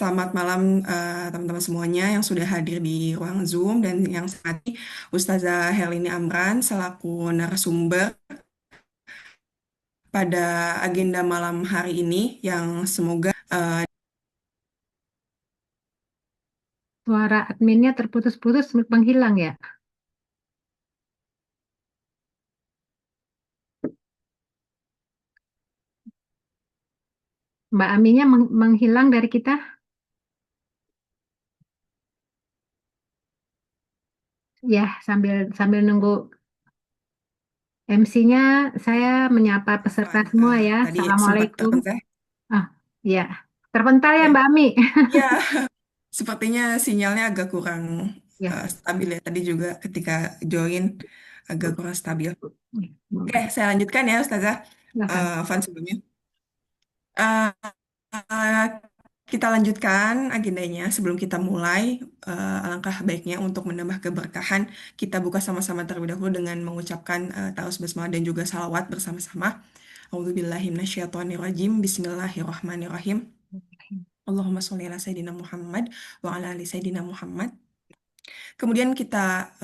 Selamat malam teman-teman semuanya yang sudah hadir di ruang Zoom dan yang saat ini Ustazah Herlini Amran selaku narasumber pada agenda malam hari ini yang semoga Suara adminnya terputus-putus menghilang ya. Mbak Aminya menghilang dari kita. Ya, sambil sambil nunggu MC-nya, saya menyapa peserta semua ya. tadi sempat Assalamualaikum. terpental Ah, ya. Terpental ya ya. Mbak Ami. Ya, sepertinya sinyalnya agak kurang Ya. stabil ya. Tadi juga ketika join agak kurang stabil. Oke, Boleh. saya lanjutkan ya Ustazah. Silakan. Van sebelumnya. Eh, Eh, kita lanjutkan agendanya. Sebelum kita mulai, alangkah baiknya untuk menambah keberkahan, kita buka sama-sama terlebih dahulu dengan mengucapkan ta'awuz basmalah dan juga salawat bersama-sama. A'udzubillahiminasyaitonirrajim. Bismillahirrahmanirrahim. Allahumma sholli ala Sayyidina Muhammad wa ala ali Sayyidina Muhammad. Kemudian kita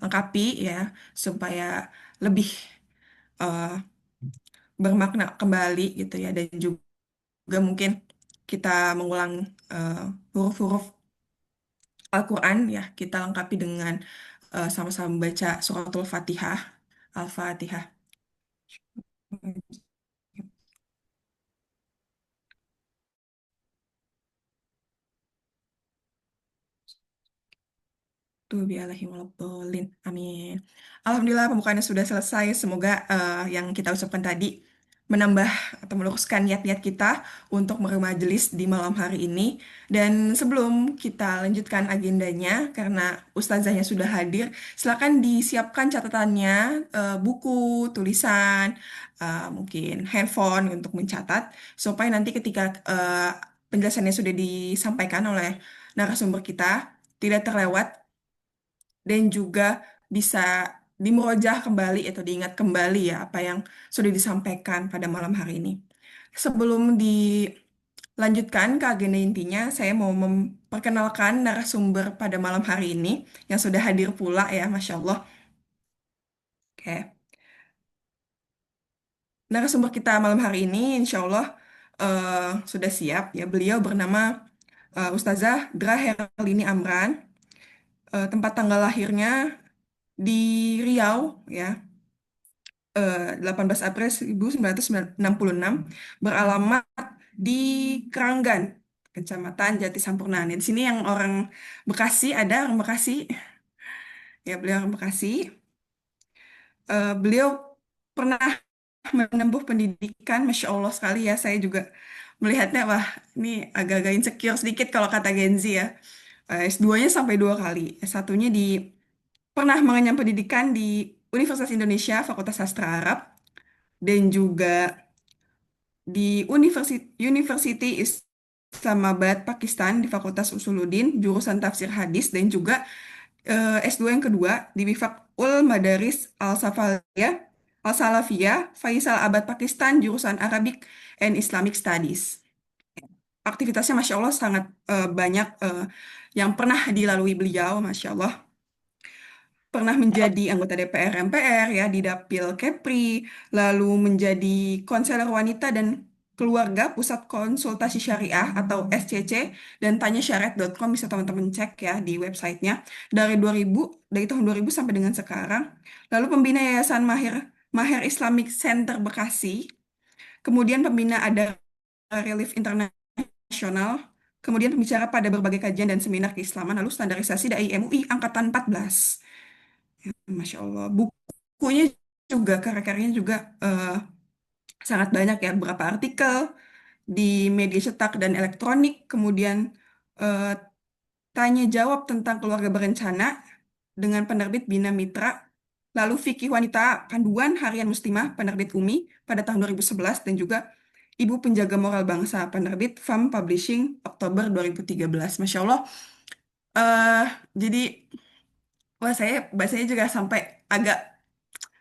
lengkapi ya, supaya lebih eh, bermakna kembali gitu ya, dan juga mungkin kita mengulang eh, huruf-huruf Al-Quran ya, kita lengkapi dengan sama-sama membaca suratul Fatihah, Al-Fatihah. Tuh biarlahi waladhdallin. Amin. Alhamdulillah pembukaannya sudah selesai. Semoga yang kita ucapkan tadi menambah atau meluruskan niat-niat kita untuk bermajelis di malam hari ini. Dan sebelum kita lanjutkan agendanya, karena ustazahnya sudah hadir, silakan disiapkan catatannya, buku, tulisan, mungkin handphone untuk mencatat, supaya nanti ketika penjelasannya sudah disampaikan oleh narasumber kita, tidak terlewat dan juga bisa dimurojah kembali atau diingat kembali ya apa yang sudah disampaikan pada malam hari ini. Sebelum dilanjutkan ke agenda intinya, saya mau memperkenalkan narasumber pada malam hari ini yang sudah hadir pula ya, Masya Allah. Oke, narasumber kita malam hari ini, Insya Allah sudah siap ya. Beliau bernama Ustazah Dra Herlini Amran. Tempat tanggal lahirnya di Riau ya, 18 April 1966, beralamat di Keranggan, Kecamatan Jati Sampurna. Di sini yang orang Bekasi, ada orang Bekasi, ya beliau orang Bekasi. Beliau pernah menempuh pendidikan, Masya Allah sekali ya, saya juga melihatnya, wah ini agak-agak insecure sedikit kalau kata Gen Z ya. S2-nya sampai 2 kali, S1-nya pernah mengenyam pendidikan di Universitas Indonesia, Fakultas Sastra Arab, dan juga di University Islamabad, Pakistan di Fakultas Usuluddin, jurusan Tafsir Hadis dan juga S2 yang kedua di Mifakul Madaris Al Salafiyah, Faisal Abad Pakistan, jurusan Arabic and Islamic Studies. Aktivitasnya Masya Allah sangat banyak yang pernah dilalui beliau, Masya Allah. Pernah menjadi anggota DPR MPR ya di Dapil Kepri, lalu menjadi konselor wanita dan keluarga Pusat Konsultasi Syariah atau SCC, dan tanyasyariat.com bisa teman-teman cek ya di websitenya dari tahun 2000 sampai dengan sekarang. Lalu pembina Yayasan Maher Islamic Center Bekasi, kemudian pembina ada Relief International, kemudian pembicara pada berbagai kajian dan seminar keislaman, lalu standarisasi dari MUI Angkatan 14. Masya Allah. Bukunya juga, karya-karyanya juga sangat banyak ya. Beberapa artikel di media cetak dan elektronik. Kemudian eh, tanya jawab tentang keluarga berencana dengan penerbit Bina Mitra. Lalu Fikih Wanita Panduan Harian Muslimah penerbit UMI pada tahun 2011 dan juga Ibu Penjaga Moral Bangsa penerbit FAM Publishing Oktober 2013. Masya Allah. eh jadi wah saya bahasanya juga sampai agak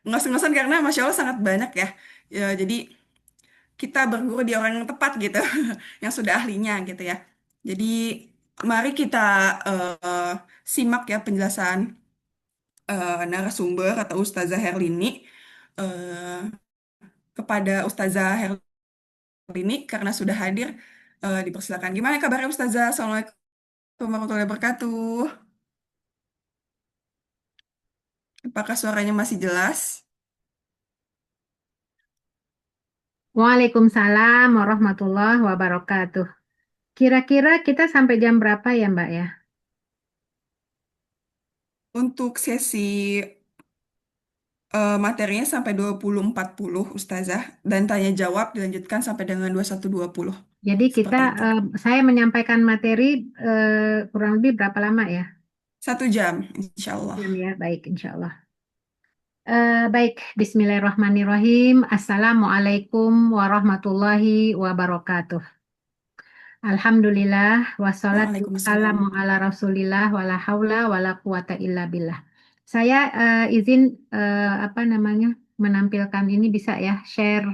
ngos-ngosan karena Masya Allah sangat banyak ya. Jadi kita berguru di orang yang tepat gitu, yang sudah ahlinya gitu ya. Jadi mari kita eh, simak ya penjelasan narasumber atau Ustazah Herlini eh, kepada Ustazah Herlini karena sudah hadir. Dipersilakan. Gimana kabarnya Ustazah? Assalamualaikum warahmatullahi wabarakatuh. Apakah suaranya masih jelas? Waalaikumsalam warahmatullahi wabarakatuh. Kira-kira kita sampai jam berapa ya, Mbak ya? Untuk sesi materinya sampai 20.40 Ustazah dan tanya jawab dilanjutkan sampai dengan 21.20. Jadi kita, Seperti itu. saya menyampaikan materi kurang lebih berapa lama ya? 1 jam, insya Allah. Jam ya, baik, insya Allah. Baik, Bismillahirrahmanirrahim. Assalamualaikum warahmatullahi wabarakatuh. Alhamdulillah, wassalatu Waalaikumsalam. wassalamu ala rasulillah, wala haula wala quwata illa billah. Saya izin apa namanya menampilkan ini bisa ya share.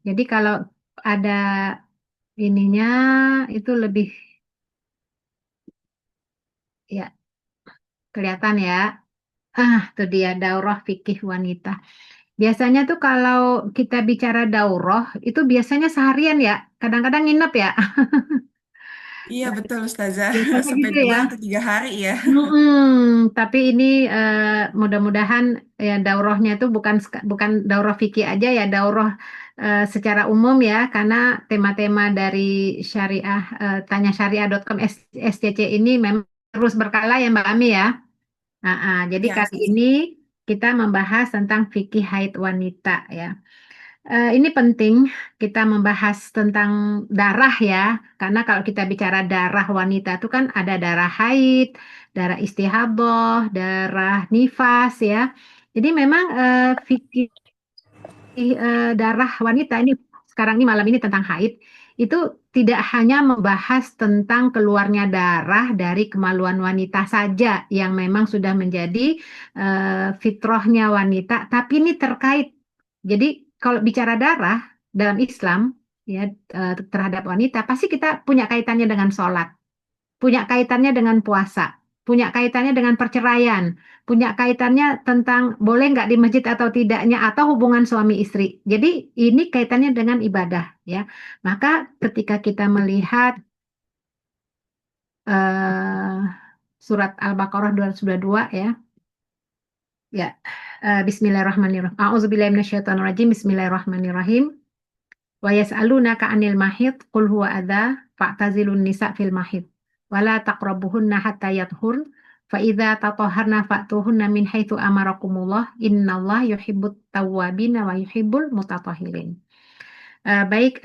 Jadi kalau ada ininya itu lebih ya kelihatan ya. Itu dia daurah fikih wanita. Biasanya tuh kalau kita bicara daurah itu biasanya seharian ya. Kadang-kadang nginep ya. Iya betul Ustazah, Biasanya sampai gitu ya. 2 atau 3 hari ya. Tapi ini mudah-mudahan ya daurahnya itu bukan daurah fikih aja ya, daurah secara umum ya, karena tema-tema dari syariah tanyasyariah.com SCC ini memang terus berkala ya Mbak Ami ya. Jadi Ya kali Ustazah. ini kita membahas tentang fikih haid wanita ya. Ini penting kita membahas tentang darah ya, karena kalau kita bicara darah wanita itu kan ada darah haid, darah istihadah, darah nifas ya. Jadi memang fikih darah wanita ini sekarang ini malam ini tentang haid itu tidak hanya membahas tentang keluarnya darah dari kemaluan wanita saja yang memang sudah menjadi fitrahnya wanita, tapi ini terkait. Jadi kalau bicara darah dalam Islam ya terhadap wanita pasti kita punya kaitannya dengan sholat, punya kaitannya dengan puasa, punya kaitannya dengan perceraian, punya kaitannya tentang boleh nggak di masjid atau tidaknya, atau hubungan suami istri. Jadi ini kaitannya dengan ibadah ya. Maka ketika kita melihat eh, surat Al-Baqarah 222 ya, ya Bismillahirrahmanirrahim. A'udzubillahi Bismillahirrahmanirrahim. Wa yas'alunaka 'anil mahid qul huwa adza fa'tazilun nisa fil mahid wa la taqrabuhunna hatta yathurn fa idza tatahharna fa'tuhunna min haitsu amarakumullah innallaha yuhibbut tawwabin wa yuhibbul mutatahhirin. Baik,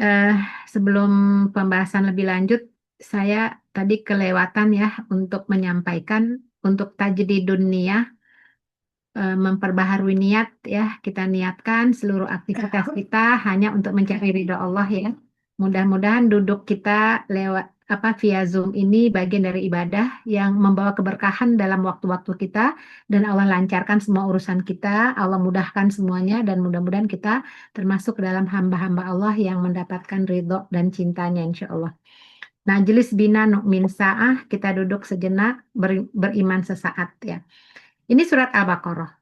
sebelum pembahasan lebih lanjut, saya tadi kelewatan ya untuk menyampaikan untuk tajdidun niyah, memperbaharui niat ya, kita niatkan seluruh aktivitas kita hanya untuk mencari ridho Allah ya. Mudah-mudahan duduk kita lewat apa via Zoom ini bagian dari ibadah yang membawa keberkahan dalam waktu-waktu kita, dan Allah lancarkan semua urusan kita, Allah mudahkan semuanya, dan mudah-mudahan kita termasuk dalam hamba-hamba Allah yang mendapatkan ridho dan cintanya insya Allah. Najlis bina nu'min sa'ah, kita duduk sejenak beriman sesaat ya. Ini surat Al-Baqarah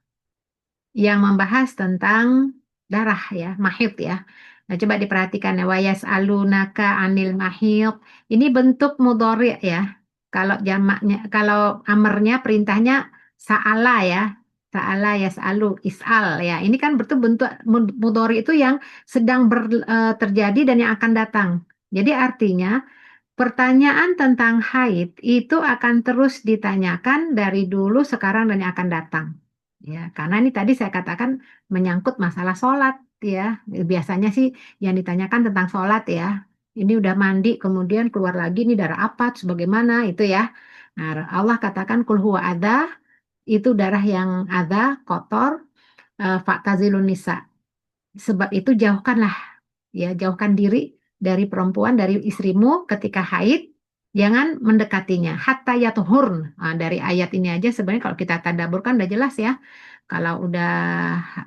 yang membahas tentang darah ya, mahid ya. Nah, coba diperhatikan ya, wayas alunaka anil mahid. Ini bentuk mudhari ya. Kalau jamaknya, kalau amarnya, perintahnya sa'ala ya. Sa'ala yas'alu, is'al ya. Ini kan bentuk bentuk mudhari itu yang sedang terjadi dan yang akan datang. Jadi artinya pertanyaan tentang haid itu akan terus ditanyakan dari dulu, sekarang, dan yang akan datang. Ya, karena ini tadi saya katakan menyangkut masalah sholat ya. Biasanya sih yang ditanyakan tentang sholat ya. Ini udah mandi kemudian keluar lagi ini darah apa, terus bagaimana itu ya. Nah, Allah katakan kul huwa adza, itu darah yang adza, kotor, faktazilun nisa. Sebab itu jauhkanlah ya, jauhkan diri dari perempuan, dari istrimu ketika haid, jangan mendekatinya hatta yatuhurn. Dari ayat ini aja sebenarnya kalau kita tadabburkan udah jelas ya. Kalau udah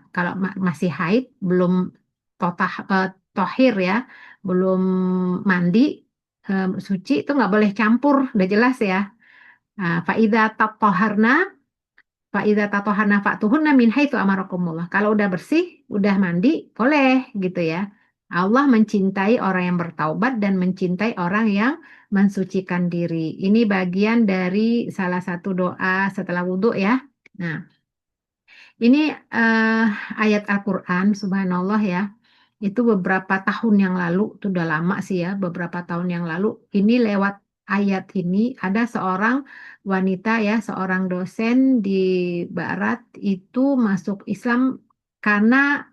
kalau masih haid, belum tohir ya, belum mandi, suci itu nggak boleh campur, udah jelas ya. Nah, faida tatoharna, faida tatoharna fatuhunna min haitsu amarakumullah. Kalau udah bersih, udah mandi, boleh gitu ya. Allah mencintai orang yang bertaubat dan mencintai orang yang mensucikan diri. Ini bagian dari salah satu doa setelah wudhu ya. Nah, ini eh, ayat Al-Quran, subhanallah ya. Itu beberapa tahun yang lalu, itu udah lama sih ya, beberapa tahun yang lalu. Ini lewat ayat ini, ada seorang wanita ya, seorang dosen di Barat itu masuk Islam karena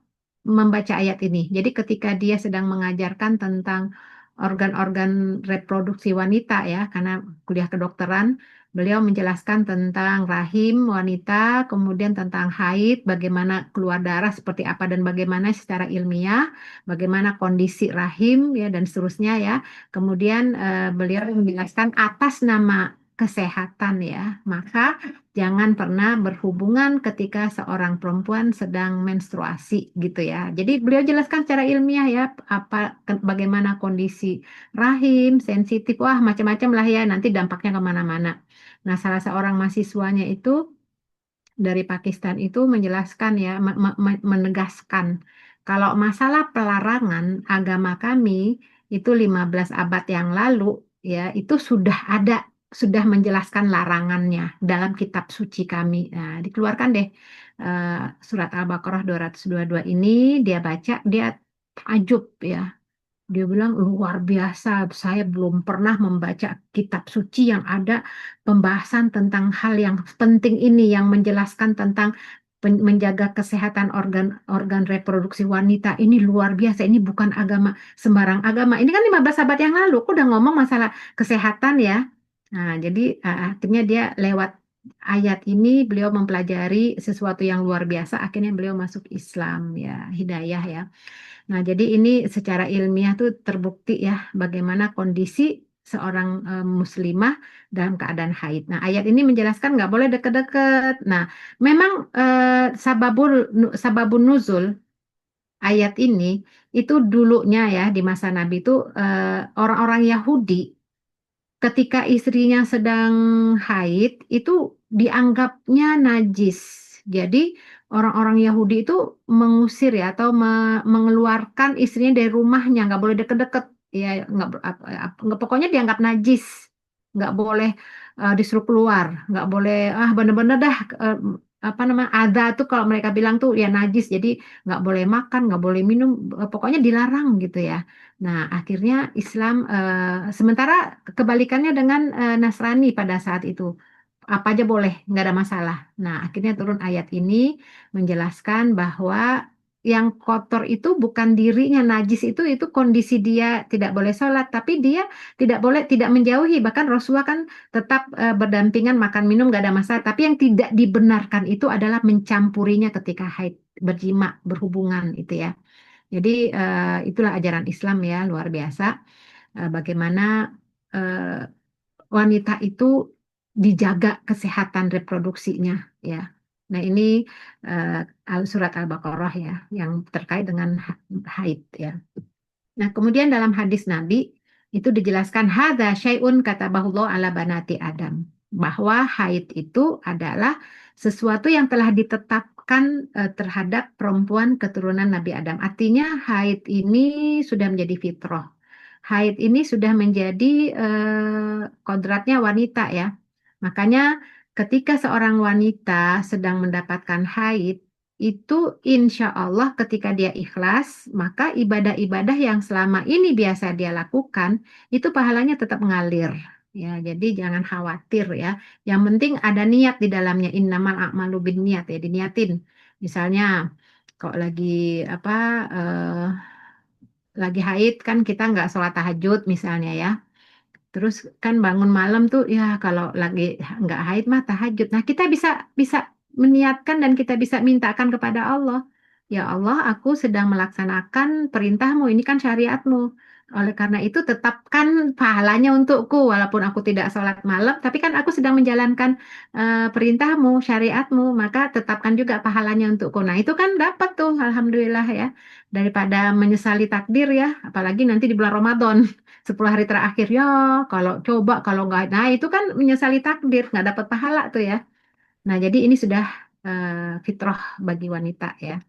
membaca ayat ini. Jadi ketika dia sedang mengajarkan tentang organ-organ reproduksi wanita ya, karena kuliah kedokteran, beliau menjelaskan tentang rahim wanita, kemudian tentang haid, bagaimana keluar darah seperti apa dan bagaimana secara ilmiah, bagaimana kondisi rahim ya dan seterusnya ya. Kemudian beliau menjelaskan atas nama kesehatan ya, maka jangan pernah berhubungan ketika seorang perempuan sedang menstruasi gitu ya. Jadi beliau jelaskan secara ilmiah ya apa bagaimana kondisi rahim, sensitif, wah macam-macam lah ya nanti dampaknya kemana-mana. Nah, salah seorang mahasiswanya itu dari Pakistan itu menjelaskan ya, menegaskan kalau masalah pelarangan agama kami itu 15 abad yang lalu ya, itu sudah ada, sudah menjelaskan larangannya dalam kitab suci kami. Nah, dikeluarkan deh eh, surat Al-Baqarah 222 ini, dia baca, dia takjub ya. Dia bilang luar biasa, saya belum pernah membaca kitab suci yang ada pembahasan tentang hal yang penting ini, yang menjelaskan tentang menjaga kesehatan organ-organ reproduksi wanita. Ini luar biasa, ini bukan agama sembarang agama. Ini kan 15 abad yang lalu, aku udah ngomong masalah kesehatan ya. Nah, jadi akhirnya dia lewat ayat ini beliau mempelajari sesuatu yang luar biasa, akhirnya beliau masuk Islam ya, hidayah ya. Nah, jadi ini secara ilmiah tuh terbukti ya bagaimana kondisi seorang muslimah dalam keadaan haid. Nah, ayat ini menjelaskan nggak boleh deket-deket. Nah, memang sababun nuzul ayat ini itu dulunya ya di masa Nabi itu orang-orang Yahudi ketika istrinya sedang haid itu dianggapnya najis. Jadi orang-orang Yahudi itu mengusir ya atau mengeluarkan istrinya dari rumahnya, nggak boleh deket-deket, ya nggak pokoknya dianggap najis, nggak boleh disuruh keluar, nggak boleh bener-bener dah apa namanya ada tuh kalau mereka bilang tuh ya najis, jadi nggak boleh makan, nggak boleh minum, pokoknya dilarang gitu ya. Nah, akhirnya Islam, sementara kebalikannya dengan Nasrani pada saat itu, apa aja boleh, nggak ada masalah. Nah, akhirnya turun ayat ini menjelaskan bahwa yang kotor itu bukan dirinya, najis itu kondisi dia tidak boleh sholat, tapi dia tidak boleh tidak menjauhi. Bahkan Rasulullah kan tetap berdampingan makan minum nggak ada masalah. Tapi yang tidak dibenarkan itu adalah mencampurinya ketika haid, berjima, berhubungan itu ya. Jadi itulah ajaran Islam ya, luar biasa. Bagaimana eh, wanita itu dijaga kesehatan reproduksinya ya. Nah, ini surat Al-Baqarah ya yang terkait dengan haid ya. Nah, kemudian dalam hadis Nabi itu dijelaskan hadza syai'un katabahullah ala banati Adam, bahwa haid itu adalah sesuatu yang telah ditetapkan terhadap perempuan keturunan Nabi Adam. Artinya haid ini sudah menjadi fitrah. Haid ini sudah menjadi kodratnya wanita ya. Makanya ketika seorang wanita sedang mendapatkan haid, itu insya Allah ketika dia ikhlas, maka ibadah-ibadah yang selama ini biasa dia lakukan, itu pahalanya tetap mengalir. Ya, jadi jangan khawatir ya. Yang penting ada niat di dalamnya. Innamal a'malu binniyat ya, diniatin. Misalnya kok lagi apa lagi haid kan kita nggak sholat tahajud misalnya ya. Terus kan bangun malam tuh ya kalau lagi nggak haid mah tahajud. Nah kita bisa bisa meniatkan dan kita bisa mintakan kepada Allah. Ya Allah, aku sedang melaksanakan perintahmu. Ini kan syariatmu. Oleh karena itu tetapkan pahalanya untukku. Walaupun aku tidak sholat malam, tapi kan aku sedang menjalankan perintahmu, syariatmu. Maka tetapkan juga pahalanya untukku. Nah itu kan dapat tuh, alhamdulillah ya. Daripada menyesali takdir ya. Apalagi nanti di bulan Ramadan. 10 hari terakhir ya, kalau nggak, nah itu kan menyesali takdir, nggak dapat pahala tuh ya. Nah, jadi ini sudah fitrah bagi wanita ya.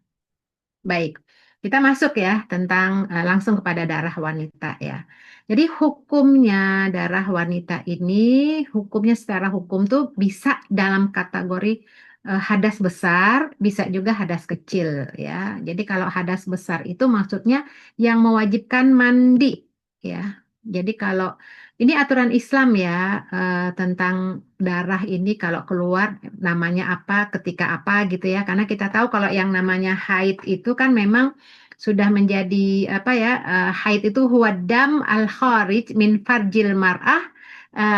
Baik, kita masuk ya tentang langsung kepada darah wanita ya. Jadi hukumnya darah wanita ini, hukumnya secara hukum tuh bisa dalam kategori hadas besar, bisa juga hadas kecil ya. Jadi kalau hadas besar itu maksudnya yang mewajibkan mandi ya. Jadi kalau ini aturan Islam ya, tentang darah ini kalau keluar namanya apa, ketika apa gitu ya. Karena kita tahu kalau yang namanya haid itu kan memang sudah menjadi apa ya, haid itu huwadam al kharij min farjil mar'ah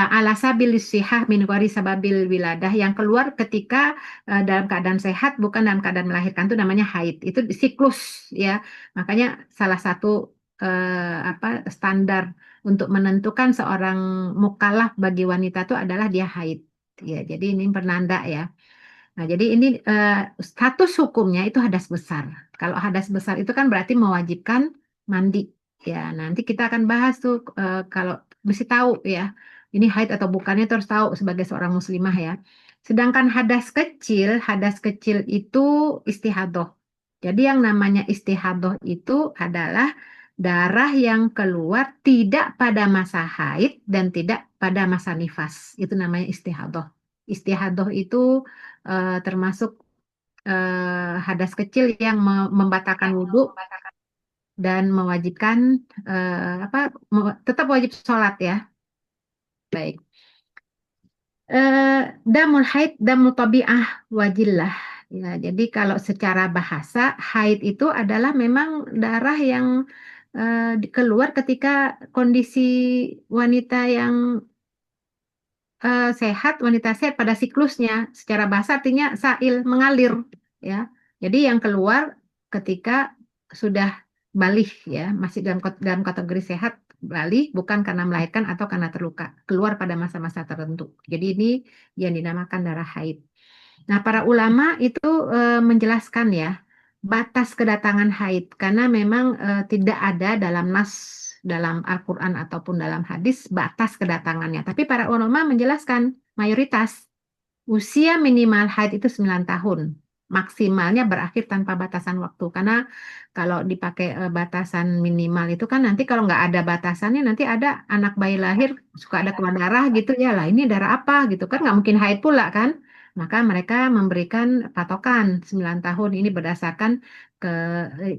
ala sabil sihah min ghairi sababil wiladah, yang keluar ketika dalam keadaan sehat bukan dalam keadaan melahirkan, itu namanya haid. Itu siklus ya. Makanya salah satu apa standar untuk menentukan seorang mukallaf bagi wanita itu adalah dia haid. Ya, jadi ini penanda ya. Nah, jadi ini status hukumnya itu hadas besar. Kalau hadas besar itu kan berarti mewajibkan mandi. Ya, nanti kita akan bahas tuh kalau mesti tahu ya, ini haid atau bukannya terus tahu sebagai seorang muslimah ya. Sedangkan hadas kecil itu istihadoh. Jadi yang namanya istihadoh itu adalah darah yang keluar tidak pada masa haid dan tidak pada masa nifas. Itu namanya istihadoh. Istihadoh itu termasuk hadas kecil yang membatalkan wudhu dan mewajibkan apa tetap wajib sholat ya. Baik. Damul haid damul tabi'ah wajillah. Ya, jadi kalau secara bahasa haid itu adalah memang darah yang keluar ketika kondisi wanita yang wanita sehat pada siklusnya. Secara bahasa artinya sail, mengalir, ya. Jadi yang keluar ketika sudah balik, ya, masih dalam kategori sehat, balik bukan karena melahirkan atau karena terluka, keluar pada masa-masa tertentu. Jadi ini yang dinamakan darah haid. Nah, para ulama itu menjelaskan ya batas kedatangan haid karena memang tidak ada dalam nas dalam Al-Quran ataupun dalam hadis batas kedatangannya. Tapi para ulama menjelaskan mayoritas usia minimal haid itu 9 tahun. Maksimalnya berakhir tanpa batasan waktu. Karena kalau dipakai batasan minimal itu kan nanti kalau nggak ada batasannya nanti ada anak bayi lahir suka ada keluar darah gitu ya lah, ini darah apa gitu kan, nggak mungkin haid pula kan. Maka mereka memberikan patokan 9 tahun ini berdasarkan ke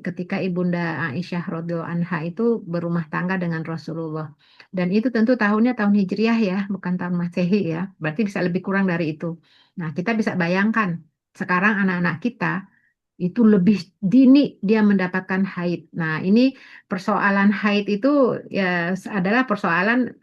ketika Ibunda Aisyah radhiyallahu anha itu berumah tangga dengan Rasulullah. Dan itu tentu tahunnya tahun Hijriah ya, bukan tahun Masehi ya. Berarti bisa lebih kurang dari itu. Nah, kita bisa bayangkan sekarang anak-anak kita itu lebih dini dia mendapatkan haid. Nah, ini persoalan haid itu ya adalah persoalan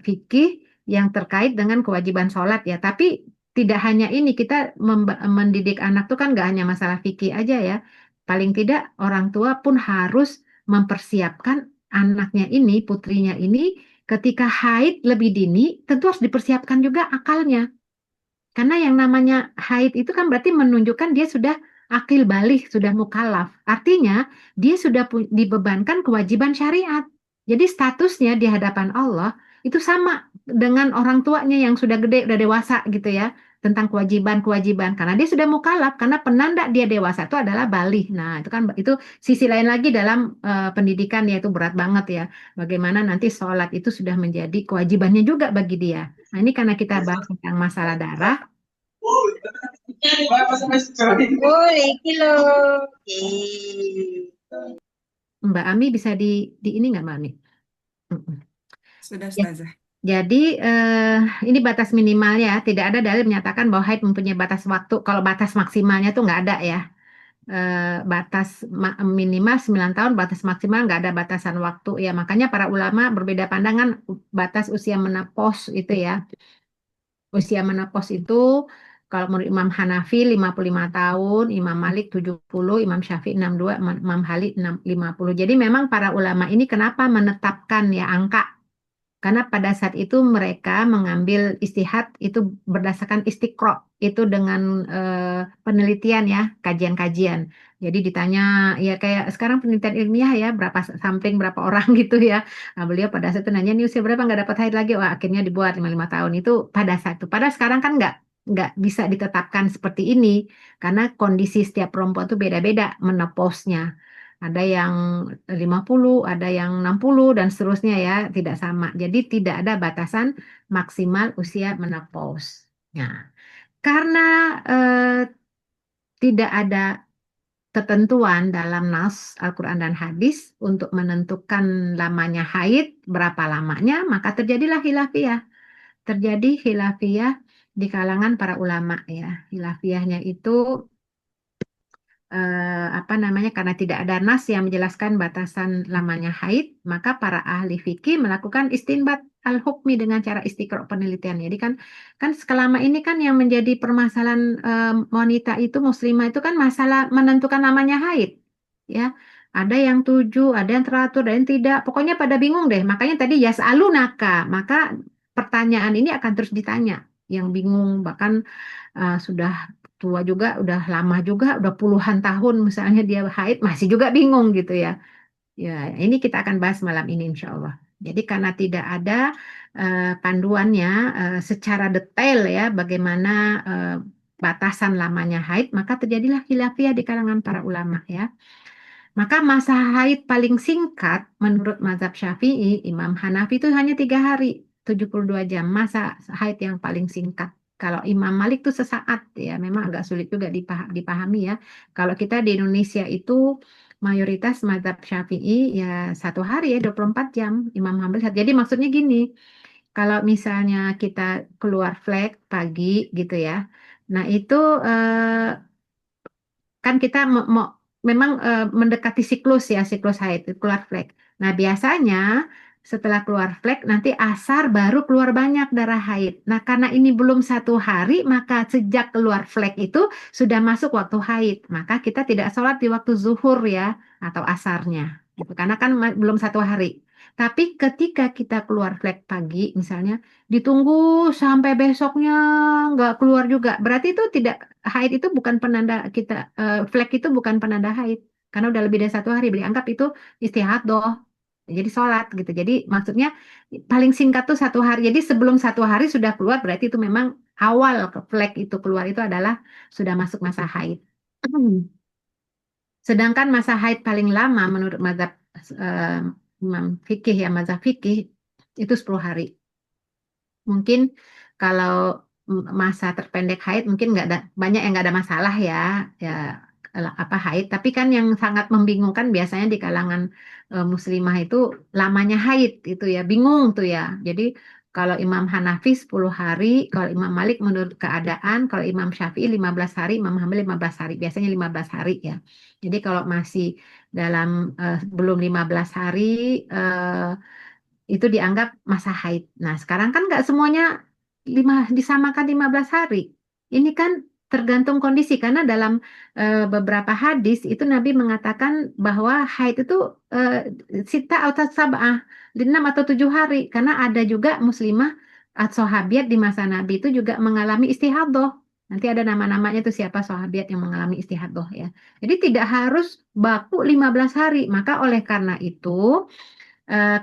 fikih yang terkait dengan kewajiban sholat ya. Tapi tidak hanya ini, kita mendidik anak tuh kan nggak hanya masalah fikih aja ya. Paling tidak orang tua pun harus mempersiapkan anaknya ini, putrinya ini, ketika haid lebih dini, tentu harus dipersiapkan juga akalnya. Karena yang namanya haid itu kan berarti menunjukkan dia sudah akil balik, sudah mukallaf. Artinya dia sudah dibebankan kewajiban syariat. Jadi statusnya di hadapan Allah itu sama dengan orang tuanya yang sudah gede, udah dewasa gitu ya, tentang kewajiban-kewajiban. Karena dia sudah mukallaf, karena penanda dia dewasa itu adalah balik. Nah, itu kan itu sisi lain lagi dalam pendidikan, yaitu berat banget ya. Bagaimana nanti sholat itu sudah menjadi kewajibannya juga bagi dia. Nah, ini karena kita bahas tentang masalah darah. Boleh, kilo. Oke. Mbak Ami bisa di ini nggak Mbak Ami? Mm-mm. Sudah, Ya, Ustazah. jadi ini batas minimalnya, tidak ada dalil menyatakan bahwa haid mempunyai batas waktu. Kalau batas maksimalnya tuh nggak ada ya. Batas minimal 9 tahun, batas maksimal nggak ada batasan waktu ya. Makanya para ulama berbeda pandangan batas usia menopause itu ya. Usia menopause itu kalau menurut Imam Hanafi 55 tahun, Imam Malik 70, Imam Syafi'i 62, Imam Khalid 50. Jadi memang para ulama ini kenapa menetapkan ya angka Karena pada saat itu mereka mengambil istihad itu berdasarkan istiqro, itu dengan penelitian ya, kajian-kajian. Jadi ditanya ya kayak sekarang penelitian ilmiah ya, berapa sampling berapa orang gitu ya. Nah, beliau pada saat itu nanya nih usia berapa nggak dapat haid lagi, wah akhirnya dibuat 55 tahun itu pada saat itu. Padahal sekarang kan nggak bisa ditetapkan seperti ini karena kondisi setiap perempuan tuh beda-beda menopausnya. Ada yang 50, ada yang 60 dan seterusnya ya, tidak sama. Jadi tidak ada batasan maksimal usia menopause. Nah, karena eh, tidak ada ketentuan dalam nas Al-Quran dan hadis untuk menentukan lamanya haid, berapa lamanya, maka terjadilah khilafiyah. Terjadi khilafiyah di kalangan para ulama ya. Khilafiyahnya itu apa namanya karena tidak ada nas yang menjelaskan batasan lamanya haid, maka para ahli fikih melakukan istinbat al-hukmi dengan cara istiqra penelitian. Jadi kan kan selama ini kan yang menjadi permasalahan wanita itu muslimah itu kan masalah menentukan namanya haid, ya. Ada yang tujuh, ada yang teratur, ada yang tidak. Pokoknya pada bingung deh. Makanya tadi yas'alunaka, maka pertanyaan ini akan terus ditanya. Yang bingung bahkan sudah tua juga, udah lama juga, udah puluhan tahun misalnya dia haid, masih juga bingung gitu ya. Ya, ini kita akan bahas malam ini insya Allah. Jadi karena tidak ada panduannya secara detail ya, bagaimana batasan lamanya haid, maka terjadilah khilafiyah di kalangan para ulama ya. Maka masa haid paling singkat menurut mazhab Syafi'i, Imam Hanafi itu hanya 3 hari, 72 jam. Masa haid yang paling singkat. Kalau Imam Malik itu sesaat ya, memang agak sulit juga dipahami ya. Kalau kita di Indonesia itu mayoritas mazhab Syafi'i ya 1 hari ya 24 jam. Imam Hambali. Jadi maksudnya gini, kalau misalnya kita keluar flek pagi gitu ya, nah itu kan kita memang mendekati siklus ya, siklus haid, keluar flek. Nah, biasanya setelah keluar flek nanti asar baru keluar banyak darah haid. Nah, karena ini belum 1 hari, maka sejak keluar flek itu sudah masuk waktu haid. Maka kita tidak sholat di waktu zuhur ya, atau asarnya. Gitu. Karena kan belum 1 hari. Tapi ketika kita keluar flek pagi, misalnya ditunggu sampai besoknya nggak keluar juga. Berarti itu tidak haid itu bukan penanda kita flek itu bukan penanda haid karena udah lebih dari 1 hari dianggap itu istihadah. Jadi sholat gitu. Jadi maksudnya paling singkat tuh 1 hari. Jadi sebelum 1 hari sudah keluar berarti itu memang awal ke flek itu keluar itu adalah sudah masuk masa haid. Sedangkan masa haid paling lama menurut mazhab eh, Imam fikih ya mazhab fikih itu 10 hari. Mungkin kalau masa terpendek haid mungkin nggak ada banyak yang nggak ada masalah ya ya apa haid. Tapi kan yang sangat membingungkan biasanya di kalangan muslimah itu lamanya haid itu ya bingung tuh ya. Jadi kalau Imam Hanafi 10 hari, kalau Imam Malik menurut keadaan, kalau Imam Syafi'i 15 hari, Imam Hambali 15 hari, biasanya 15 hari ya. Jadi kalau masih dalam belum 15 hari itu dianggap masa haid. Nah, sekarang kan nggak semuanya disamakan 15 hari. Ini kan tergantung kondisi karena dalam beberapa hadis itu Nabi mengatakan bahwa haid itu eh, sita atau sab'ah, 6 atau 7 hari karena ada juga muslimah atau sahabiat di masa Nabi itu juga mengalami istihadah. Nanti ada nama-namanya itu siapa sahabiat yang mengalami istihadah ya. Jadi tidak harus baku 15 hari. Maka oleh karena itu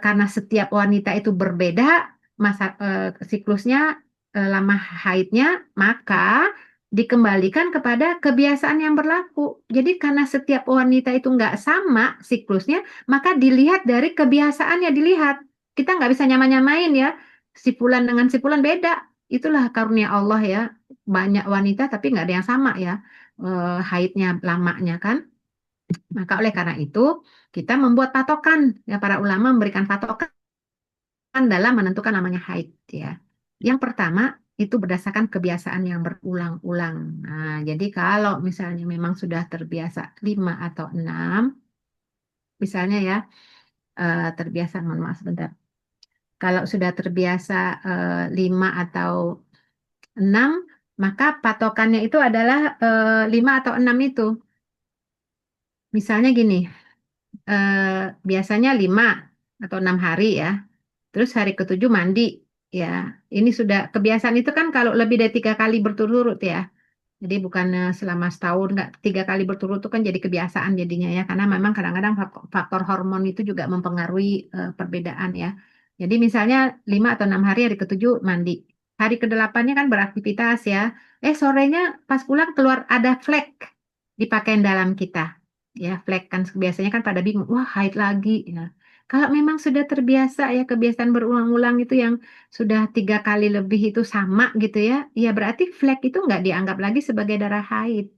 karena setiap wanita itu berbeda masa siklusnya lama haidnya maka dikembalikan kepada kebiasaan yang berlaku. Jadi karena setiap wanita itu nggak sama siklusnya maka dilihat dari kebiasaannya dilihat. Kita nggak bisa nyamain ya si fulan dengan si fulan beda. Itulah karunia Allah ya. Banyak wanita tapi nggak ada yang sama ya haidnya lamanya kan. Maka oleh karena itu kita membuat patokan ya para ulama memberikan patokan dalam menentukan namanya haid ya. Yang pertama itu berdasarkan kebiasaan yang berulang-ulang. Nah, jadi kalau misalnya memang sudah terbiasa 5 atau 6, misalnya ya terbiasa, mohon maaf sebentar. Kalau sudah terbiasa 5 atau 6, maka patokannya itu adalah 5 atau 6 itu. Misalnya gini, biasanya 5 atau 6 hari ya. Terus hari ketujuh mandi. Ya, ini sudah kebiasaan itu kan kalau lebih dari 3 kali berturut-turut ya. Jadi bukan selama setahun, nggak 3 kali berturut itu kan jadi kebiasaan jadinya ya. Karena memang kadang-kadang faktor hormon itu juga mempengaruhi perbedaan ya. Jadi misalnya 5 atau 6 hari, hari ketujuh mandi. Hari kedelapannya kan beraktivitas ya. Sorenya pas pulang keluar ada flek di pakaian dalam kita. Ya, flek kan biasanya kan pada bingung, wah haid lagi. Ya. Kalau memang sudah terbiasa ya kebiasaan berulang-ulang itu yang sudah 3 kali lebih itu sama gitu ya, ya berarti flek itu nggak dianggap lagi sebagai darah haid.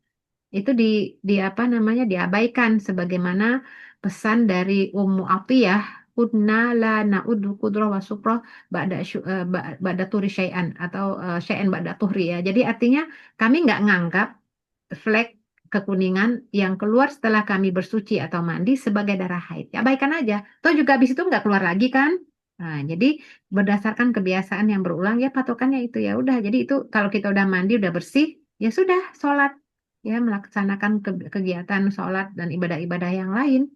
Itu di apa namanya diabaikan sebagaimana pesan dari Ummu Atiyah, kunna la na'uddu qudra wa supra ba'da turi syai'an atau syai'an ba'da tuhri ya. Jadi artinya kami nggak nganggap flek kekuningan yang keluar setelah kami bersuci atau mandi sebagai darah haid. Ya abaikan aja. Toh juga habis itu nggak keluar lagi kan? Nah, jadi berdasarkan kebiasaan yang berulang ya patokannya itu ya udah. Jadi itu kalau kita udah mandi udah bersih ya sudah sholat ya melaksanakan kegiatan sholat dan ibadah-ibadah yang lain.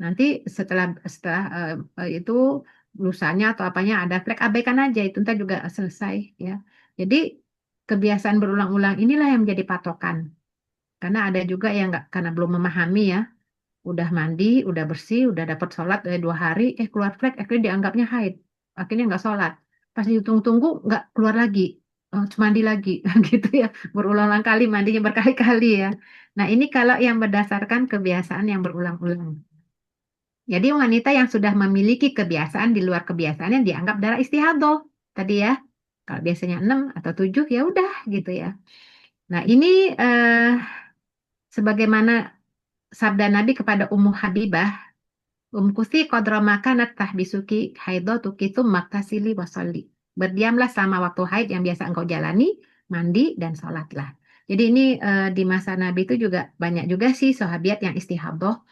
Nanti setelah setelah itu lusanya atau apanya ada flek abaikan aja itu ntar juga selesai ya. Jadi kebiasaan berulang-ulang inilah yang menjadi patokan. Karena ada juga yang nggak karena belum memahami ya, udah mandi, udah bersih, udah dapat sholat 2 hari, keluar flek, akhirnya dianggapnya haid, akhirnya nggak sholat. Pas dihitung-tunggu nggak keluar lagi, mandi lagi, gitu ya, berulang-ulang kali mandinya berkali-kali ya. Nah ini kalau yang berdasarkan kebiasaan yang berulang-ulang. Jadi wanita yang sudah memiliki kebiasaan di luar kebiasaan yang dianggap darah istihadah tadi ya. Kalau biasanya 6 atau 7 ya udah gitu ya. Nah ini sebagaimana sabda Nabi kepada Ummu Habibah, Umkusi kodra makanat tahbisuki haidotuki maktasili wasolli. Berdiamlah selama waktu haid yang biasa engkau jalani, mandi dan sholatlah. Jadi ini di masa Nabi itu juga banyak juga sih sahabiat yang istihadah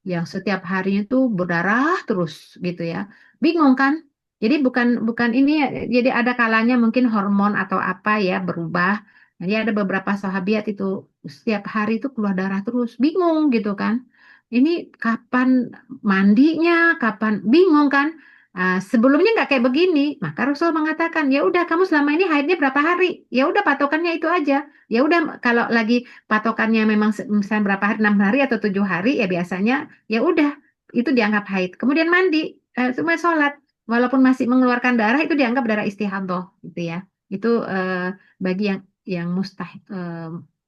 yang setiap harinya tuh berdarah terus gitu ya. Bingung kan? Jadi bukan bukan ini ya, jadi ada kalanya mungkin hormon atau apa ya berubah. Jadi ada beberapa sahabiat itu setiap hari itu keluar darah terus, bingung gitu kan. Ini kapan mandinya, kapan bingung kan? Sebelumnya nggak kayak begini, maka Rasul mengatakan ya udah kamu selama ini haidnya berapa hari? Ya udah patokannya itu aja. Ya udah kalau lagi patokannya memang misalnya berapa hari 6 hari atau 7 hari ya biasanya ya udah itu dianggap haid kemudian mandi cuma sholat walaupun masih mengeluarkan darah itu dianggap darah istihadah gitu ya itu bagi yang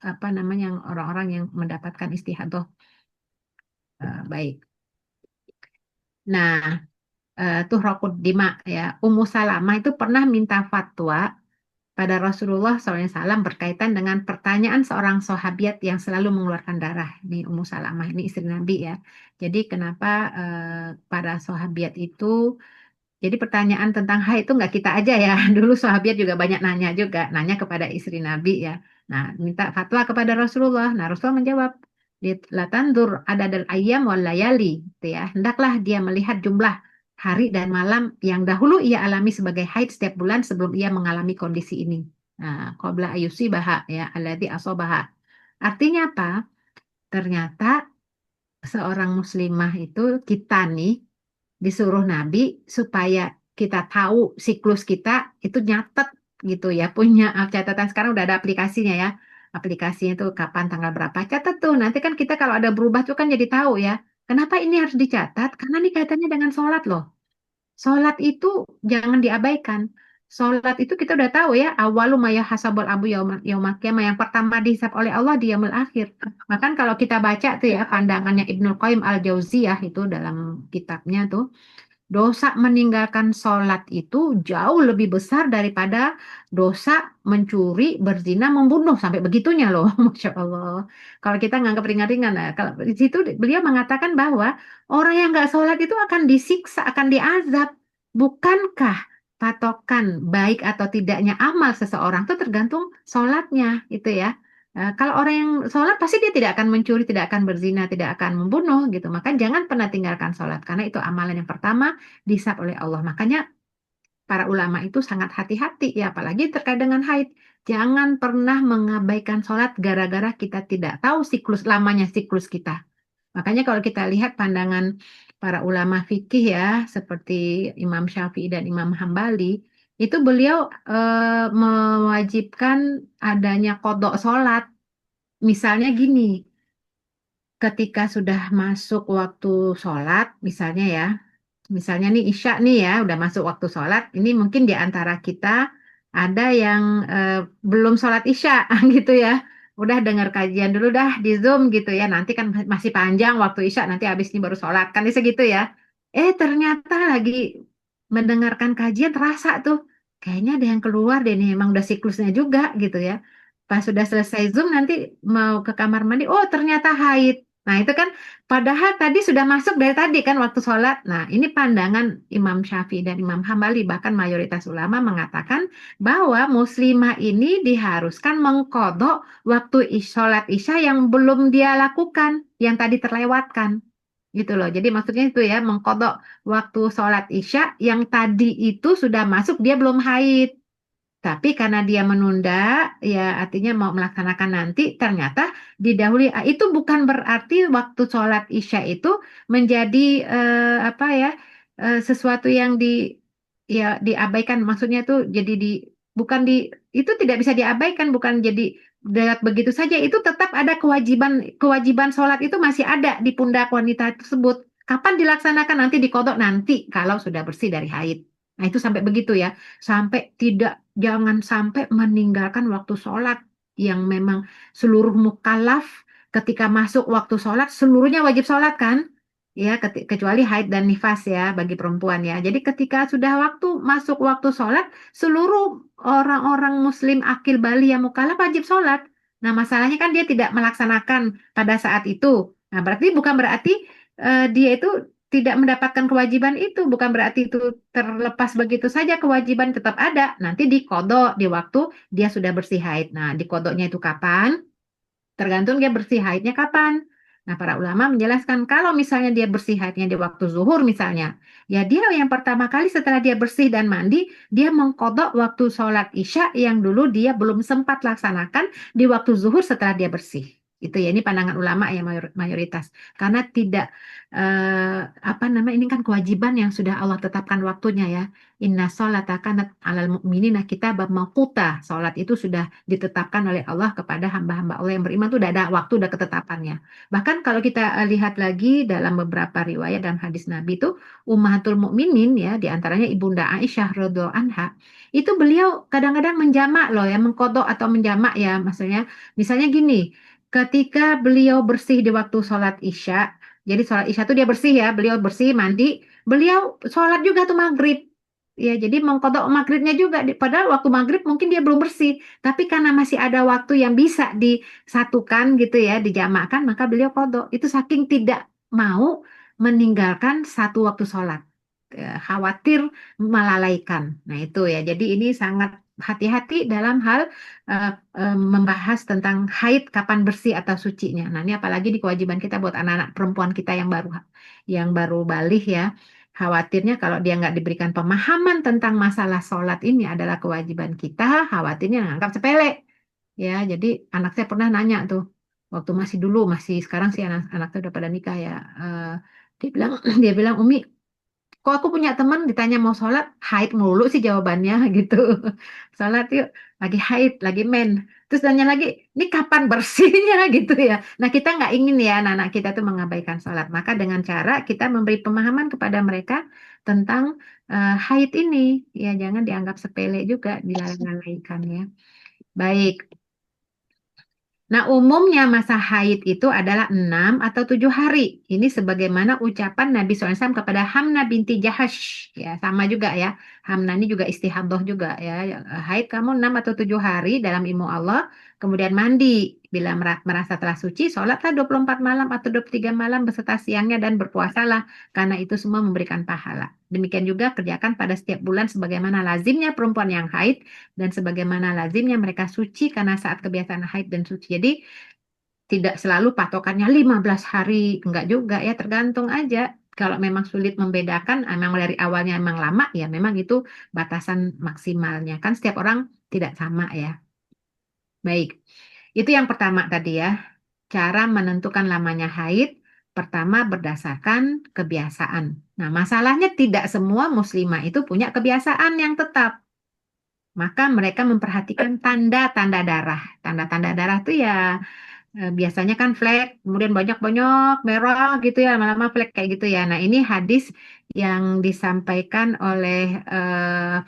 apa namanya yang orang-orang yang mendapatkan istihadah baik. Nah, tuh rokud dima ya Ummu Salamah itu pernah minta fatwa pada Rasulullah SAW berkaitan dengan pertanyaan seorang sahabiat yang selalu mengeluarkan darah. Ini Ummu Salamah, ini istri Nabi ya. Jadi kenapa para sahabiat itu, jadi pertanyaan tentang haid itu nggak kita aja ya. Dulu sahabiat juga banyak nanya juga, nanya kepada istri Nabi ya. Nah, minta fatwa kepada Rasulullah. Nah, Rasulullah menjawab, latandur ada dal ayam wal layali, gitu ya. Hendaklah dia melihat jumlah hari dan malam yang dahulu ia alami sebagai haid setiap bulan sebelum ia mengalami kondisi ini. Nah, qabla ayusibaha ya, alladzi asobaha. Artinya apa? Ternyata seorang muslimah itu kita nih disuruh Nabi supaya kita tahu siklus kita itu nyatet gitu ya punya catatan sekarang udah ada aplikasinya ya aplikasinya tuh kapan tanggal berapa catat tuh nanti kan kita kalau ada berubah tuh kan jadi tahu ya kenapa ini harus dicatat karena ini kaitannya dengan sholat loh. Sholat itu jangan diabaikan. Sholat itu kita udah tahu ya, awalu maya hasabul abu yaumal qiyamah yang pertama dihisab oleh Allah di yaumil akhir. Bahkan kalau kita baca tuh ya pandangannya Ibnu Qayyim al-Jauziyah itu dalam kitabnya tuh dosa meninggalkan sholat itu jauh lebih besar daripada dosa mencuri, berzina, membunuh sampai begitunya loh, Masya Allah. Kalau kita nganggap ringan-ringan, nah, kalau di situ beliau mengatakan bahwa orang yang nggak sholat itu akan disiksa, akan diazab. Bukankah patokan baik atau tidaknya amal seseorang itu tergantung sholatnya, itu ya. Kalau orang yang sholat pasti dia tidak akan mencuri, tidak akan berzina, tidak akan membunuh gitu. Maka jangan pernah tinggalkan sholat karena itu amalan yang pertama dihisab oleh Allah. Makanya para ulama itu sangat hati-hati ya, apalagi terkait dengan haid. Jangan pernah mengabaikan sholat gara-gara kita tidak tahu siklus lamanya siklus kita. Makanya kalau kita lihat pandangan para ulama fikih ya, seperti Imam Syafi'i dan Imam Hambali, itu beliau mewajibkan adanya kodok sholat. Misalnya gini, ketika sudah masuk waktu sholat, misalnya ya, misalnya nih Isya nih ya, udah masuk waktu sholat, ini mungkin di antara kita ada yang belum sholat Isya gitu ya. Udah dengar kajian dulu dah di Zoom gitu ya. Nanti kan masih panjang waktu Isya, nanti habis ini baru sholat. Kan bisa gitu ya. Ternyata lagi mendengarkan kajian terasa tuh. Kayaknya ada yang keluar deh nih, emang udah siklusnya juga gitu ya. Pas sudah selesai Zoom nanti mau ke kamar mandi, oh ternyata haid. Nah itu kan padahal tadi sudah masuk dari tadi kan waktu sholat. Nah, ini pandangan Imam Syafi'i dan Imam Hambali, bahkan mayoritas ulama mengatakan bahwa muslimah ini diharuskan mengkodok waktu sholat Isya yang belum dia lakukan, yang tadi terlewatkan. Gitu loh. Jadi maksudnya itu ya, mengkodok waktu sholat Isya yang tadi itu sudah masuk, dia belum haid. Tapi karena dia menunda, ya artinya mau melaksanakan nanti, ternyata didahului. Itu bukan berarti waktu sholat Isya itu menjadi apa ya, sesuatu yang ya diabaikan. Maksudnya tuh jadi bukan itu tidak bisa diabaikan, bukan jadi begitu saja. Itu tetap ada kewajiban kewajiban sholat itu masih ada di pundak wanita tersebut. Kapan dilaksanakan nanti dikodok nanti kalau sudah bersih dari haid. Nah itu sampai begitu ya, sampai tidak jangan sampai meninggalkan waktu sholat yang memang seluruh mukallaf ketika masuk waktu sholat seluruhnya wajib sholat kan ya kecuali haid dan nifas ya bagi perempuan ya. Jadi ketika sudah waktu masuk waktu sholat seluruh orang-orang muslim akil bali yang mukallaf wajib sholat. Nah masalahnya kan dia tidak melaksanakan pada saat itu. Nah berarti bukan berarti dia itu tidak mendapatkan kewajiban itu, bukan berarti itu terlepas begitu saja, kewajiban tetap ada. Nanti dikodok di waktu dia sudah bersih haid. Nah, dikodoknya itu kapan? Tergantung dia bersih haidnya kapan. Nah, para ulama menjelaskan kalau misalnya dia bersih haidnya di waktu zuhur misalnya, ya dia yang pertama kali setelah dia bersih dan mandi, dia mengkodok waktu sholat Isya yang dulu dia belum sempat laksanakan di waktu zuhur setelah dia bersih. Itu ya, ini pandangan ulama yang mayoritas. Karena tidak, apa namanya, ini kan kewajiban yang sudah Allah tetapkan waktunya ya. Inna sholata kanat alal mu'minina kitaban mawquta. Sholat itu sudah ditetapkan oleh Allah kepada hamba-hamba Allah yang beriman itu udah ada waktu, udah ketetapannya. Bahkan kalau kita lihat lagi dalam beberapa riwayat dan hadis Nabi itu Ummahatul Mukminin ya, diantaranya Ibunda Aisyah radhiyallahu anha, itu beliau kadang-kadang menjamak loh ya, mengkodok atau menjamak ya, maksudnya misalnya gini, ketika beliau bersih di waktu sholat Isya, jadi sholat Isya itu dia bersih ya, beliau bersih mandi, beliau sholat juga tuh maghrib. Ya, jadi mengkodok maghribnya juga. Padahal waktu maghrib mungkin dia belum bersih. Tapi karena masih ada waktu yang bisa disatukan gitu ya, dijamakkan, maka beliau kodok. Itu saking tidak mau meninggalkan satu waktu sholat. Khawatir melalaikan. Nah itu ya, jadi ini sangat hati-hati dalam hal eh, membahas tentang haid kapan bersih atau sucinya. Nah ini apalagi di kewajiban kita buat anak-anak perempuan kita yang baru balik ya. Khawatirnya kalau dia nggak diberikan pemahaman tentang masalah sholat ini adalah kewajiban kita, khawatirnya nganggap sepele. Ya, jadi anak saya pernah nanya tuh, waktu masih dulu, masih sekarang sih anak saya udah pada nikah ya. eh, dia bilang, dia bilang, Umi, kok aku punya teman ditanya mau sholat, haid mulu sih jawabannya gitu. Sholat yuk, lagi haid, lagi men. Terus tanya lagi, ini kapan bersihnya gitu ya. Nah kita nggak ingin ya anak-anak kita tuh mengabaikan sholat. Maka dengan cara kita memberi pemahaman kepada mereka tentang haid ini. Ya jangan dianggap sepele juga, dilalaikan ya. Baik. Nah, umumnya masa haid itu adalah 6 atau 7 hari. Ini sebagaimana ucapan Nabi SAW kepada Hamna binti Jahash. Ya, sama juga ya. Hamna ini juga istihadah juga ya. Haid kamu 6 atau 7 hari dalam ilmu Allah. Kemudian mandi. Bila merasa telah suci, sholatlah 24 malam atau 23 malam beserta siangnya dan berpuasalah. Karena itu semua memberikan pahala. Demikian juga kerjakan pada setiap bulan sebagaimana lazimnya perempuan yang haid dan sebagaimana lazimnya mereka suci karena saat kebiasaan haid dan suci. Jadi tidak selalu patokannya 15 hari, enggak juga ya, tergantung aja. Kalau memang sulit membedakan, memang dari awalnya memang lama, ya memang itu batasan maksimalnya. Kan setiap orang tidak sama ya. Baik, itu yang pertama tadi ya. Cara menentukan lamanya haid. Pertama, berdasarkan kebiasaan. Nah, masalahnya tidak semua muslimah itu punya kebiasaan yang tetap. Maka mereka memperhatikan tanda-tanda darah. Tanda-tanda darah itu ya biasanya kan flek, kemudian banyak-banyak merah gitu ya, lama-lama flek kayak gitu ya. Nah, ini hadis yang disampaikan oleh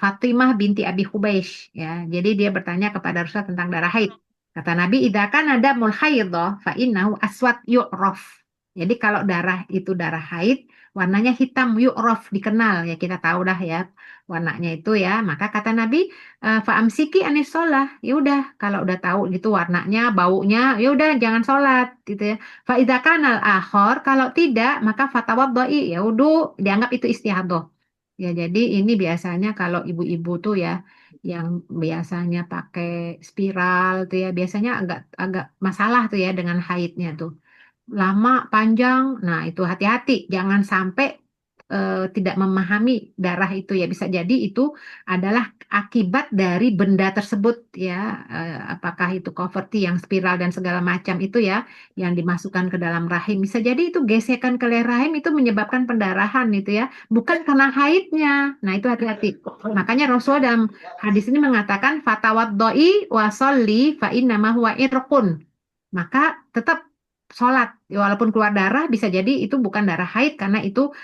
Fatimah binti Abi Hubaysh ya. Jadi dia bertanya kepada Rasulullah tentang darah haid. Kata Nabi, "Idza kana damul haidh fa innahu aswad yu'raf." Jadi kalau darah itu darah haid, warnanya hitam yu'raf, dikenal ya, kita tahu dah ya warnanya itu ya. Maka kata Nabi, faamsiki anis sholah, ya udah kalau udah tahu gitu warnanya baunya, ya udah jangan sholat gitu ya. Faidza kanal akhor, kalau tidak maka fatawaddai, ya udah dianggap itu istihadah ya. Jadi ini biasanya kalau ibu-ibu tuh ya yang biasanya pakai spiral tuh ya biasanya agak agak masalah tuh ya dengan haidnya tuh lama, panjang. Nah, itu hati-hati, jangan sampai tidak memahami darah itu ya. Bisa jadi itu adalah akibat dari benda tersebut ya. Apakah itu Coverty yang spiral dan segala macam itu ya, yang dimasukkan ke dalam rahim. Bisa jadi itu gesekan ke rahim itu menyebabkan pendarahan itu ya, bukan karena haidnya. Nah, itu hati-hati. Makanya Rasulullah dalam hadis ini mengatakan fatawaddoi wasolli fa innama huwa irqun. Maka tetap sholat walaupun keluar darah bisa jadi itu bukan darah haid karena itu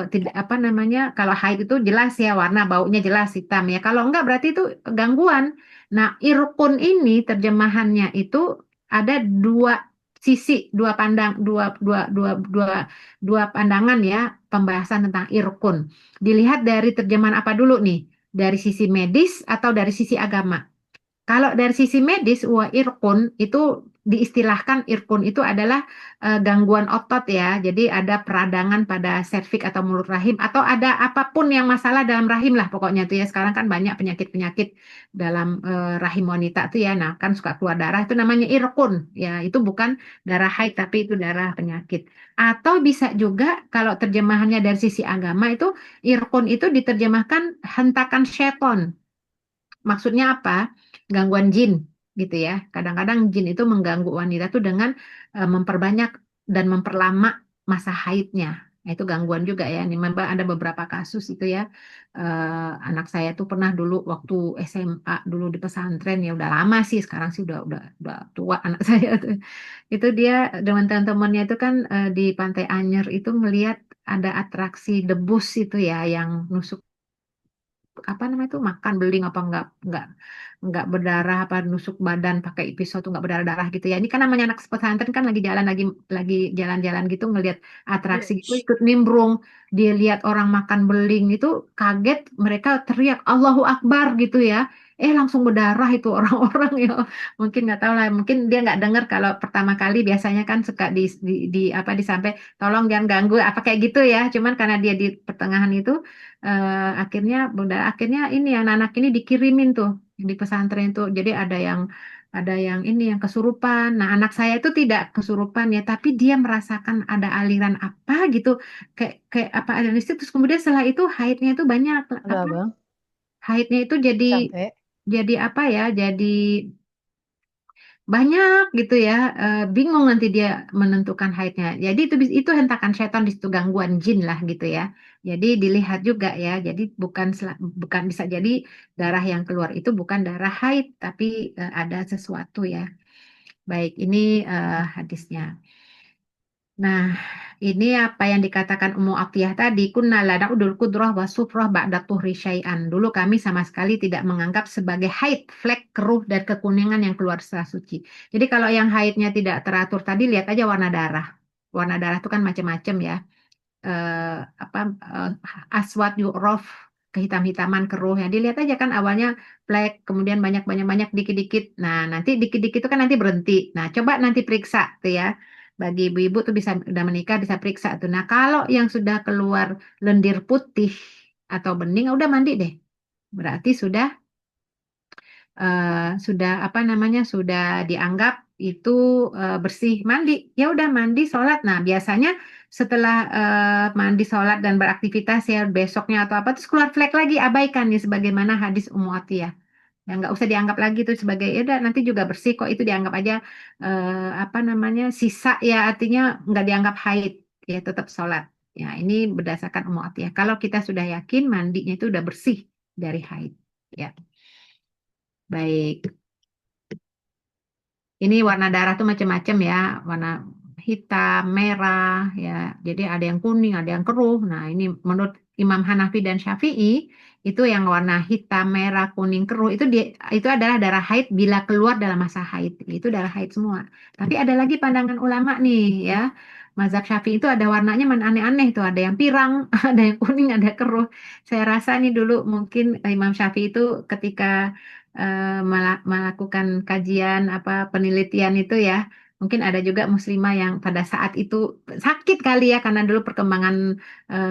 tidak apa namanya kalau haid itu jelas ya warna baunya jelas hitam ya kalau enggak berarti itu gangguan. Nah, irkun ini terjemahannya itu ada dua sisi, dua pandangan ya pembahasan tentang irkun. Dilihat dari terjemahan apa dulu nih, dari sisi medis atau dari sisi agama. Kalau dari sisi medis, irkun itu diistilahkan irkun itu adalah gangguan otot ya. Jadi ada peradangan pada serviks atau mulut rahim atau ada apapun yang masalah dalam rahim lah pokoknya tuh ya. Sekarang kan banyak penyakit-penyakit dalam rahim wanita tuh ya. Nah, kan suka keluar darah itu namanya irkun. Ya, itu bukan darah haid tapi itu darah penyakit. Atau bisa juga kalau terjemahannya dari sisi agama itu irkun itu diterjemahkan hentakan seton. Maksudnya apa? Gangguan jin gitu ya. Kadang-kadang jin itu mengganggu wanita tuh dengan memperbanyak dan memperlama masa haidnya. Nah, itu gangguan juga ya. Ini memang ada beberapa kasus itu ya. Anak saya tuh pernah dulu waktu SMA dulu di pesantren ya udah lama sih. Sekarang sih udah tua anak saya tuh. Itu dia dengan teman-temannya itu kan di Pantai Anyer itu ngelihat ada atraksi debus itu ya yang nusuk apa namanya itu makan beling apa nggak berdarah apa nusuk badan pakai pisau tuh nggak berdarah-darah gitu ya. Ini kan namanya anak pesantren kan lagi jalan-jalan gitu ngelihat atraksi gitu ikut nimbrung. Dia lihat orang makan beling itu kaget mereka teriak Allahu Akbar gitu ya. Langsung berdarah itu orang-orang ya. Mungkin nggak tahu lah, mungkin dia nggak dengar kalau pertama kali biasanya kan suka apa disampai tolong jangan ganggu apa kayak gitu ya. Cuman karena dia di pertengahan itu akhirnya ini anak-anak ini dikirimin tuh di pesantren tuh jadi ada yang ini yang kesurupan. Nah, anak saya itu tidak kesurupan ya tapi dia merasakan ada aliran apa gitu kayak kayak apa aliran listrik terus kemudian setelah itu haidnya itu banyak Halo apa Abang, haidnya itu jadi sampai. jadi apa ya jadi banyak gitu ya bingung nanti dia menentukan haidnya jadi itu hentakan setan di situ gangguan jin lah gitu ya jadi dilihat juga ya jadi bukan bisa jadi darah yang keluar itu bukan darah haid tapi ada sesuatu ya baik ini hadisnya. Nah, ini apa yang dikatakan Ummu Atiyah tadi, kunna la na'udul kudrah wa sufrah ba'da tuhri syai'an. Dulu kami sama sekali tidak menganggap sebagai haid, flek, keruh, dan kekuningan yang keluar setelah suci. Jadi kalau yang haidnya tidak teratur tadi, lihat aja warna darah. Warna darah itu kan macam-macam ya. Apa aswad yu'raf, kehitam-hitaman keruh. Ya, dilihat aja kan awalnya flek, kemudian banyak-banyak dikit-dikit. Nah, nanti dikit-dikit itu kan nanti berhenti. Nah, coba nanti periksa tuh ya bagi ibu-ibu tuh bisa udah menikah bisa periksa tuh. Nah, kalau yang sudah keluar lendir putih atau bening, udah mandi deh. Berarti sudah apa namanya sudah dianggap itu bersih mandi. Ya udah mandi sholat. Nah, biasanya setelah mandi sholat dan beraktivitas ya besoknya atau apa terus keluar flek lagi abaikan ya sebagaimana hadis Ummu Atiyah. Ya nggak usah dianggap lagi tuh sebagai ya udah nanti juga bersih kok, itu dianggap aja apa namanya sisa ya, artinya nggak dianggap haid ya, tetap sholat. Ya ini berdasarkan Ummu Atiyah. Kalau kita sudah yakin mandinya itu udah bersih dari haid. Ya baik. Ini warna darah tuh macam-macam ya, warna hitam, merah, ya. Jadi ada yang kuning, ada yang keruh. Nah, ini menurut Imam Hanafi dan Syafi'i itu yang warna hitam, merah, kuning, keruh itu adalah darah haid bila keluar dalam masa haid. Itu darah haid semua. Tapi ada lagi pandangan ulama nih ya. Mazhab Syafi'i itu ada warnanya aneh-aneh tuh, ada yang pirang, ada yang kuning, ada keruh. Saya rasa nih dulu mungkin Imam Syafi'i itu ketika melakukan kajian apa penelitian itu ya. Mungkin ada juga muslimah yang pada saat itu sakit kali ya, karena dulu perkembangan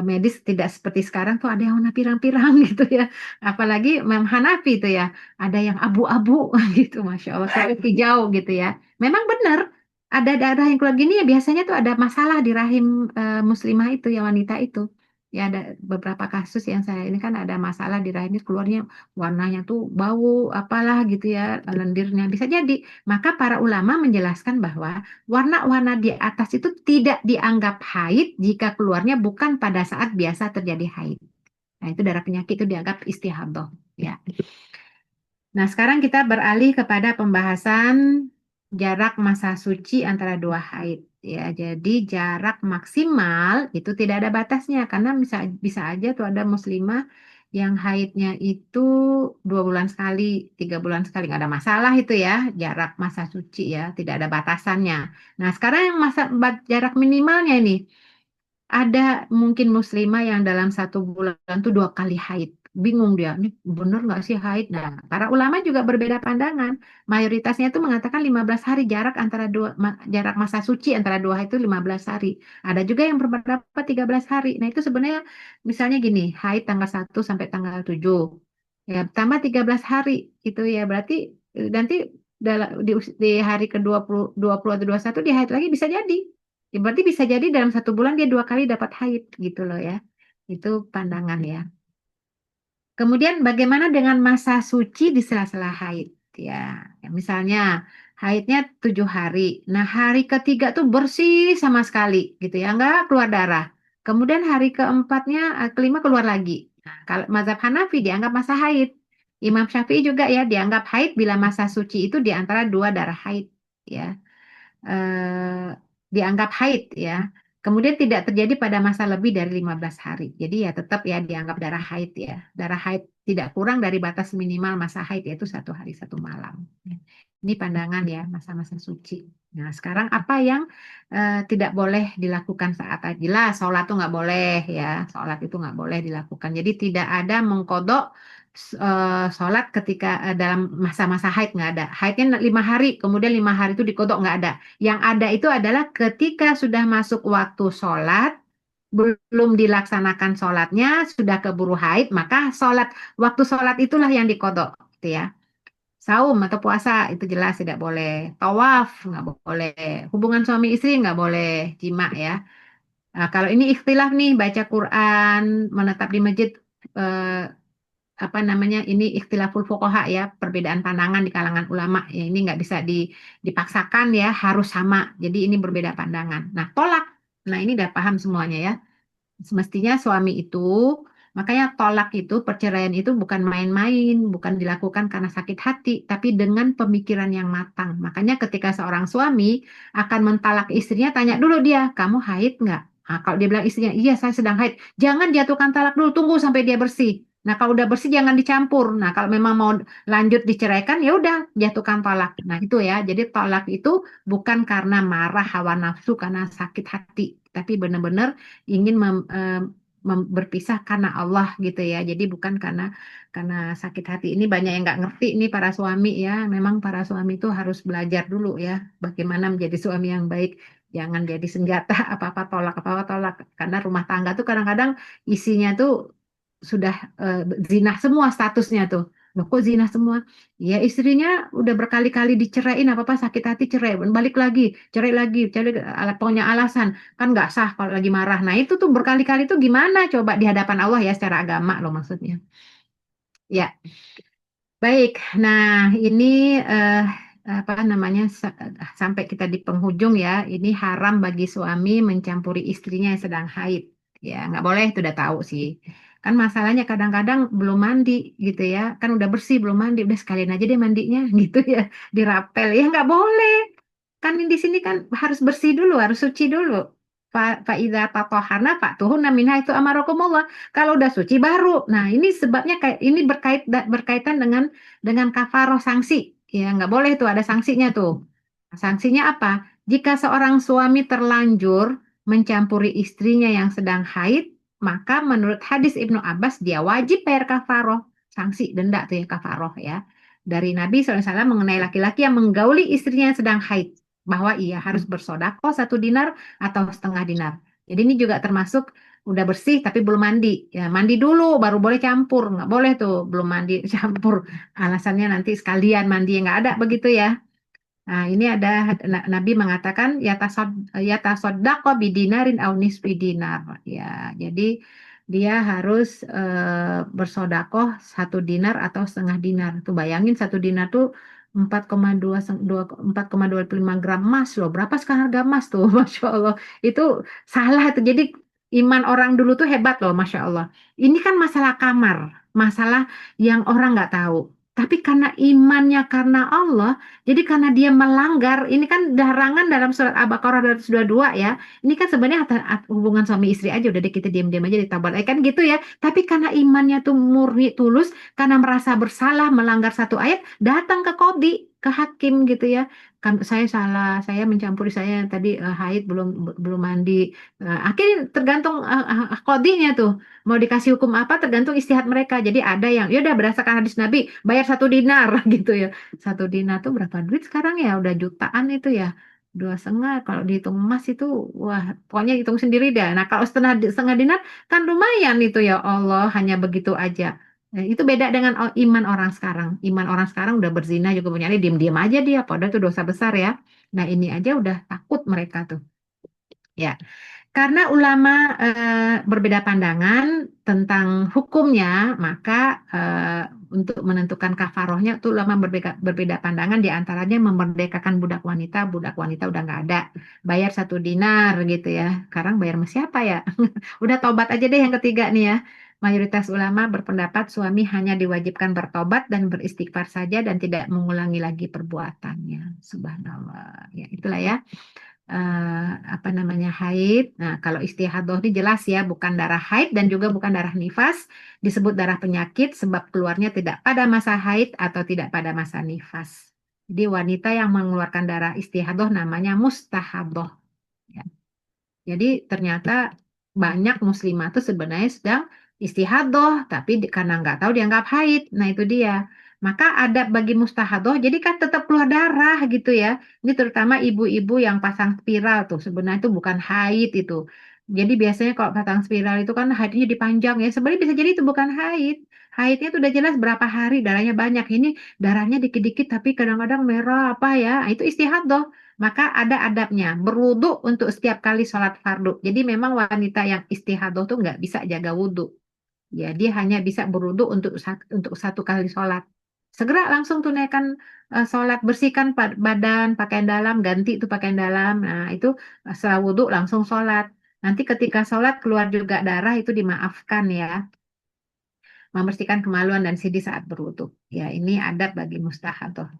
medis tidak seperti sekarang tuh, ada yang warna pirang-pirang gitu ya. Apalagi Imam Hanafi itu ya, ada yang abu-abu gitu, Masya Allah, sampai hijau gitu ya. Memang benar ada darah yang keluar gini ya, biasanya tuh ada masalah di rahim muslimah itu ya, wanita itu. Ya ada beberapa kasus yang saya ini kan ada masalah di rahimnya, keluarnya warnanya tuh bau apalah gitu ya, lendirnya bisa jadi. Maka para ulama menjelaskan bahwa warna-warna di atas itu tidak dianggap haid jika keluarnya bukan pada saat biasa terjadi haid. Nah, itu darah penyakit itu dianggap istihadah ya. Nah, sekarang kita beralih kepada pembahasan jarak masa suci antara dua haid. Ya, jadi jarak maksimal itu tidak ada batasnya, karena bisa bisa aja tuh ada muslimah yang haidnya itu 2 bulan sekali, 3 bulan sekali, nggak ada masalah itu ya, jarak masa suci ya, tidak ada batasannya. Nah, sekarang yang jarak minimalnya ini ada mungkin muslimah yang dalam 1 bulan tuh 2 kali haid. Bingung dia, ini bener nggak sih haid? Nah, para ulama juga berbeda pandangan. Mayoritasnya itu mengatakan 15 hari jarak antara jarak masa suci antara dua haid itu 15 hari. Ada juga yang berpendapat 13 hari. Nah, itu sebenarnya misalnya gini, haid tanggal 1 sampai tanggal 7. Ya, tambah 13 hari itu ya berarti nanti di hari ke-20, 20 atau 21 dia haid lagi bisa jadi. Ya, berarti bisa jadi dalam 1 bulan dia 2 kali dapat haid gitu loh ya. Itu pandangan ya. Kemudian bagaimana dengan masa suci di sela-sela haid? Ya, misalnya haidnya 7 hari. Nah, hari ketiga tuh bersih sama sekali gitu ya, nggak keluar darah. Kemudian hari keempatnya, kelima keluar lagi. Nah, kalau mazhab Hanafi dianggap masa haid. Imam Syafi'i juga ya dianggap haid bila masa suci itu di antara dua darah haid ya, eh, dianggap haid ya. Kemudian tidak terjadi pada masa lebih dari 15 hari. Jadi ya tetap ya dianggap darah haid ya. Darah haid tidak kurang dari batas minimal masa haid, yaitu 1 hari 1 malam. Ini pandangan ya masa-masa suci. Nah, sekarang apa yang tidak boleh dilakukan saat haid? Jelas, sholat tuh nggak boleh ya. Sholat itu nggak boleh dilakukan. Jadi tidak ada mengkodok sholat ketika dalam masa-masa haid, nggak ada. Haidnya 5 hari, kemudian 5 hari itu dikodok, nggak ada. Yang ada itu adalah ketika sudah masuk waktu sholat, belum dilaksanakan sholatnya, sudah keburu haid, maka waktu sholat itulah yang dikodok, gitu ya. Saum atau puasa itu jelas tidak boleh. Tawaf nggak boleh. Hubungan suami istri nggak boleh. Jima ya. Nah, kalau ini ikhtilaf nih, baca Quran, menetap di masjid, eh, apa namanya, ini ikhtilaful fuqaha ya, perbedaan pandangan di kalangan ulama ya, ini nggak bisa dipaksakan ya, harus sama, jadi ini berbeda pandangan. Nah, tolak, nah ini udah paham semuanya ya. Semestinya suami itu, makanya tolak itu, perceraian itu bukan main-main, bukan dilakukan karena sakit hati, tapi dengan pemikiran yang matang. Makanya ketika seorang suami akan mentalak istrinya, tanya dulu dia, kamu haid nggak? Nah, kalau dia bilang istrinya, iya saya sedang haid, jangan jatuhkan talak dulu, tunggu sampai dia bersih. Nah, kalau udah bersih jangan dicampur. Nah, kalau memang mau lanjut diceraikan, ya udah jatuhkan talak. Nah, itu ya. Jadi talak itu bukan karena marah hawa nafsu, karena sakit hati, tapi benar-benar ingin berpisah karena Allah gitu ya. Jadi bukan karena sakit hati. Ini banyak yang nggak ngerti nih para suami ya. Memang para suami itu harus belajar dulu ya, bagaimana menjadi suami yang baik. Jangan jadi senjata apa-apa tolak. Karena rumah tangga tuh kadang-kadang isinya tuh sudah zina semua statusnya tuh. Loh kok zina semua? Ya istrinya udah berkali-kali diceraiin, apa-apa sakit hati cerai, balik lagi, cerai, pokoknya alasan kan nggak sah kalau lagi marah. Nah itu tuh berkali-kali tuh gimana coba di hadapan Allah ya, secara agama loh maksudnya. Ya, Baik, nah ini apa namanya sampai kita di penghujung ya. Ini haram bagi suami mencampuri istrinya yang sedang haid. Ya nggak boleh, itu udah tahu sih. Kan masalahnya kadang-kadang belum mandi gitu ya. Kan udah bersih belum mandi, udah sekalian aja deh mandinya gitu ya. Dirapel ya nggak boleh. Kan di sini kan harus bersih dulu, harus suci dulu. Faiza tatohana fatuhunna min haitsu amarakumullah. Kalau udah suci baru. Nah, ini sebabnya kayak ini berkaitan dengan kafaroh sanksi. Ya, nggak boleh tuh ada sanksinya tuh. Sanksinya apa? Jika seorang suami terlanjur mencampuri istrinya yang sedang haid, maka menurut hadis Ibnu Abbas dia wajib bayar kafaroh. Sanksi denda tuh ya kafaroh ya. Dari Nabi SAW mengenai laki-laki yang menggauli istrinya yang sedang haid. Bahwa ia harus bersodakoh 1 dinar atau setengah dinar. Jadi ini juga termasuk udah bersih tapi belum mandi. Ya, mandi dulu baru boleh campur. Nggak boleh tuh belum mandi campur. Alasannya nanti sekalian mandi nggak ada begitu ya. Nah, ini ada Nabi mengatakan ya tasoddaqo bidinarin au nisfi dinar. Ya, jadi dia harus bersodakoh 1 dinar atau setengah dinar. Tuh bayangin 1 dinar tuh 4,25 gram emas loh. Berapa sekarang harga emas tuh? Masya Allah. Itu salah tuh. Jadi iman orang dulu tuh hebat loh, Masya Allah. Ini kan masalah kamar, masalah yang orang nggak tahu. Tapi karena imannya karena Allah, jadi karena dia melanggar, ini kan larangan dalam surat Al-Baqarah 222 ya. Ini kan sebenarnya hubungan suami istri aja udah deh kita diam-diam aja ditabar. Kan gitu ya. Tapi karena imannya tuh murni tulus, karena merasa bersalah melanggar satu ayat, datang ke qadhi, ke hakim gitu ya. Kan saya salah, saya mencampuri saya tadi haid belum belum mandi. Akhirnya tergantung qadhinya tuh mau dikasih hukum apa tergantung istihad mereka. Jadi ada yang ya udah berdasarkan hadis Nabi bayar 1 dinar gitu ya. 1 dinar tuh berapa duit sekarang ya? Udah jutaan itu ya. 2,5 kalau dihitung emas itu wah pokoknya hitung sendiri deh. Nah kalau setengah dinar kan lumayan itu ya Allah hanya begitu aja. Nah, itu beda dengan iman orang sekarang. Iman orang sekarang udah berzina juga punya diam-diam aja dia. Padahal itu dosa besar ya. Nah ini aja udah takut mereka tuh. Ya. Karena ulama berbeda pandangan tentang hukumnya, maka untuk menentukan kafarohnya itu ulama berbeda pandangan di antaranya memerdekakan budak wanita udah nggak ada, bayar 1 dinar gitu ya. Sekarang bayar sama siapa ya? Udah tobat aja deh yang ketiga nih ya. Mayoritas ulama berpendapat suami hanya diwajibkan bertobat dan beristighfar saja dan tidak mengulangi lagi perbuatannya. Subhanallah. Ya, itulah ya apa namanya haid. Nah, kalau istihadah ini jelas ya, bukan darah haid dan juga bukan darah nifas, disebut darah penyakit sebab keluarnya tidak pada masa haid atau tidak pada masa nifas. Jadi wanita yang mengeluarkan darah istihadah namanya mustahadah. Ya. Jadi ternyata banyak muslimah tuh sebenarnya sedang istihadah, tapi karena nggak tahu dianggap haid. Nah itu dia. Maka adab bagi mustahadah, jadi kan tetap keluar darah gitu ya. Ini terutama ibu-ibu yang pasang spiral tuh, sebenarnya itu bukan haid itu. Jadi biasanya kalau pasang spiral itu kan haidnya dipanjang ya. Sebenarnya bisa jadi itu bukan haid. Haidnya itu udah jelas berapa hari, darahnya banyak. Ini darahnya dikit-dikit tapi kadang-kadang merah apa ya. Nah, itu istihadah. Maka ada adabnya, berwudu untuk setiap kali sholat fardu. Jadi memang wanita yang istihadah tuh nggak bisa jaga wudu. Ya, dia hanya bisa berwudu untuk 1 kali sholat. Segera langsung tunaikan sholat, bersihkan badan, pakaian dalam, ganti itu pakaian dalam. Nah, itu setelah wudu langsung sholat. Nanti ketika sholat keluar juga darah itu dimaafkan ya. Membersihkan kemaluan dan sidi saat berwudu. Ya, ini adab bagi mustahadah.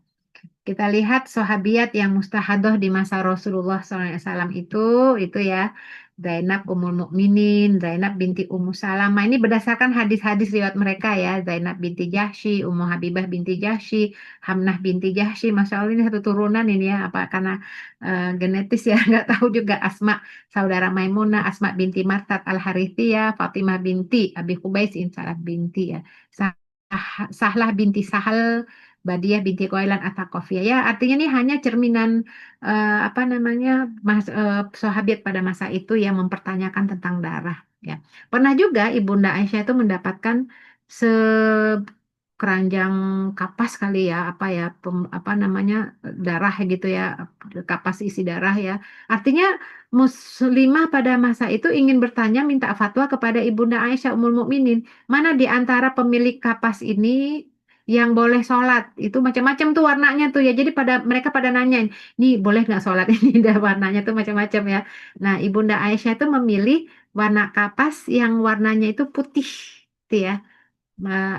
Kita lihat sahabiat yang mustahadoh di masa Rasulullah SAW itu ya Zainab Ummul Mukminin, Zainab binti Ummu Salamah. Ini berdasarkan hadis-hadis riwayat mereka ya. Zainab binti Jahsy, Ummu Habibah binti Jahsy, Hamnah binti Jahsy. Masya Allah ini satu turunan ini ya. Apa karena genetis ya nggak tahu juga. Asma saudara Maimunah, Asma binti Martat Al Harithiyah, Fatimah binti Abi Hubais, Salah binti ya. Sahlah binti Sahal, Badiah binti Qailan At-Thaqafiyah. Ya, artinya ini hanya cerminan apa namanya sahabat pada masa itu yang mempertanyakan tentang darah. Ya, pernah juga Ibunda Aisyah itu mendapatkan sekeranjang kapas kali ya, apa ya, apa namanya darah gitu ya, kapas isi darah ya. Artinya Muslimah pada masa itu ingin bertanya minta fatwa kepada Ibunda Aisyah Ummul Mukminin, mana di antara pemilik kapas ini yang boleh sholat. Itu macam-macam tuh warnanya tuh ya. Jadi mereka pada nanyain, nih boleh nggak sholat ini? Dah warnanya tuh macam-macam ya. Nah, Ibunda Aisyah itu memilih warna kapas yang warnanya itu putih, tuh ya.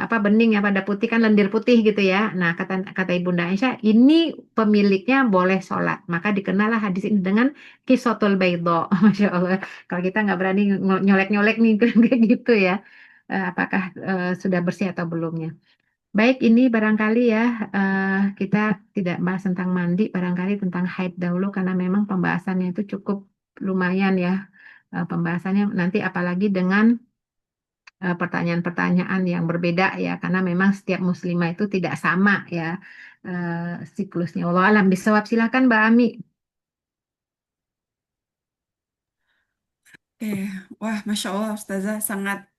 Apa bening ya pada putih kan lendir putih gitu ya. Nah, kata kata Ibunda Aisyah, ini pemiliknya boleh sholat. Maka dikenallah hadis ini dengan kisotul baydho. Masya Allah. Kalau kita nggak berani nyolek-nyolek nih kayak gitu ya. Apakah sudah bersih atau belumnya? Baik, ini barangkali ya kita tidak bahas tentang mandi, barangkali tentang haid dahulu karena memang pembahasannya itu cukup lumayan ya. Pembahasannya nanti apalagi dengan pertanyaan-pertanyaan yang berbeda ya, karena memang setiap muslimah itu tidak sama ya siklusnya. Allah alam bisawab. Silakan Mbak Ami. Oke, wah, Masya Allah, Ustazah sangat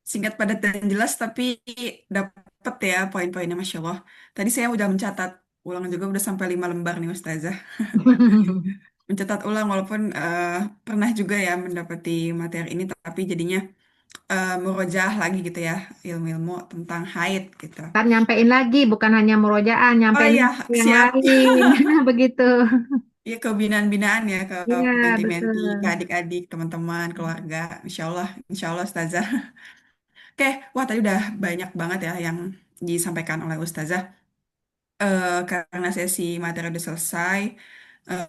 singkat, padat, dan jelas, tapi dapat ya poin-poinnya, Masya Allah. Tadi saya udah mencatat ulang juga, udah sampai 5 lembar nih, Ustazah. Mencatat ulang, walaupun pernah juga ya mendapati materi ini, tapi jadinya murojaah lagi gitu ya, ilmu-ilmu tentang haid gitu. Ntar nyampein lagi, bukan hanya murojaah, Oh nyampein iya, lagi yang siap. lain. Begitu. Iya, ke binaan-binaan ya, ke Iya, pementi-menti, ke betul. adik-adik, teman-teman, keluarga. Insya Allah, Ustazah. Oke, wah, tadi udah banyak banget ya yang disampaikan oleh Ustazah. Karena sesi materi udah selesai, eh,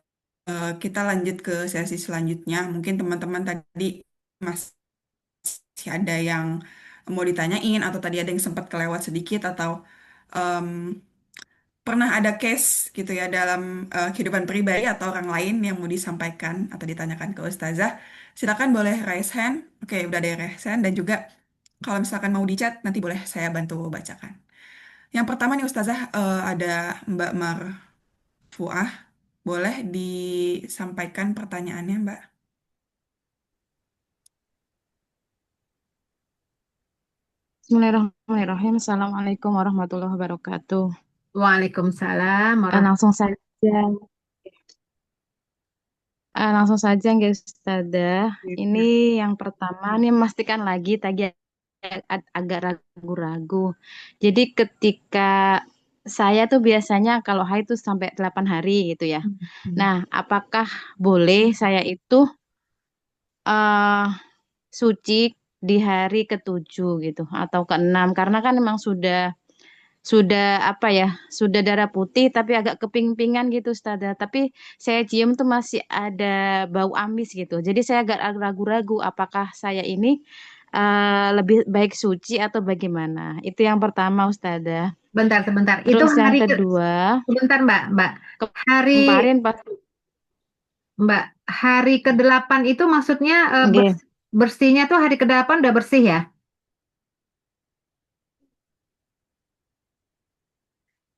kita lanjut ke sesi selanjutnya. Mungkin teman-teman tadi masih ada yang mau ditanyain, atau tadi ada yang sempat kelewat sedikit, atau em, pernah ada case gitu ya dalam kehidupan pribadi atau orang lain yang mau disampaikan atau ditanyakan ke Ustazah. Silakan, boleh raise hand. Oke, udah ada yang raise hand, dan juga kalau misalkan mau di chat nanti boleh saya bantu bacakan. Yang pertama nih Ustazah, ada Mbak Marfuah. Boleh disampaikan pertanyaannya, Mbak? Bismillahirrahmanirrahim. Assalamualaikum warahmatullahi wabarakatuh. Waalaikumsalam Langsung saja, langsung saja guys, Ustazah. Ini warahmatullahi yang pertama, nih memastikan lagi tadi agak ragu-ragu. Jadi ketika saya tuh biasanya kalau haid tuh sampai 8 hari gitu ya. wabarakatuh. Nah, apakah boleh saya itu eh suci di hari ketujuh gitu atau keenam? Karena kan memang sudah apa ya, sudah darah putih tapi agak keping-pingan gitu Ustazah. Tapi saya cium tuh masih ada bau amis gitu. Jadi saya agak ragu-ragu apakah saya ini lebih baik suci atau bagaimana. Itu yang pertama Ustazah. Bentar, sebentar. Itu Terus yang hari ke, kedua, sebentar Mbak. Hari kemarin pas Mbak, hari ke-8 itu maksudnya nggih, bersihnya tuh hari ke-8 udah bersih ya?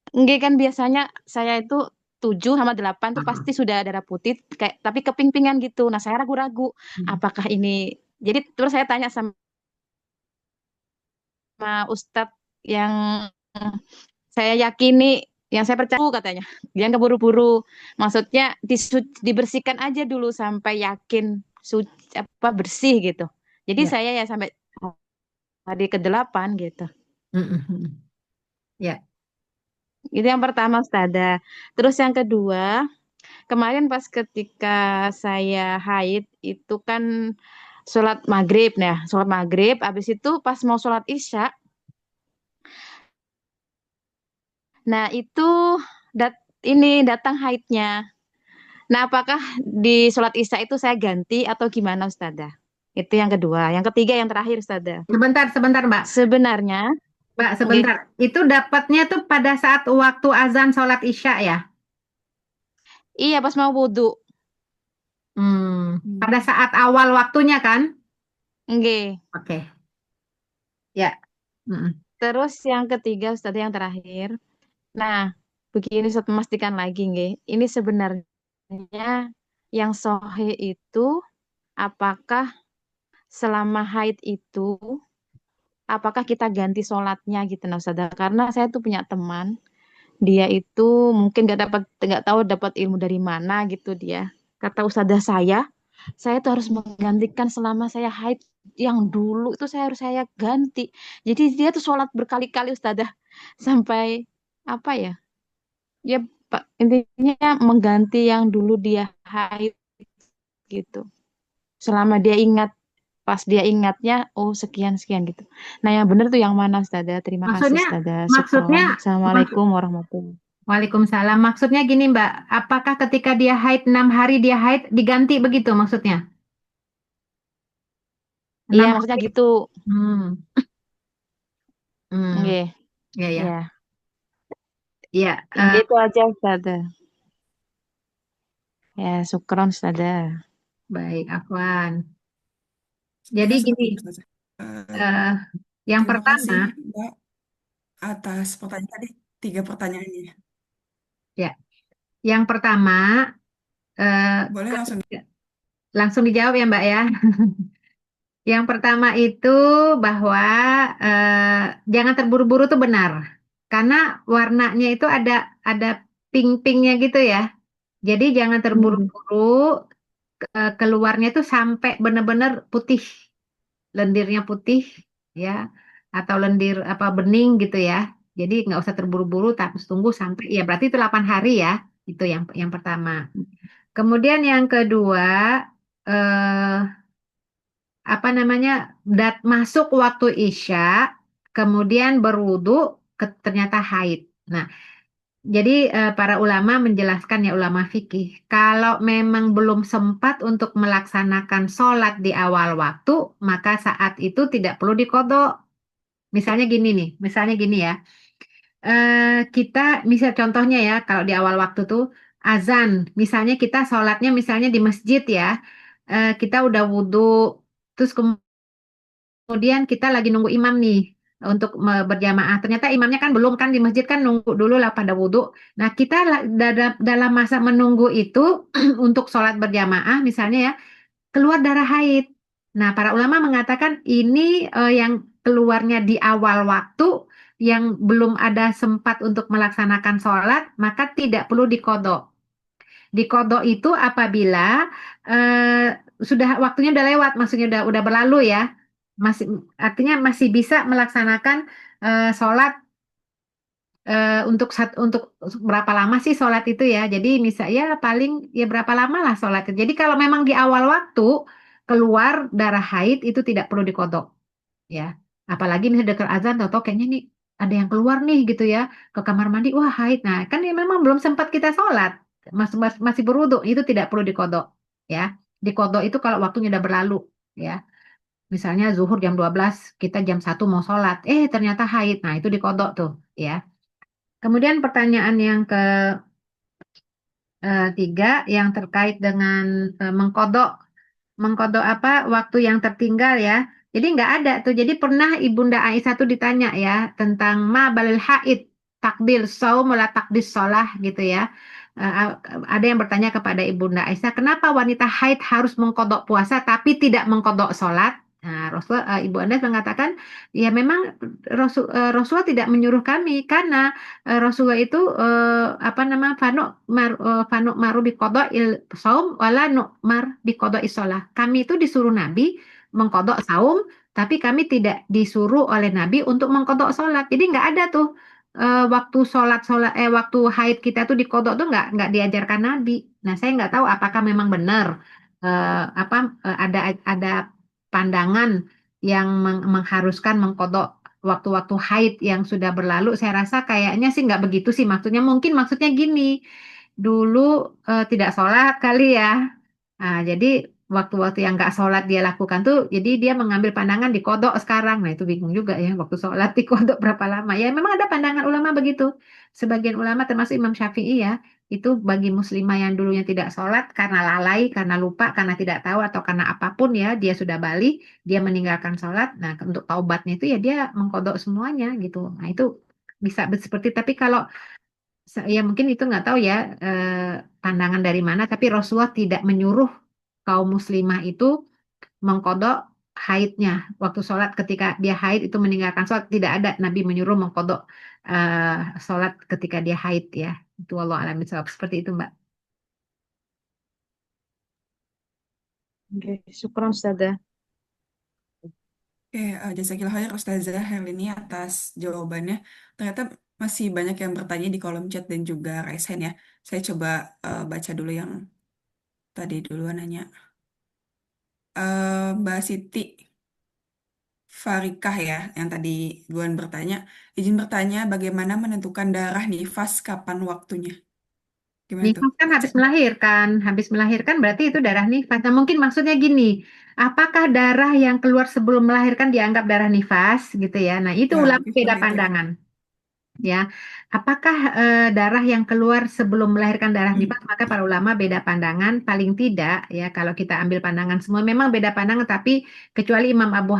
nggih kan biasanya saya itu 7 sama 8 tuh pasti sudah darah putih kayak tapi keping-pingan gitu. Nah, saya ragu-ragu Hmm. apakah ini jadi terus saya tanya sama Ustadz yang saya yakini, yang saya percaya katanya. Dia nggak buru-buru. Maksudnya dibersihkan aja dulu sampai yakin apa bersih gitu. Jadi Ya. saya ya sampai hari ke-8 gitu. Mm-mm. Ya. Itu yang pertama, Ustazah. Terus yang kedua, kemarin pas ketika saya haid itu kan sholat maghrib, nah sholat maghrib, habis itu pas mau sholat isya, nah itu ini datang haidnya. Nah, apakah di sholat isya itu saya ganti atau gimana, Ustazah? Itu yang kedua. Yang ketiga, yang terakhir, Ustazah. Sebentar, sebentar Mbak. Sebenarnya, Mbak, nggih, sebentar. Itu dapatnya tuh pada saat waktu azan sholat Isya ya? iya pas mau wudhu. Pada saat awal waktunya kan? Nggih. Oke. Ya. Mm-mm. Terus yang ketiga, Ustazah, yang terakhir. Nah, begini saya memastikan lagi, nggih. Ini sebenarnya yang sahih itu apakah selama haid itu apakah kita ganti sholatnya gitu nah Ustazah karena saya tuh punya teman dia itu mungkin nggak tahu dapat ilmu dari mana gitu dia kata Ustazah saya tuh harus menggantikan selama saya haid yang dulu itu saya ganti. Jadi dia tuh sholat berkali-kali Ustazah sampai apa ya? Ya Pak, intinya mengganti yang dulu dia haid gitu. Selama dia ingat, pas dia ingatnya, oh sekian sekian gitu. Nah yang bener tuh yang mana Ustazah? Terima kasih Maksudnya, Ustazah. maksudnya, Syukron. maksud, Assalamualaikum warahmatullahi. Waalaikumsalam. Maksudnya gini, Mbak, apakah ketika dia haid 6 hari dia haid diganti begitu maksudnya? Iya Enam maksudnya hari. gitu. Hmm, hmm, Nggih, ya ya, ya. ya. Yang gitu aja Ustazah. Ya, syukron Ustazah. Baik, Afwan. Jadi Saya seperti gini, itu saja. Eh, eh, yang Terima pertama, kasih Mbak atas pertanyaan tadi, 3 pertanyaannya. ya, yang pertama, Boleh langsung. langsung dijawab ya, Mbak ya. Yang pertama itu bahwa jangan terburu-buru tuh benar, karena warnanya itu ada pink-pinknya gitu ya. Jadi jangan Hmm. terburu-buru keluarnya tuh sampai benar-benar putih, lendirnya putih ya, atau lendir apa bening gitu ya. Jadi nggak usah terburu-buru, tapi tunggu sampai ya berarti itu 8 hari ya. Itu yang pertama. Kemudian yang kedua, eh, apa namanya, masuk waktu Isya, kemudian berwudu, ternyata haid. Nah, jadi para ulama menjelaskan ya, ulama fikih, kalau memang belum sempat untuk melaksanakan sholat di awal waktu, maka saat itu tidak perlu dikodok. Misalnya gini nih, misalnya gini ya, kita misal contohnya ya, kalau di awal waktu tuh azan, misalnya kita sholatnya misalnya di masjid ya, kita udah wudhu, terus kemudian kita lagi nunggu imam nih untuk berjamaah. Ternyata imamnya kan belum, kan di masjid kan nunggu dulu lah pada wudhu. Nah, kita dalam masa menunggu itu untuk sholat berjamaah misalnya ya, keluar darah haid. Nah, para ulama mengatakan ini yang keluarnya di awal waktu, yang belum ada sempat untuk melaksanakan sholat, maka tidak perlu dikodok. Dikodok itu apabila sudah waktunya udah lewat, maksudnya udah berlalu ya, masih artinya masih bisa melaksanakan sholat untuk berapa lama sih sholat itu ya. Jadi misalnya ya paling ya berapa lama lah sholat itu. Jadi kalau memang di awal waktu keluar darah haid itu tidak perlu dikodok ya. Apalagi misalnya dekat azan atau kayaknya nih ada yang keluar nih gitu ya ke kamar mandi, wah haid. Nah kan ya memang belum sempat kita sholat, masih berwudu, itu tidak perlu dikodok ya. Dikodok itu kalau waktunya udah berlalu ya. Misalnya zuhur jam 12, kita jam 1 mau sholat, ternyata haid. Nah itu dikodok tuh ya. Kemudian pertanyaan yang ketiga yang terkait dengan mengkodok. Mengkodok apa? Waktu yang tertinggal ya. Jadi nggak ada tuh. Jadi pernah Ibunda Aisyah tuh ditanya ya tentang ma balil haid takdil saum wala takdis sholah gitu ya. Ada yang bertanya kepada Ibunda Aisyah, kenapa wanita haid harus mengkodok puasa tapi tidak mengkodok sholat? Nah, Ibu Anda mengatakan, ya memang Rasulullah tidak menyuruh kami karena Rasulullah itu apa nama fanu maru biqada il saum wala nu'mar biqada isolah. Kami itu disuruh Nabi mengkodok saum, tapi kami tidak disuruh oleh Nabi untuk mengkodok sholat. Jadi nggak ada tuh waktu waktu haid kita tuh dikodok tuh nggak diajarkan Nabi. Nah, saya nggak tahu apakah memang benar apa ada pandangan yang mengharuskan mengkodok waktu-waktu haid yang sudah berlalu. Saya rasa kayaknya sih nggak begitu sih maksudnya. Mungkin maksudnya gini, dulu tidak sholat kali ya. Nah, jadi waktu-waktu yang nggak sholat dia lakukan tuh, jadi dia mengambil pandangan di kodok sekarang. Nah, itu bingung juga ya, waktu sholat di kodok berapa lama. Ya, memang ada pandangan ulama begitu. Sebagian ulama termasuk Imam Syafi'i ya, itu bagi muslimah yang dulunya tidak sholat karena lalai, karena lupa, karena tidak tahu, atau karena apapun ya, dia sudah balik, dia meninggalkan sholat. Nah, untuk taubatnya itu ya dia mengkodok semuanya gitu. Nah, itu bisa seperti, tapi kalau ya mungkin itu nggak tahu ya pandangan dari mana, tapi Rasulullah tidak menyuruh kaum muslimah itu mengkodok haidnya waktu sholat. Ketika dia haid itu meninggalkan sholat, tidak ada Nabi menyuruh mengkodok sholat ketika dia haid ya. Itu Allah alam bisawab, seperti itu Mbak. Oke, syukron Ustazah. Oke, jazakillah khair Ustazah Herlini atas jawabannya. Ternyata masih banyak yang bertanya di kolom chat dan juga raise hand ya. Saya coba baca dulu yang tadi duluan nanya. Mbak Siti Farikah ya, yang tadi duluan bertanya. Izin bertanya, bagaimana menentukan darah nifas kapan waktunya? Gimana tuh Nifas kan baca? habis melahirkan berarti itu darah nifas. Nah, mungkin maksudnya gini, apakah darah yang keluar sebelum melahirkan dianggap darah nifas gitu ya? Nah, itu Ya, ulama mungkin beda seperti itu ya. pandangan. Ya, apakah darah yang keluar sebelum melahirkan darah nifas, maka para ulama beda pandangan. Paling tidak ya, kalau kita ambil pandangan semua memang beda pandangan, tapi kecuali Imam Abu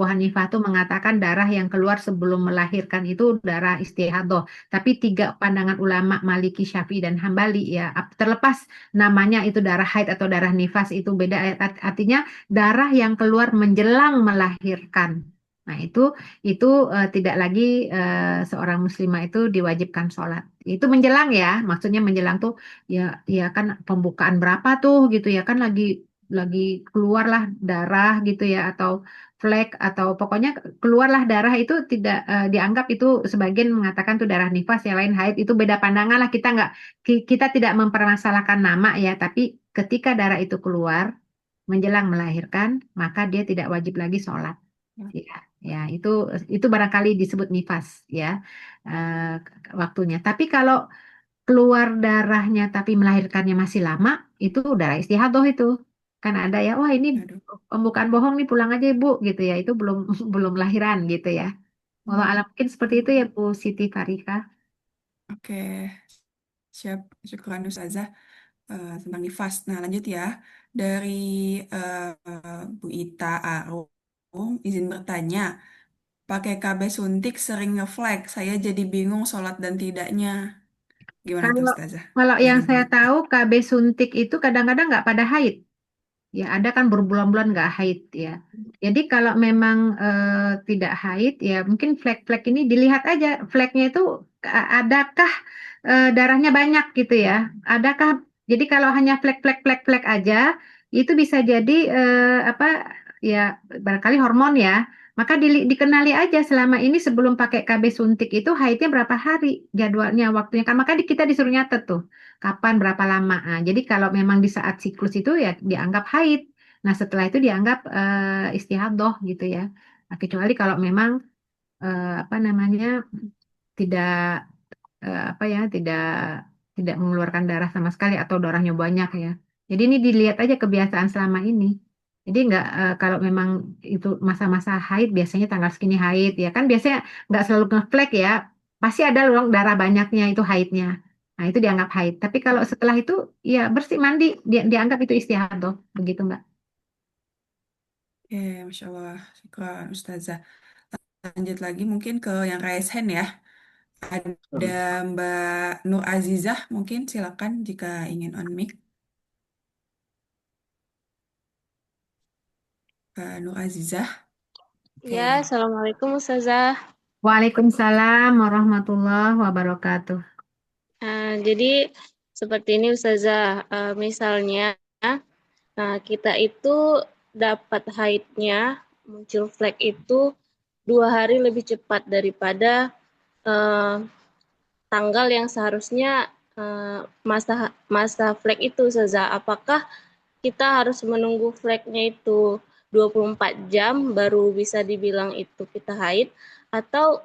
Hanifah tuh mengatakan darah yang keluar sebelum melahirkan itu darah istihadah. Tapi tiga pandangan ulama Maliki, Syafi'i dan Hambali ya, terlepas namanya itu darah haid atau darah nifas itu beda, artinya darah yang keluar menjelang melahirkan. Nah, itu tidak lagi seorang muslimah itu diwajibkan sholat. Itu menjelang ya, maksudnya menjelang tuh ya ya kan pembukaan berapa tuh gitu ya kan lagi keluarlah darah gitu ya atau flek atau pokoknya keluarlah darah itu tidak dianggap itu sebagian mengatakan tuh darah nifas yang lain haid itu beda pandangan lah kita tidak mempermasalahkan nama ya tapi ketika darah itu keluar menjelang melahirkan maka dia tidak wajib lagi sholat. Ya, ya itu barangkali disebut nifas ya eh, waktunya. Tapi kalau keluar darahnya tapi melahirkannya masih lama, itu darah istihadah itu. Kan ada ya, wah ini Aduh. pembukaan bohong nih pulang aja Ibu gitu ya. Itu belum belum lahiran gitu ya. Walau alam mungkin seperti itu ya Bu Siti Farika. Oke, siap. Syukran Ustazah tentang nifas. Nah, lanjut ya. Dari Bu Ita Arung, izin bertanya. Pakai KB suntik sering ngeflag. Saya jadi bingung sholat dan tidaknya. Gimana tuh Kalau Ustazah? kalau Dari yang Bu saya Ita. tahu KB suntik itu kadang-kadang nggak pada haid. Ya, ada kan berbulan-bulan nggak haid ya. Jadi kalau memang tidak haid, ya mungkin flek-flek ini dilihat aja. Fleknya itu adakah darahnya banyak gitu ya? Adakah? Jadi kalau hanya flek-flek-flek-flek aja, itu bisa jadi apa? Ya barangkali hormon ya. Maka dikenali aja selama ini sebelum pakai KB suntik itu haidnya berapa hari jadwalnya, waktunya kan. Maka kita disuruh nyatet tuh kapan berapa lama. Nah, jadi kalau memang di saat siklus itu ya dianggap haid. Nah, setelah itu dianggap istihadah gitu ya. Nah, kecuali kalau memang apa namanya tidak apa ya tidak mengeluarkan darah sama sekali atau darahnya banyak ya. Jadi ini dilihat aja kebiasaan selama ini. Jadi nggak kalau memang itu masa-masa haid biasanya tanggal segini haid ya kan biasanya nggak selalu ngeflek ya. Pasti ada loh darah banyaknya itu haidnya. Nah itu dianggap haid. Tapi kalau setelah itu ya bersih mandi dianggap itu istihadah begitu Mbak. Oke, Masya Allah. Syukran Ustazah. Lanjut lagi mungkin ke yang raise hand ya. Ada Mbak Nur Azizah. Mungkin silakan jika ingin on mic. Mbak Nur Azizah. Ya, Oke. Assalamualaikum Ustazah. Waalaikumsalam warahmatullahi wabarakatuh. Jadi seperti ini Ustazah, misalnya kita itu dapat haidnya, muncul flek itu 2 hari lebih cepat daripada eh, tanggal yang seharusnya masa masa flek itu Ustazah. Apakah kita harus menunggu fleknya itu 24 jam baru bisa dibilang itu kita haid atau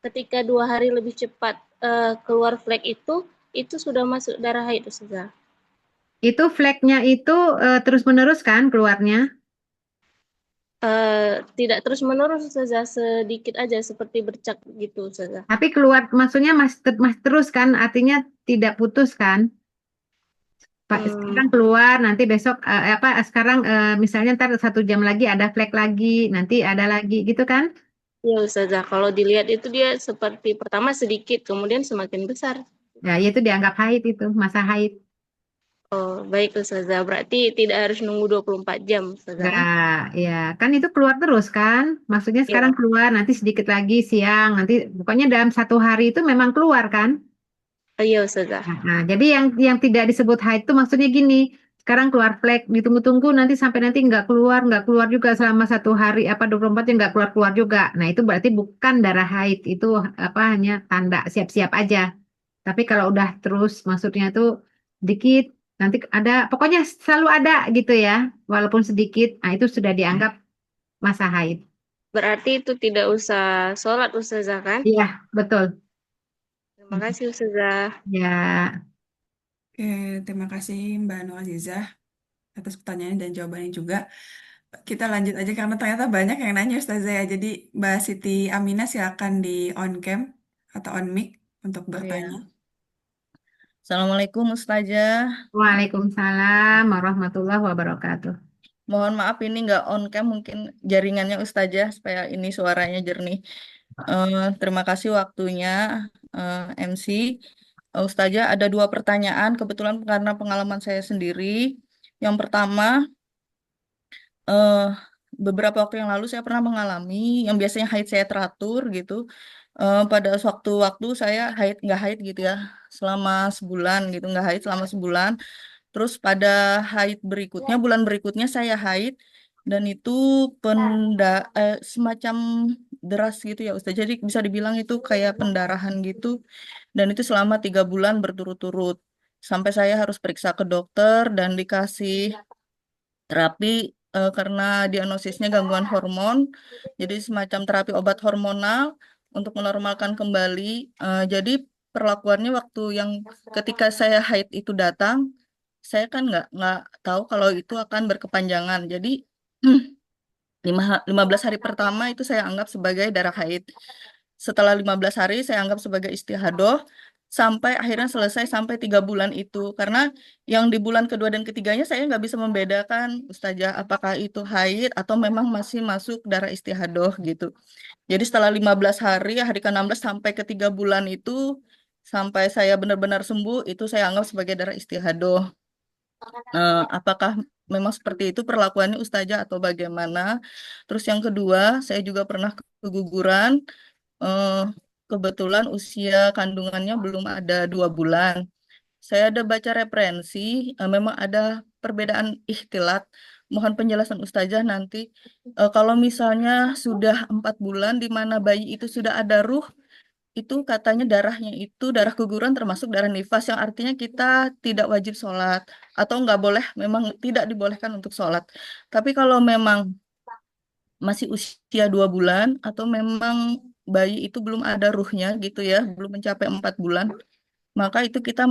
ketika 2 hari lebih cepat keluar flek itu sudah masuk darah haid Ustazah. Itu fleknya itu terus-menerus kan keluarnya? Tidak terus menerus Ustazah, sedikit aja seperti bercak gitu Ustazah. Tapi keluar maksudnya mas terus kan artinya tidak putus kan? Pak Hmm, sekarang keluar nanti besok apa sekarang misalnya ntar 1 jam lagi ada flek lagi nanti ada lagi gitu kan? ya Ustazah, kalau dilihat itu dia seperti pertama sedikit kemudian semakin besar. Ya itu dianggap haid itu masa haid. Oh, baik Ustazah. Berarti tidak harus nunggu 24 jam Ustazah ya? Enggak, ya kan itu keluar terus kan? Maksudnya sekarang Iya. keluar nanti sedikit lagi siang nanti pokoknya dalam 1 hari itu memang keluar kan? Oh, iya Ustazah. Nah, jadi yang tidak disebut haid itu maksudnya gini, sekarang keluar flek, ditunggu-tunggu nanti sampai nanti nggak keluar juga selama 1 hari apa 24 jam nggak keluar juga. Nah itu berarti bukan darah haid, itu apa hanya tanda siap-siap aja. Tapi kalau udah terus, maksudnya tuh dikit, nanti ada, pokoknya selalu ada gitu ya, walaupun sedikit, nah itu sudah dianggap masa haid. Berarti itu tidak usah sholat Ustazah kan? Iya, betul. Terima kasih Ustazah. Ya, Oke, terima kasih Mbak Nur Azizah atas pertanyaannya dan jawabannya juga. Kita lanjut aja karena ternyata banyak yang nanya Ustazah ya. Jadi Mbak Siti Aminah silakan di on cam atau on mic untuk bertanya. Iya. Assalamualaikum Ustazah. Waalaikumsalam warahmatullahi wabarakatuh. Mohon maaf ini nggak on cam mungkin jaringannya Ustazah supaya ini suaranya jernih. Terima kasih waktunya MC. Ustazah ada 2 pertanyaan kebetulan karena pengalaman saya sendiri. Yang pertama, eh, beberapa waktu yang lalu saya pernah mengalami yang biasanya haid saya teratur gitu. Pada waktu-waktu saya nggak haid gitu ya selama sebulan gitu nggak haid selama sebulan. Terus pada haid berikutnya, bulan berikutnya saya haid dan itu semacam deras gitu ya Ustaz. Jadi bisa dibilang itu kayak pendarahan gitu. Dan itu selama 3 bulan berturut-turut. Sampai saya harus periksa ke dokter dan dikasih terapi karena diagnosisnya gangguan hormon. Jadi semacam terapi obat hormonal untuk menormalkan kembali. Jadi perlakuannya waktu yang ketika saya haid itu datang, saya kan nggak tahu kalau itu akan berkepanjangan. Jadi 15 hari pertama itu saya anggap sebagai darah haid. Setelah 15 hari saya anggap sebagai istihadoh sampai akhirnya selesai sampai 3 bulan itu. Karena yang di bulan kedua dan ketiganya saya nggak bisa membedakan Ustazah apakah itu haid atau memang masih masuk darah istihadoh gitu. Jadi setelah 15 hari, hari ke-16 sampai ke 3 bulan itu sampai saya benar-benar sembuh itu saya anggap sebagai darah istihadoh. Apakah memang seperti itu perlakuannya Ustazah atau bagaimana? Terus yang kedua, saya juga pernah keguguran. eh, Kebetulan usia kandungannya belum ada 2 bulan. Saya ada baca referensi, memang ada perbedaan ikhtilat. Mohon penjelasan Ustazah nanti. Kalau misalnya sudah 4 bulan, di mana bayi itu sudah ada ruh, itu katanya darahnya itu darah guguran termasuk darah nifas yang artinya kita tidak wajib sholat atau nggak boleh memang tidak dibolehkan untuk sholat. Tapi kalau memang masih usia 2 bulan atau memang bayi itu belum ada ruhnya gitu ya, belum mencapai 4 bulan, maka itu kita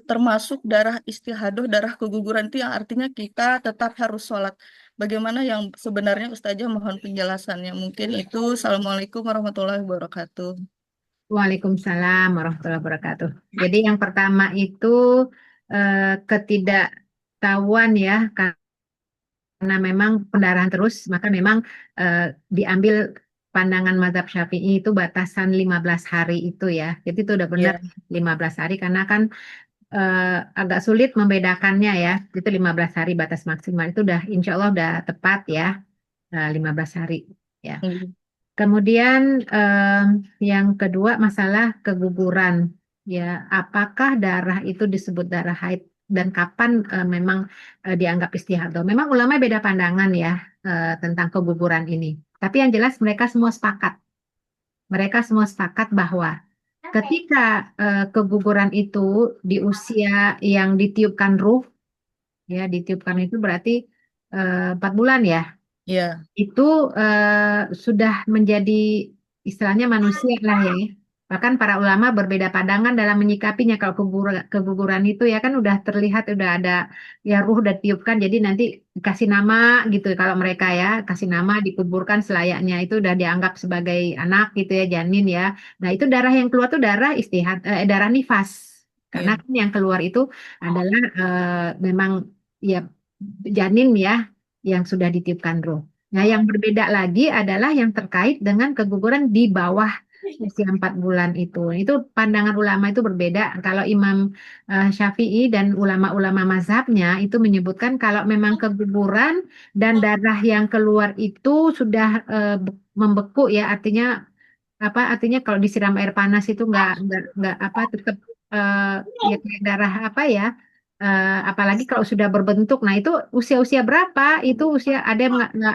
termasuk darah istihadoh, darah keguguran itu yang artinya kita tetap harus sholat. Bagaimana yang sebenarnya Ustazah mohon penjelasannya. Mungkin itu. Assalamualaikum warahmatullahi wabarakatuh. Waalaikumsalam warahmatullahi wabarakatuh. Jadi yang pertama itu ketidaktahuan ya, karena memang pendarahan terus, maka memang eh, diambil pandangan mazhab Syafi'i itu batasan 15 hari itu ya. Jadi itu udah benar Ya, 15 hari karena kan agak sulit membedakannya ya. Itu 15 hari batas maksimal itu udah insya Allah udah tepat ya, 15 hari ya. Kemudian yang kedua masalah keguguran ya, apakah darah itu disebut darah haid dan kapan memang dianggap istihadah? Memang ulama beda pandangan ya tentang keguguran ini. Tapi yang jelas mereka semua sepakat bahwa ketika keguguran itu di usia yang ditiupkan ruh, ya ditiupkan itu berarti 4 bulan ya, ya, itu sudah menjadi istilahnya manusia lah ya. Bahkan para ulama berbeda pandangan dalam menyikapinya. Kalau keguguran itu ya kan udah terlihat udah ada ya ruh udah tiupkan, jadi nanti dikasih nama gitu. Kalau mereka ya kasih nama dikuburkan selayaknya itu udah dianggap sebagai anak gitu ya, janin ya. Nah itu darah yang keluar tuh darah darah nifas. Karena ya, kan yang keluar itu adalah memang ya janin ya yang sudah ditiupkan ruh. Nah, yang berbeda lagi adalah yang terkait dengan keguguran di bawah usia 4 bulan itu. Itu pandangan ulama itu berbeda. Kalau Imam Syafi'i dan ulama-ulama mazhabnya itu menyebutkan kalau memang keguguran dan darah yang keluar itu sudah membeku ya, artinya apa? Artinya kalau disiram air panas itu nggak apa tetap eh, ya kayak darah apa ya? apalagi kalau sudah berbentuk. Nah, itu usia-usia berapa? Itu usia ada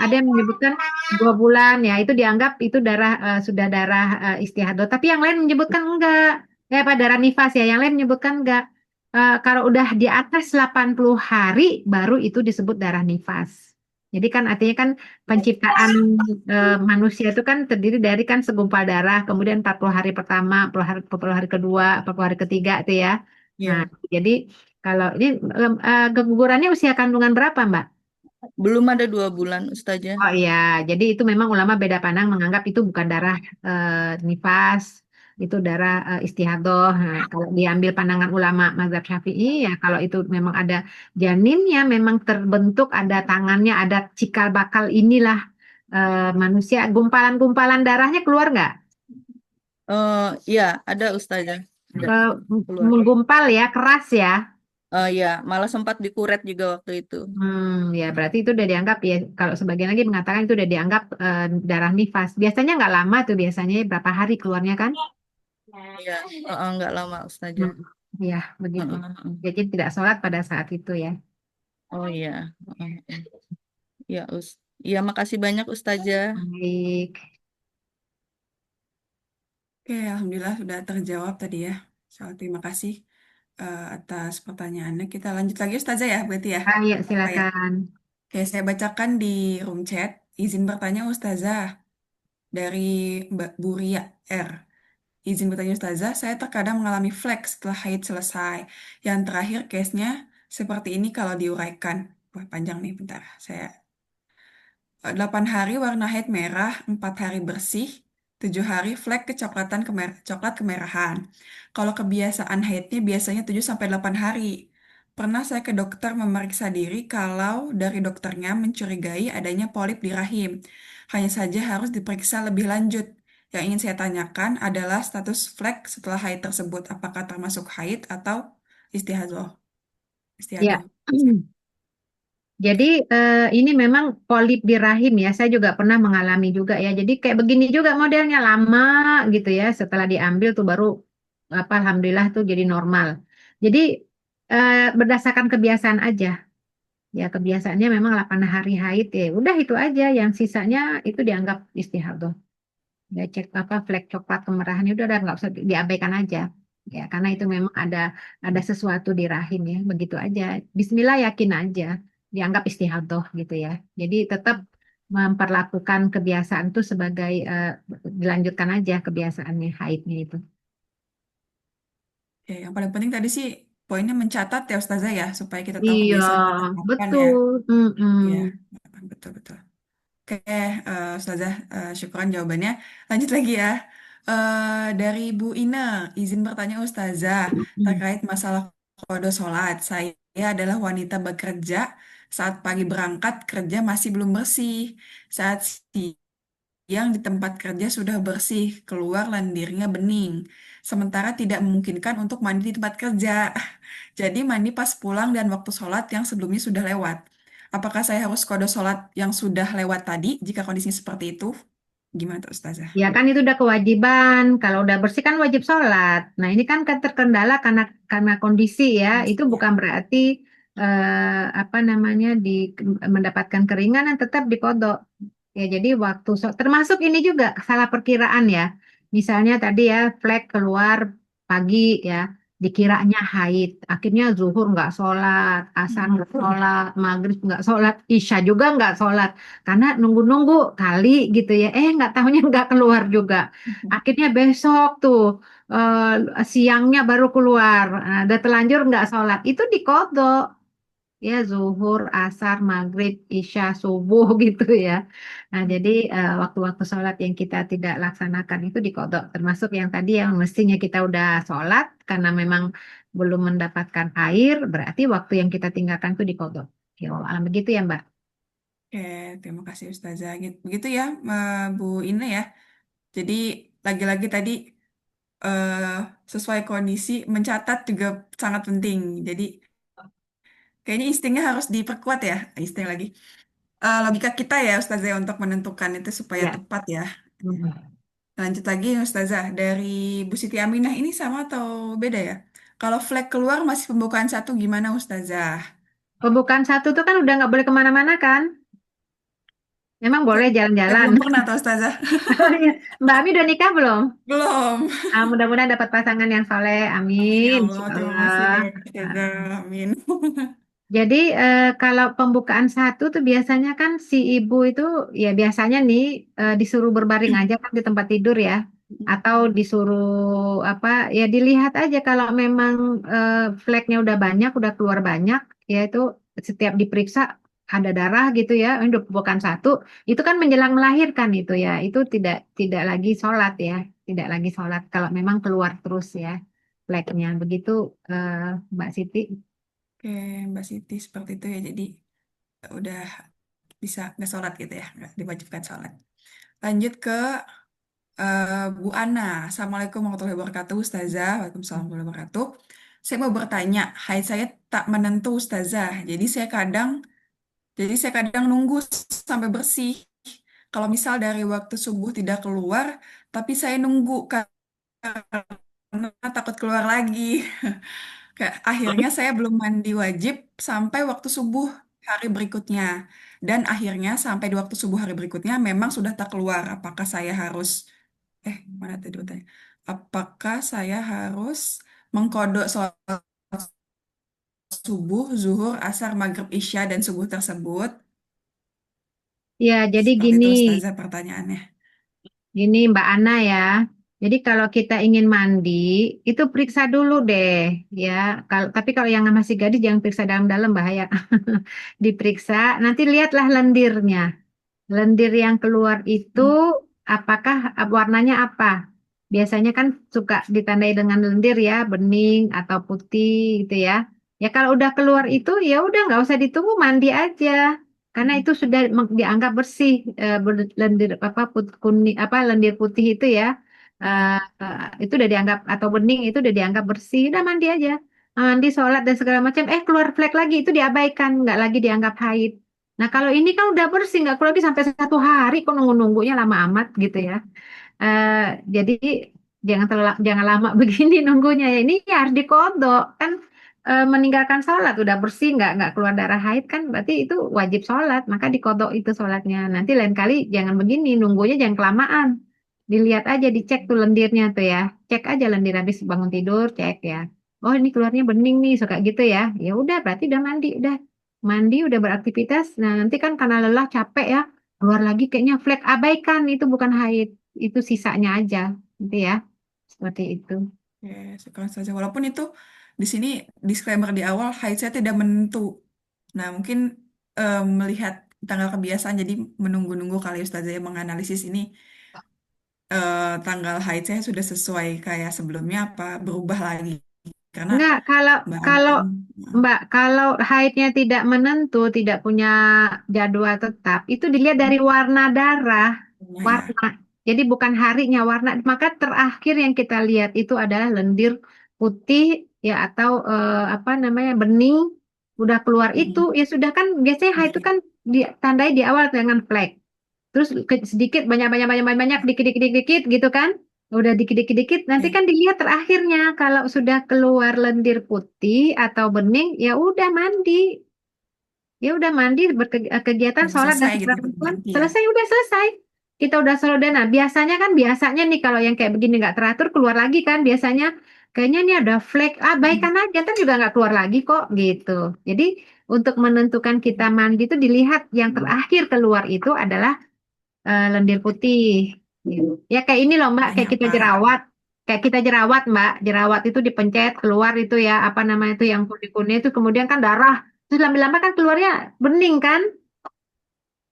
yang menyebutkan 2 bulan ya. Itu dianggap itu sudah darah istihadah. Tapi yang lain menyebutkan enggak. Ya, apa darah nifas ya. Yang lain menyebutkan enggak. Kalau udah di atas 80 hari baru itu disebut darah nifas. Jadi kan artinya kan penciptaan manusia itu kan terdiri dari kan segumpal darah, kemudian 40 hari pertama, 40 hari kedua, 40 hari ketiga itu ya. Nah, Ya, jadi kalau ini kegugurannya usia kandungan berapa, Mbak? belum ada 2 bulan, Ustazah. Oh iya, jadi itu memang ulama beda pandang menganggap itu bukan darah nifas, itu darah istihadoh. Nah, kalau diambil pandangan ulama mazhab Syafi'i ya kalau itu memang ada janinnya, memang terbentuk, ada tangannya, ada cikal bakal inilah manusia, gumpalan-gumpalan darahnya keluar nggak? Ya, ada Ustazah. Ada Eh, keluar. Menggumpal ya, keras ya. Ya, malah sempat dikuret juga waktu itu. Ya berarti itu udah dianggap ya. Kalau sebagian lagi mengatakan itu udah dianggap darah nifas. Biasanya nggak lama tuh, biasanya berapa hari keluarnya kan? Ya, nggak lama Ustazah. Hmm, Ya begitu. Heeh, heeh. Jadi tidak sholat pada saat itu ya. Oh iya. Heeh, heeh. Ya, Ya, makasih banyak Ustazah. Baik. Oke, alhamdulillah sudah terjawab tadi ya. Soal terima kasih atas pertanyaannya. Kita lanjut lagi Ustazah ya, berarti ya. Ayo Oh ya. silakan. Oke, saya bacakan di room chat. Izin bertanya Ustazah dari Mbak Buria R. Izin bertanya Ustazah, saya terkadang mengalami flek setelah haid selesai. Yang terakhir case-nya seperti ini kalau diuraikan. Wah, panjang nih, bentar. 8 hari warna haid merah, 4 hari bersih, 7 hari flek kecoklatan coklat kemerahan. Kalau kebiasaan haidnya biasanya 7 sampai 8 hari. Pernah saya ke dokter memeriksa diri kalau dari dokternya mencurigai adanya polip di rahim. Hanya saja harus diperiksa lebih lanjut. Yang ingin saya tanyakan adalah status flek setelah haid tersebut. Apakah termasuk haid atau istihadah? Ya. Istihadah. Jadi ini memang polip di rahim ya. Saya juga pernah mengalami juga ya. Jadi kayak begini juga modelnya lama gitu ya. Setelah diambil tuh baru apa alhamdulillah tuh jadi normal. Jadi berdasarkan kebiasaan aja. Ya kebiasaannya memang 8 hari haid ya. Udah itu aja. Yang sisanya itu dianggap istihadah. Ya cek apa flek coklat kemerahan itu udah nggak usah diabaikan aja. Ya karena itu memang ada sesuatu di rahim ya. Begitu aja. Bismillah yakin aja. Dianggap istihadah gitu ya. Jadi tetap memperlakukan kebiasaan itu sebagai dilanjutkan aja kebiasaannya haidnya itu. Oke, yang paling penting tadi sih poinnya mencatat ya Ustazah ya, supaya kita tahu Iya, kebiasaan kita kapan ya. betul. Iya, Mm-mm. betul-betul. Oke, Ustazah, syukran jawabannya. Lanjut lagi ya. Dari Bu Ina, izin bertanya Ustazah, Mm. terkait masalah qada sholat. Saya adalah wanita bekerja, saat pagi berangkat kerja masih belum bersih. Saat yang di tempat kerja sudah bersih, keluar lendirnya bening. Sementara tidak memungkinkan untuk mandi di tempat kerja. Jadi mandi pas pulang dan waktu sholat yang sebelumnya sudah lewat. Apakah saya harus kode sholat yang sudah lewat tadi jika kondisinya seperti itu? Gimana tuh Ustazah? Ya kan itu udah kewajiban. Kalau udah bersih kan wajib sholat. Nah ini kan terkendala karena kondisi ya. Itu Ya. bukan berarti apa namanya mendapatkan keringanan tetap dikodok. Ya jadi termasuk ini juga salah perkiraan ya. Misalnya tadi ya flek keluar pagi ya. Dikiranya haid, akhirnya zuhur nggak sholat, asar nggak sholat, maghrib nggak sholat, isya juga nggak sholat karena nunggu-nunggu kali gitu ya nggak tahunya nggak keluar juga akhirnya besok tuh siangnya baru keluar. Nah, udah telanjur nggak sholat itu dikodok ya zuhur asar maghrib isya subuh gitu ya. Nah jadi waktu-waktu sholat yang kita tidak laksanakan itu dikodok termasuk yang tadi yang mestinya kita udah sholat karena memang belum mendapatkan air berarti waktu yang kita tinggalkan itu dikodok ya alam begitu ya Mbak. Oke, terima kasih Ustazah. Begitu ya, Bu Ina ya. Jadi lagi-lagi tadi eh, sesuai kondisi mencatat juga sangat penting. Jadi kayaknya instingnya harus diperkuat ya, insting lagi. Logika kita ya Ustazah untuk menentukan itu supaya Ya. tepat ya. Hmm. Lanjut lagi Ustazah, dari Bu Siti Aminah ini sama atau beda ya? Kalau flag keluar masih pembukaan satu gimana Ustazah? Pembukaan satu tuh kan udah nggak boleh kemana-mana kan? Memang Saya, boleh saya jalan-jalan. belum pernah tahu Ustazah. Mbak Ami udah nikah belum? Belum. Mudah-mudahan dapat pasangan yang soleh. Amin ya Amin. Allah. Insya Terima kasih Allah. Ustazah. Amin. Jadi kalau pembukaan satu tuh biasanya kan si ibu itu ya biasanya nih disuruh berbaring aja kan di tempat tidur ya, atau disuruh apa ya dilihat aja kalau memang fleknya udah banyak, udah keluar banyak, ya itu setiap diperiksa ada darah gitu ya, ini udah pembukaan satu, itu kan menjelang melahirkan itu ya, itu tidak tidak lagi sholat ya, tidak lagi sholat kalau memang keluar terus ya fleknya, begitu eh, Mbak Siti. Oke, Mbak Siti seperti itu ya. Jadi udah bisa nggak sholat gitu ya, nggak diwajibkan sholat. Lanjut ke Bu Ana. Assalamualaikum warahmatullahi wabarakatuh, Ustazah. Waalaikumsalam warahmatullahi wabarakatuh. Saya mau bertanya, haid saya tak menentu, Ustazah. Jadi saya kadang nunggu sampai bersih. Kalau misal dari waktu subuh tidak keluar, tapi saya nunggu karena takut keluar lagi. Kayak akhirnya saya belum mandi wajib sampai waktu subuh hari berikutnya. Dan akhirnya sampai di waktu subuh hari berikutnya memang sudah tak keluar. Mana tadi bertanya? Apakah saya harus mengkodok sholat subuh, zuhur, asar, maghrib, isya, dan subuh tersebut? Ya, jadi Seperti gini, itu Ustazah pertanyaannya. gini Mbak Ana ya. Jadi kalau kita ingin mandi, itu periksa dulu deh, ya. Tapi kalau yang masih gadis jangan periksa dalam-dalam bahaya. Diperiksa, nanti lihatlah lendirnya. Lendir yang keluar itu apakah warnanya apa? Biasanya kan suka ditandai dengan lendir ya, bening atau putih gitu ya. Ya kalau udah keluar itu ya udah nggak usah ditunggu mandi aja. Karena itu sudah dianggap bersih lendir apa kuning apa lendir putih itu ya. Ya. Itu udah dianggap atau bening itu udah dianggap bersih. Udah mandi aja. Mandi sholat dan segala macam. Keluar flek lagi itu diabaikan, nggak lagi dianggap haid. Nah, kalau ini kan udah bersih, nggak perlu lagi sampai 1 hari, kok nunggu-nunggunya lama amat gitu ya. Eh, jadi jangan lama begini nunggunya ya. Ini ya harus dikodok kan meninggalkan sholat udah bersih nggak keluar darah haid kan berarti itu wajib sholat maka dikodok itu sholatnya. Nanti lain kali jangan begini nunggunya jangan kelamaan. Dilihat aja dicek tuh lendirnya tuh ya. Cek aja lendir habis bangun tidur cek ya. Oh ini keluarnya bening nih suka gitu ya. Ya udah berarti udah mandi udah. Mandi udah beraktivitas. Nah nanti kan karena lelah capek ya keluar lagi kayaknya flek abaikan itu bukan haid itu sisanya aja gitu ya seperti itu. Ya, sekarang saja. Walaupun itu di sini disclaimer di awal, haid saya tidak menentu. Nah, mungkin melihat tanggal kebiasaan, jadi menunggu-nunggu kali Ustazah yang menganalisis ini tanggal haid saya sudah sesuai kayak sebelumnya apa berubah lagi. Karena Enggak, kalau Mbak Ana kalau kan, Mbak, kalau haidnya tidak menentu, tidak punya jadwal tetap, itu dilihat dari warna darah, ya. warna. Jadi bukan harinya, warna. Maka terakhir yang kita lihat itu adalah lendir putih ya atau apa namanya bening, udah keluar itu Mm, ya sudah kan biasanya haid itu iya, kan ditandai di awal dengan flek. Terus sedikit banyak banyak banyak banyak banyak dikit dikit dikit dikit gitu kan udah dikit dikit dikit nanti iya. kan dilihat terakhirnya kalau sudah keluar lendir putih atau bening ya udah mandi ya udah mandi berkegiatan Udah sholat dan selesai gitu segala ya, macam berhenti ya. selesai udah selesai kita udah sholat dan nah biasanya nih kalau yang kayak begini nggak teratur keluar lagi kan biasanya kayaknya ini ada flek baikan aja kan juga nggak keluar lagi kok gitu jadi untuk menentukan kita mandi itu dilihat yang terakhir keluar itu adalah lendir putih. Gitu. Ya kayak ini loh Mbak, Banyak apa? kayak kita jerawat Mbak, jerawat itu dipencet keluar itu ya apa namanya itu yang kuning-kuning itu kemudian kan darah, terus lama-lama kan keluarnya bening kan,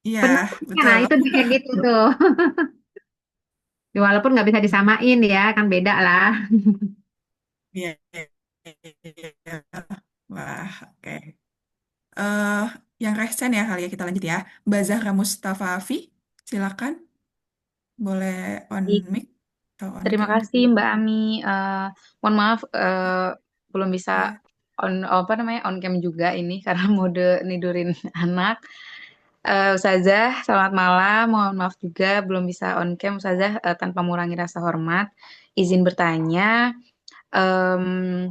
Iya, penentunya, nah betul. itu kayak gitu tuh. Ya, walaupun nggak bisa disamain ya, kan beda lah. Iya, iya, iya. Wah, oke. eh yang resen ya kali ya kita lanjut ya. Mbak Zahra Mustafafi, silakan. Boleh on Baik, mic atau on terima cam. kasih Mbak Ami. Mohon maaf belum bisa Ya. apa namanya on cam juga ini karena mode nidurin anak. Ustazah, selamat malam. Mohon maaf juga belum bisa on cam Ustazah tanpa mengurangi rasa hormat. Izin bertanya, em,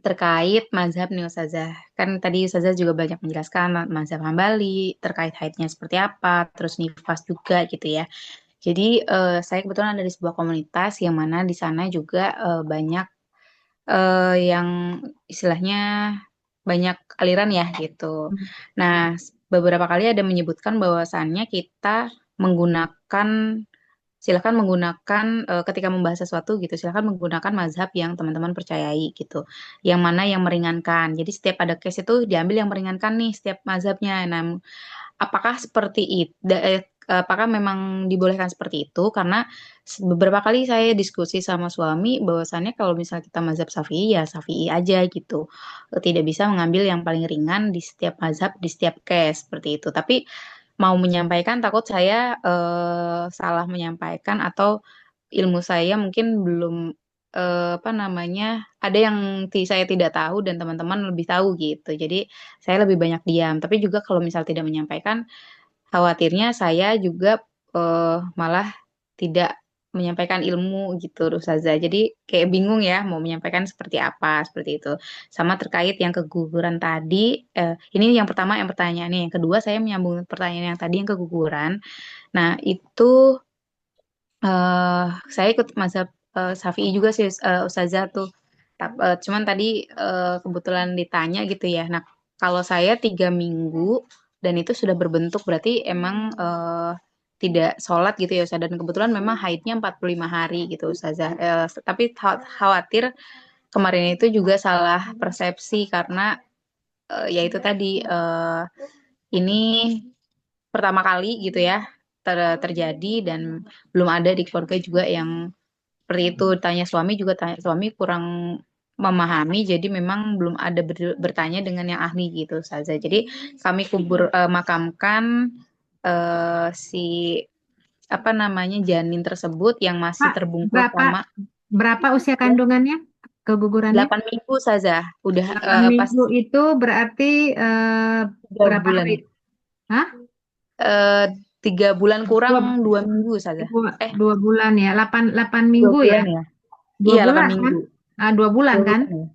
terkait mazhab nih Ustazah. Kan tadi Ustazah juga banyak menjelaskan mazhab Hambali, terkait haidnya seperti apa, terus nifas juga gitu ya. Jadi saya kebetulan ada di sebuah komunitas yang mana di sana juga banyak yang istilahnya banyak aliran ya gitu. Nah, beberapa kali ada menyebutkan bahwasannya kita menggunakan silakan menggunakan ketika membahas sesuatu gitu, silakan menggunakan mazhab yang teman-teman percayai gitu. Yang mana yang meringankan. Jadi setiap ada case itu diambil yang meringankan nih setiap mazhabnya. Nah, apakah seperti itu? Apakah memang dibolehkan seperti itu? Karena beberapa kali saya diskusi sama suami bahwasannya kalau misalnya kita mazhab Syafi'i ya Syafi'i aja gitu. Tidak bisa mengambil yang paling ringan di setiap mazhab, di setiap case seperti itu. Tapi mau menyampaikan takut saya salah menyampaikan atau ilmu saya mungkin belum apa namanya ada yang saya tidak tahu dan teman-teman lebih tahu gitu. Jadi saya lebih banyak diam. Tapi juga kalau misal tidak menyampaikan, khawatirnya saya juga malah tidak menyampaikan ilmu gitu, Ustazah. Jadi kayak bingung ya mau menyampaikan seperti apa, seperti itu. Sama terkait yang keguguran tadi, ini yang pertama yang pertanyaannya. Yang kedua saya menyambung pertanyaan yang tadi yang keguguran. Nah itu saya ikut mazhab Syafi'i juga sih Ustazah tuh. Cuman tadi kebetulan ditanya gitu ya. Nah, kalau saya 3 minggu dan itu sudah berbentuk berarti emang tidak sholat gitu ya Ustazah. Dan kebetulan memang haidnya 45 hari gitu Ustazah. Tapi khawatir kemarin itu juga salah persepsi karena ya itu tadi ini pertama kali gitu ya terjadi dan belum ada di keluarga juga yang seperti itu. Tanya suami juga suami kurang memahami jadi memang belum ada bertanya dengan yang ahli gitu saja. Jadi kami makamkan si apa namanya janin tersebut yang masih Pak, terbungkus berapa sama berapa usia kandungannya, kegugurannya? 8 minggu saja. Udah 8 pas minggu itu berarti tiga berapa bulan hari? Hah? eh 3 bulan kurang Dua, 2 minggu saja. dua, Eh 2 bulan ya, 8 dua minggu ya, bulan ya? dua Iya 8 bulan kan? minggu. 2 bulan 2 kan? bulan ya?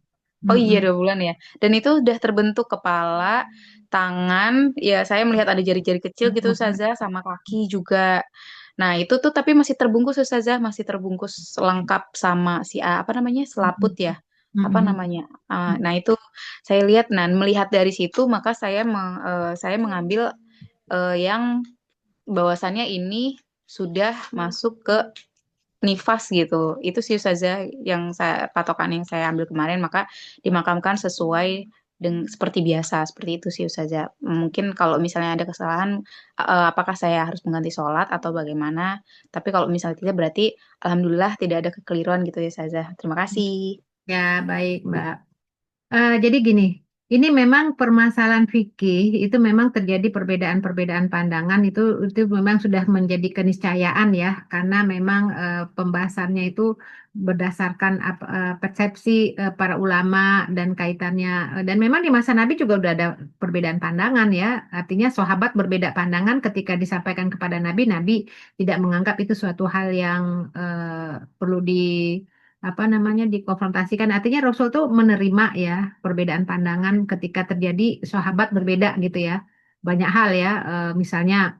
Oh iya Mm-mm. 2 bulan ya. Dan itu udah terbentuk kepala, tangan, ya saya melihat ada jari-jari kecil gitu Ustazah, sama kaki juga. Nah itu tuh tapi masih terbungkus Ustazah, masih terbungkus lengkap sama si apa namanya selaput ya. Apa Mm-mm. namanya? Nah itu saya lihat, nah melihat dari situ maka saya mengambil yang bahwasannya ini sudah masuk ke nifas gitu. Itu sih saja yang patokan yang saya ambil kemarin, maka dimakamkan sesuai dengan seperti biasa, seperti itu sih saja. Mungkin kalau misalnya ada kesalahan, apakah saya harus mengganti sholat atau bagaimana? Tapi kalau misalnya tidak, berarti alhamdulillah tidak ada kekeliruan gitu ya saja. Terima kasih. Ya, baik, Mbak. Jadi gini, ini memang permasalahan fikih itu memang terjadi perbedaan-perbedaan pandangan itu memang sudah menjadi keniscayaan ya, karena memang pembahasannya itu berdasarkan persepsi para ulama dan kaitannya dan memang di masa Nabi juga udah ada perbedaan pandangan ya, artinya sahabat berbeda pandangan ketika disampaikan kepada Nabi, Nabi tidak menganggap itu suatu hal yang perlu di apa namanya dikonfrontasikan. Artinya Rasul tuh menerima ya perbedaan pandangan ketika terjadi sahabat berbeda gitu ya. Banyak hal ya, misalnya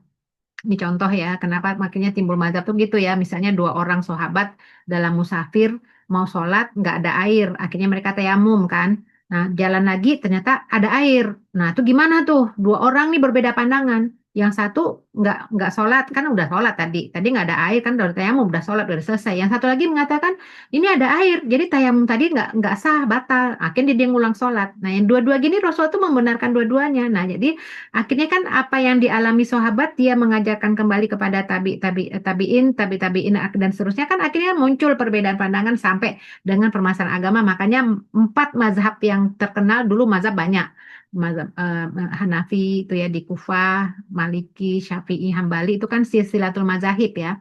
ini contoh ya, kenapa makanya timbul mazhab tuh gitu ya. Misalnya 2 orang sahabat dalam musafir mau sholat nggak ada air, akhirnya mereka tayamum kan. Nah jalan lagi ternyata ada air. Nah itu gimana tuh? 2 orang nih berbeda pandangan. Yang satu nggak sholat kan udah sholat tadi nggak ada air kan udah tayamum udah sholat udah selesai. Yang satu lagi mengatakan ini ada air, jadi tayamum tadi nggak sah batal. Akhirnya dia ngulang sholat. Nah yang dua-dua gini Rasul tuh membenarkan dua-duanya. Nah jadi akhirnya kan apa yang dialami sahabat dia mengajarkan kembali kepada tabiin dan seterusnya kan akhirnya muncul perbedaan pandangan sampai dengan permasalahan agama. Makanya 4 mazhab yang terkenal dulu mazhab banyak. Mazhab Hanafi itu ya di Kufah, Maliki, Syafi'i, Hambali itu kan silsilatul mazahib ya.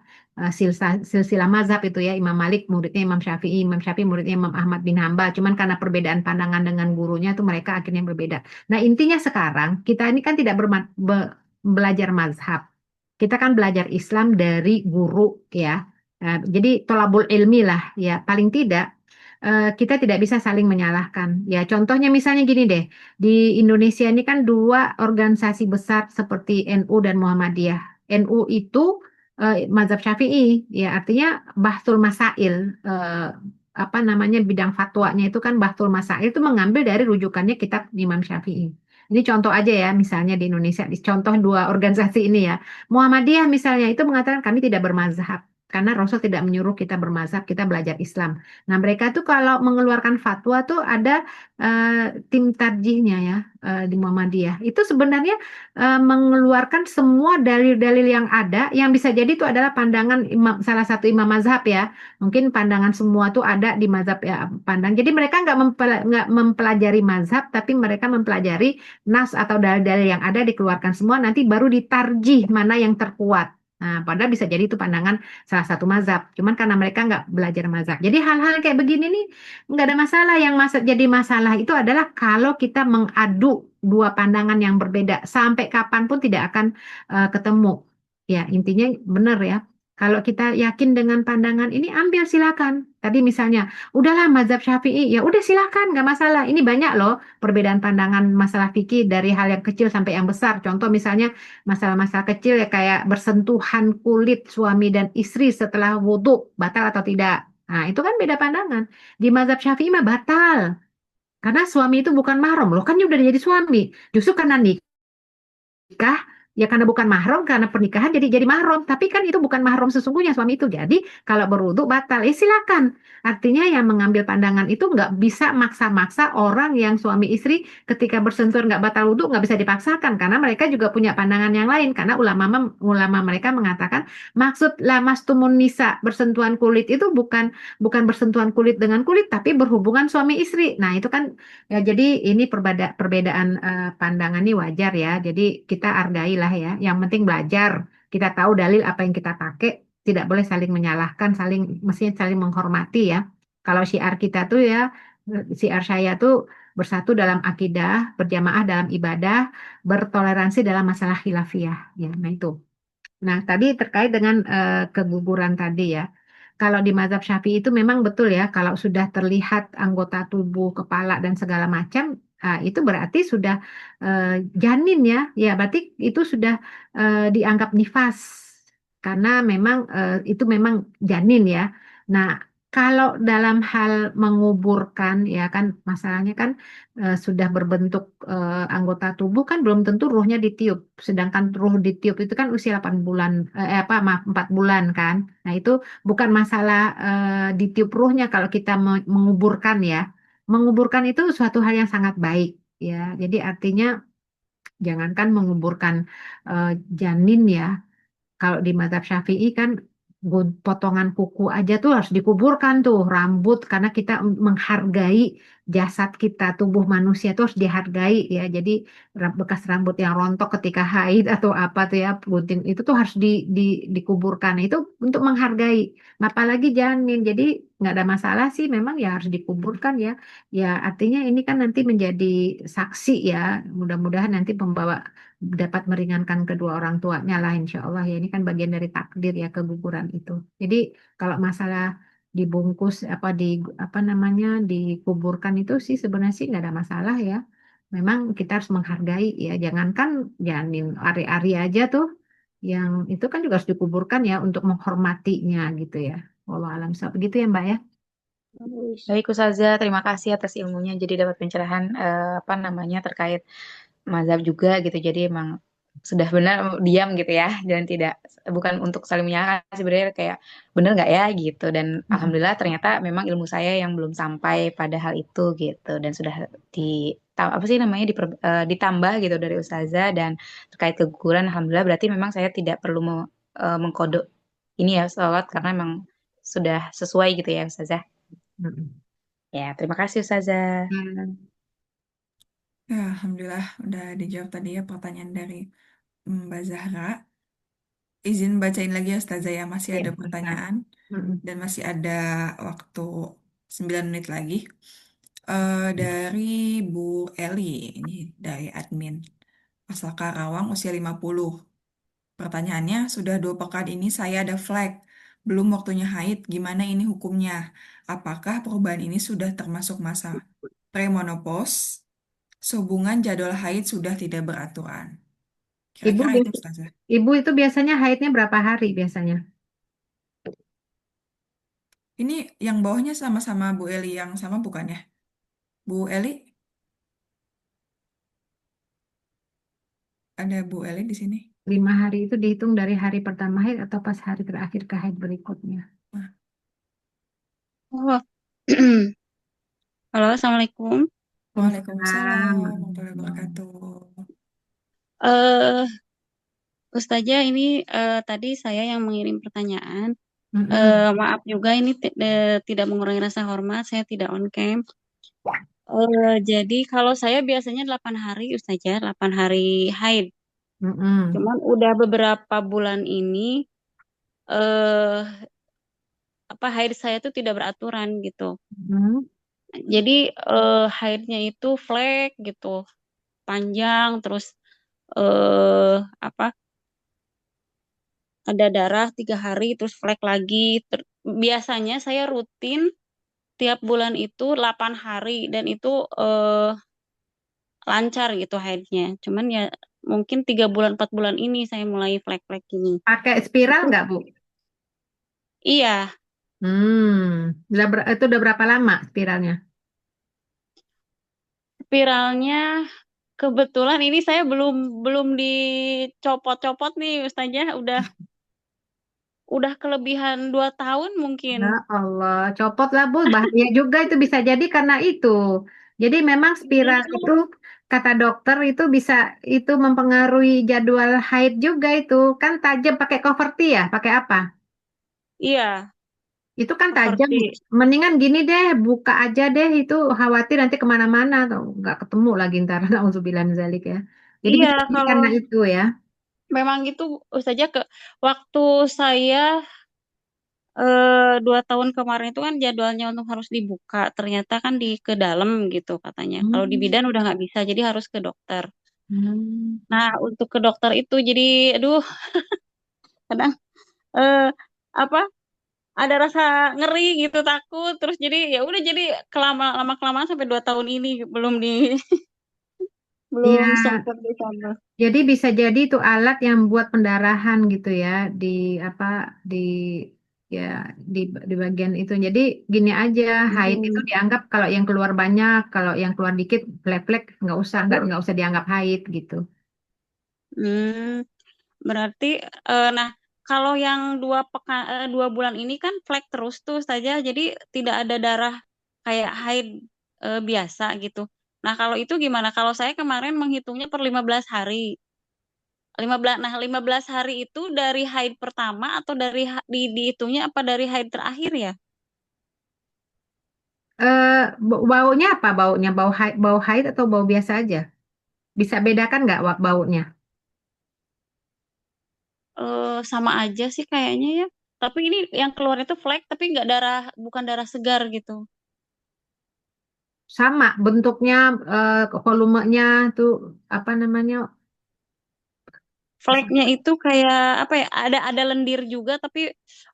Silsilah mazhab itu ya Imam Malik muridnya Imam Syafi'i muridnya Imam Ahmad bin Hambal. Cuman karena perbedaan pandangan dengan gurunya tuh mereka akhirnya berbeda. Nah, intinya sekarang kita ini kan tidak belajar mazhab. Kita kan belajar Islam dari guru ya. Jadi tolabul ilmi lah ya. Paling tidak kita tidak bisa saling menyalahkan. Ya, contohnya misalnya gini deh, di Indonesia ini kan dua organisasi besar seperti NU dan Muhammadiyah. NU itu mazhab Syafi'i, ya artinya Bahtul Masail, apa namanya bidang fatwanya itu kan Bahtul Masail itu mengambil dari rujukannya kitab Imam Syafi'i. Ini contoh aja ya, misalnya di Indonesia, contoh dua organisasi ini ya. Muhammadiyah misalnya itu mengatakan kami tidak bermazhab. Karena Rasul tidak menyuruh kita bermazhab, kita belajar Islam. Nah, mereka tuh kalau mengeluarkan fatwa tuh ada tim tarjihnya ya di Muhammadiyah. Itu sebenarnya mengeluarkan semua dalil-dalil yang ada, yang bisa jadi itu adalah pandangan salah satu imam mazhab ya. Mungkin pandangan semua tuh ada di mazhab ya pandang. Jadi mereka nggak mempelajari mazhab, tapi mereka mempelajari nas atau dalil-dalil yang ada dikeluarkan semua. Nanti baru ditarjih mana yang terkuat. Nah, padahal bisa jadi itu pandangan salah satu mazhab. Cuman karena mereka nggak belajar mazhab. Jadi hal-hal kayak begini nih nggak ada masalah. Yang jadi masalah itu adalah kalau kita mengadu dua pandangan yang berbeda sampai kapanpun tidak akan ketemu. Ya, intinya benar ya. Kalau kita yakin dengan pandangan ini, ambil silakan. Tadi misalnya, udahlah mazhab Syafi'i, ya udah silakan, nggak masalah. Ini banyak loh perbedaan pandangan masalah fikih dari hal yang kecil sampai yang besar. Contoh misalnya masalah-masalah kecil ya kayak bersentuhan kulit suami dan istri setelah wudhu, batal atau tidak. Nah, itu kan beda pandangan. Di mazhab Syafi'i mah batal. Karena suami itu bukan mahram loh, kan dia udah jadi suami. Justru karena nikah, ya karena bukan mahram, karena pernikahan jadi mahram. Tapi kan itu bukan mahram sesungguhnya suami itu. Jadi kalau berwudu batal, silakan. Artinya yang mengambil pandangan itu nggak bisa maksa-maksa orang yang suami istri ketika bersentuhan nggak batal wudu nggak bisa dipaksakan karena mereka juga punya pandangan yang lain. Karena ulama mereka mengatakan maksud lamastumun nisa bersentuhan kulit itu bukan bersentuhan kulit dengan kulit tapi berhubungan suami istri. Nah itu kan ya, jadi ini perbedaan pandangan ini wajar ya. Jadi kita hargailah ya. Yang penting belajar. Kita tahu dalil apa yang kita pakai. Tidak boleh saling menyalahkan, mestinya saling menghormati ya. Kalau syiar kita tuh ya, syiar saya tuh bersatu dalam akidah, berjamaah dalam ibadah, bertoleransi dalam masalah khilafiyah. Ya, nah itu. Nah, tadi terkait dengan keguguran tadi ya. Kalau di mazhab Syafi'i itu memang betul ya, kalau sudah terlihat anggota tubuh, kepala dan segala macam, itu berarti sudah janin ya. Ya, berarti itu sudah dianggap nifas karena memang itu memang janin ya. Nah, kalau dalam hal menguburkan ya kan masalahnya kan sudah berbentuk anggota tubuh kan belum tentu ruhnya ditiup. Sedangkan ruh ditiup itu kan usia 8 bulan apa maaf 4 bulan kan. Nah, itu bukan masalah ditiup ruhnya kalau kita menguburkan ya. Menguburkan itu suatu hal yang sangat baik ya. Jadi artinya jangankan menguburkan janin ya. Kalau di mazhab Syafi'i kan potongan kuku aja tuh harus dikuburkan tuh rambut karena kita menghargai jasad kita, tubuh manusia tuh harus dihargai ya. Jadi bekas rambut yang rontok ketika haid atau apa tuh ya, gunting itu tuh harus dikuburkan. Itu untuk menghargai. Apalagi janin. Jadi nggak ada masalah sih memang ya harus dikuburkan ya. Ya artinya ini kan nanti menjadi saksi ya. Mudah-mudahan nanti membawa dapat meringankan kedua orang tuanya lah insya Allah ya ini kan bagian dari takdir ya keguguran itu. Jadi kalau masalah dibungkus apa namanya dikuburkan itu sih sebenarnya sih nggak ada masalah ya. Memang kita harus menghargai ya jangankan janin ari-ari aja tuh yang itu kan juga harus dikuburkan ya untuk menghormatinya gitu ya. Wallah alam begitu ya Mbak ya. Baik, Ustazah, terima kasih atas ilmunya. Jadi dapat pencerahan apa namanya terkait mazhab juga gitu. Jadi emang sudah benar diam gitu ya dan tidak bukan untuk saling menyalahkan sebenarnya kayak benar nggak ya gitu. Dan Mm-mm. alhamdulillah ternyata memang ilmu saya yang belum sampai pada hal itu gitu dan sudah apa sih namanya ditambah gitu dari Ustazah dan terkait keguguran alhamdulillah berarti memang saya tidak perlu mengkodok ini ya sholat karena memang sudah sesuai gitu ya Ustazah. Mm-mm. Ya, terima kasih Ustazah. Ya, Alhamdulillah udah dijawab tadi ya pertanyaan dari Mbak Zahra. Izin bacain lagi ya Ustazah ya, masih Ya, ada Ustaz. pertanyaan Mm-mm. dan masih ada waktu 9 menit lagi. Dari Bu Eli, ini dari admin. Asal Karawang, usia 50. Pertanyaannya, sudah 2 pekan ini saya ada flek. belum waktunya haid, gimana ini hukumnya? Apakah perubahan ini sudah termasuk masa premenopause? Sehubungan jadwal haid sudah tidak beraturan. Ibu, Kira-kira itu, bi- Ustazah. ibu itu biasanya haidnya berapa hari biasanya? Ini yang bawahnya sama-sama Bu Eli yang sama bukan ya? Bu Eli, ada Bu Eli di sini. 5 hari itu dihitung dari hari pertama haid atau pas hari terakhir ke haid berikutnya? Nah, Oh. Halo, Assalamualaikum. Waalaikumsalam warahmatullahi Waalaikumsalam. wabarakatuh. eh Ustazah, ini tadi saya yang mengirim pertanyaan. Mm-mm. Maaf juga ini tidak mengurangi rasa hormat, saya tidak on cam. Jadi kalau saya biasanya 8 hari, Ustazah, 8 hari haid. Mm-mm. Cuman udah beberapa bulan ini eh haid saya tuh tidak beraturan gitu. Mm. Jadi haidnya itu flek gitu, panjang terus eh apa ada darah 3 hari terus flek lagi. Biasanya saya rutin tiap bulan itu 8 hari dan itu eh, lancar gitu haidnya. Cuman ya mungkin 3 bulan 4 bulan ini saya mulai flek-flek gini. Pakai spiral Itu nggak, Bu? iya, Itu udah berapa lama spiralnya? spiralnya kebetulan ini saya belum belum dicopot-copot nih Ustazah, udah kelebihan 2 tahun mungkin. Ya Allah, copotlah Bu. Bahaya juga itu bisa jadi karena itu. Jadi memang spiral Itu itu kata dokter itu mempengaruhi jadwal haid juga itu. Kan tajam pakai cover T ya, pakai apa? iya, Itu kan tajam. seperti Mendingan gini deh, buka aja deh itu khawatir nanti kemana-mana atau nggak ketemu lagi ntar. Nauzubillah min dzalik ya. Jadi iya bisa jadi kalau karena itu ya. memang gitu saja waktu saya 2 tahun kemarin itu kan jadwalnya untuk harus dibuka, ternyata kan ke dalam gitu katanya. Kalau di Hmm. bidan udah nggak bisa, jadi harus ke dokter. Hmm. Nah, untuk ke dokter itu jadi, aduh, kadang eh, apa ada rasa ngeri gitu, takut. Terus jadi ya udah jadi lama kelamaan sampai 2 tahun ini belum Iya, belum sempat di sana. jadi bisa jadi itu alat yang buat pendarahan gitu ya di apa di ya di bagian itu. Jadi gini aja, haid itu Hmm. dianggap kalau yang keluar banyak, kalau yang keluar dikit flek-flek nggak usah dianggap haid gitu. Hmm. Berarti, nah kalau yang 2 bulan ini kan flek terus tuh saja, jadi tidak ada darah kayak haid biasa gitu. Nah kalau itu gimana? Kalau saya kemarin menghitungnya per 15 hari. 15 hari itu dari haid pertama atau dihitungnya apa dari haid terakhir ya? Baunya apa baunya? Bau haid atau bau biasa aja? Bisa bedakan nggak baunya? Sama aja sih kayaknya ya. Tapi ini yang keluar itu flek, tapi nggak darah, bukan darah segar gitu. Sama bentuknya, volumenya tuh apa namanya? Flagnya itu kayak apa ya? Ada lendir juga, tapi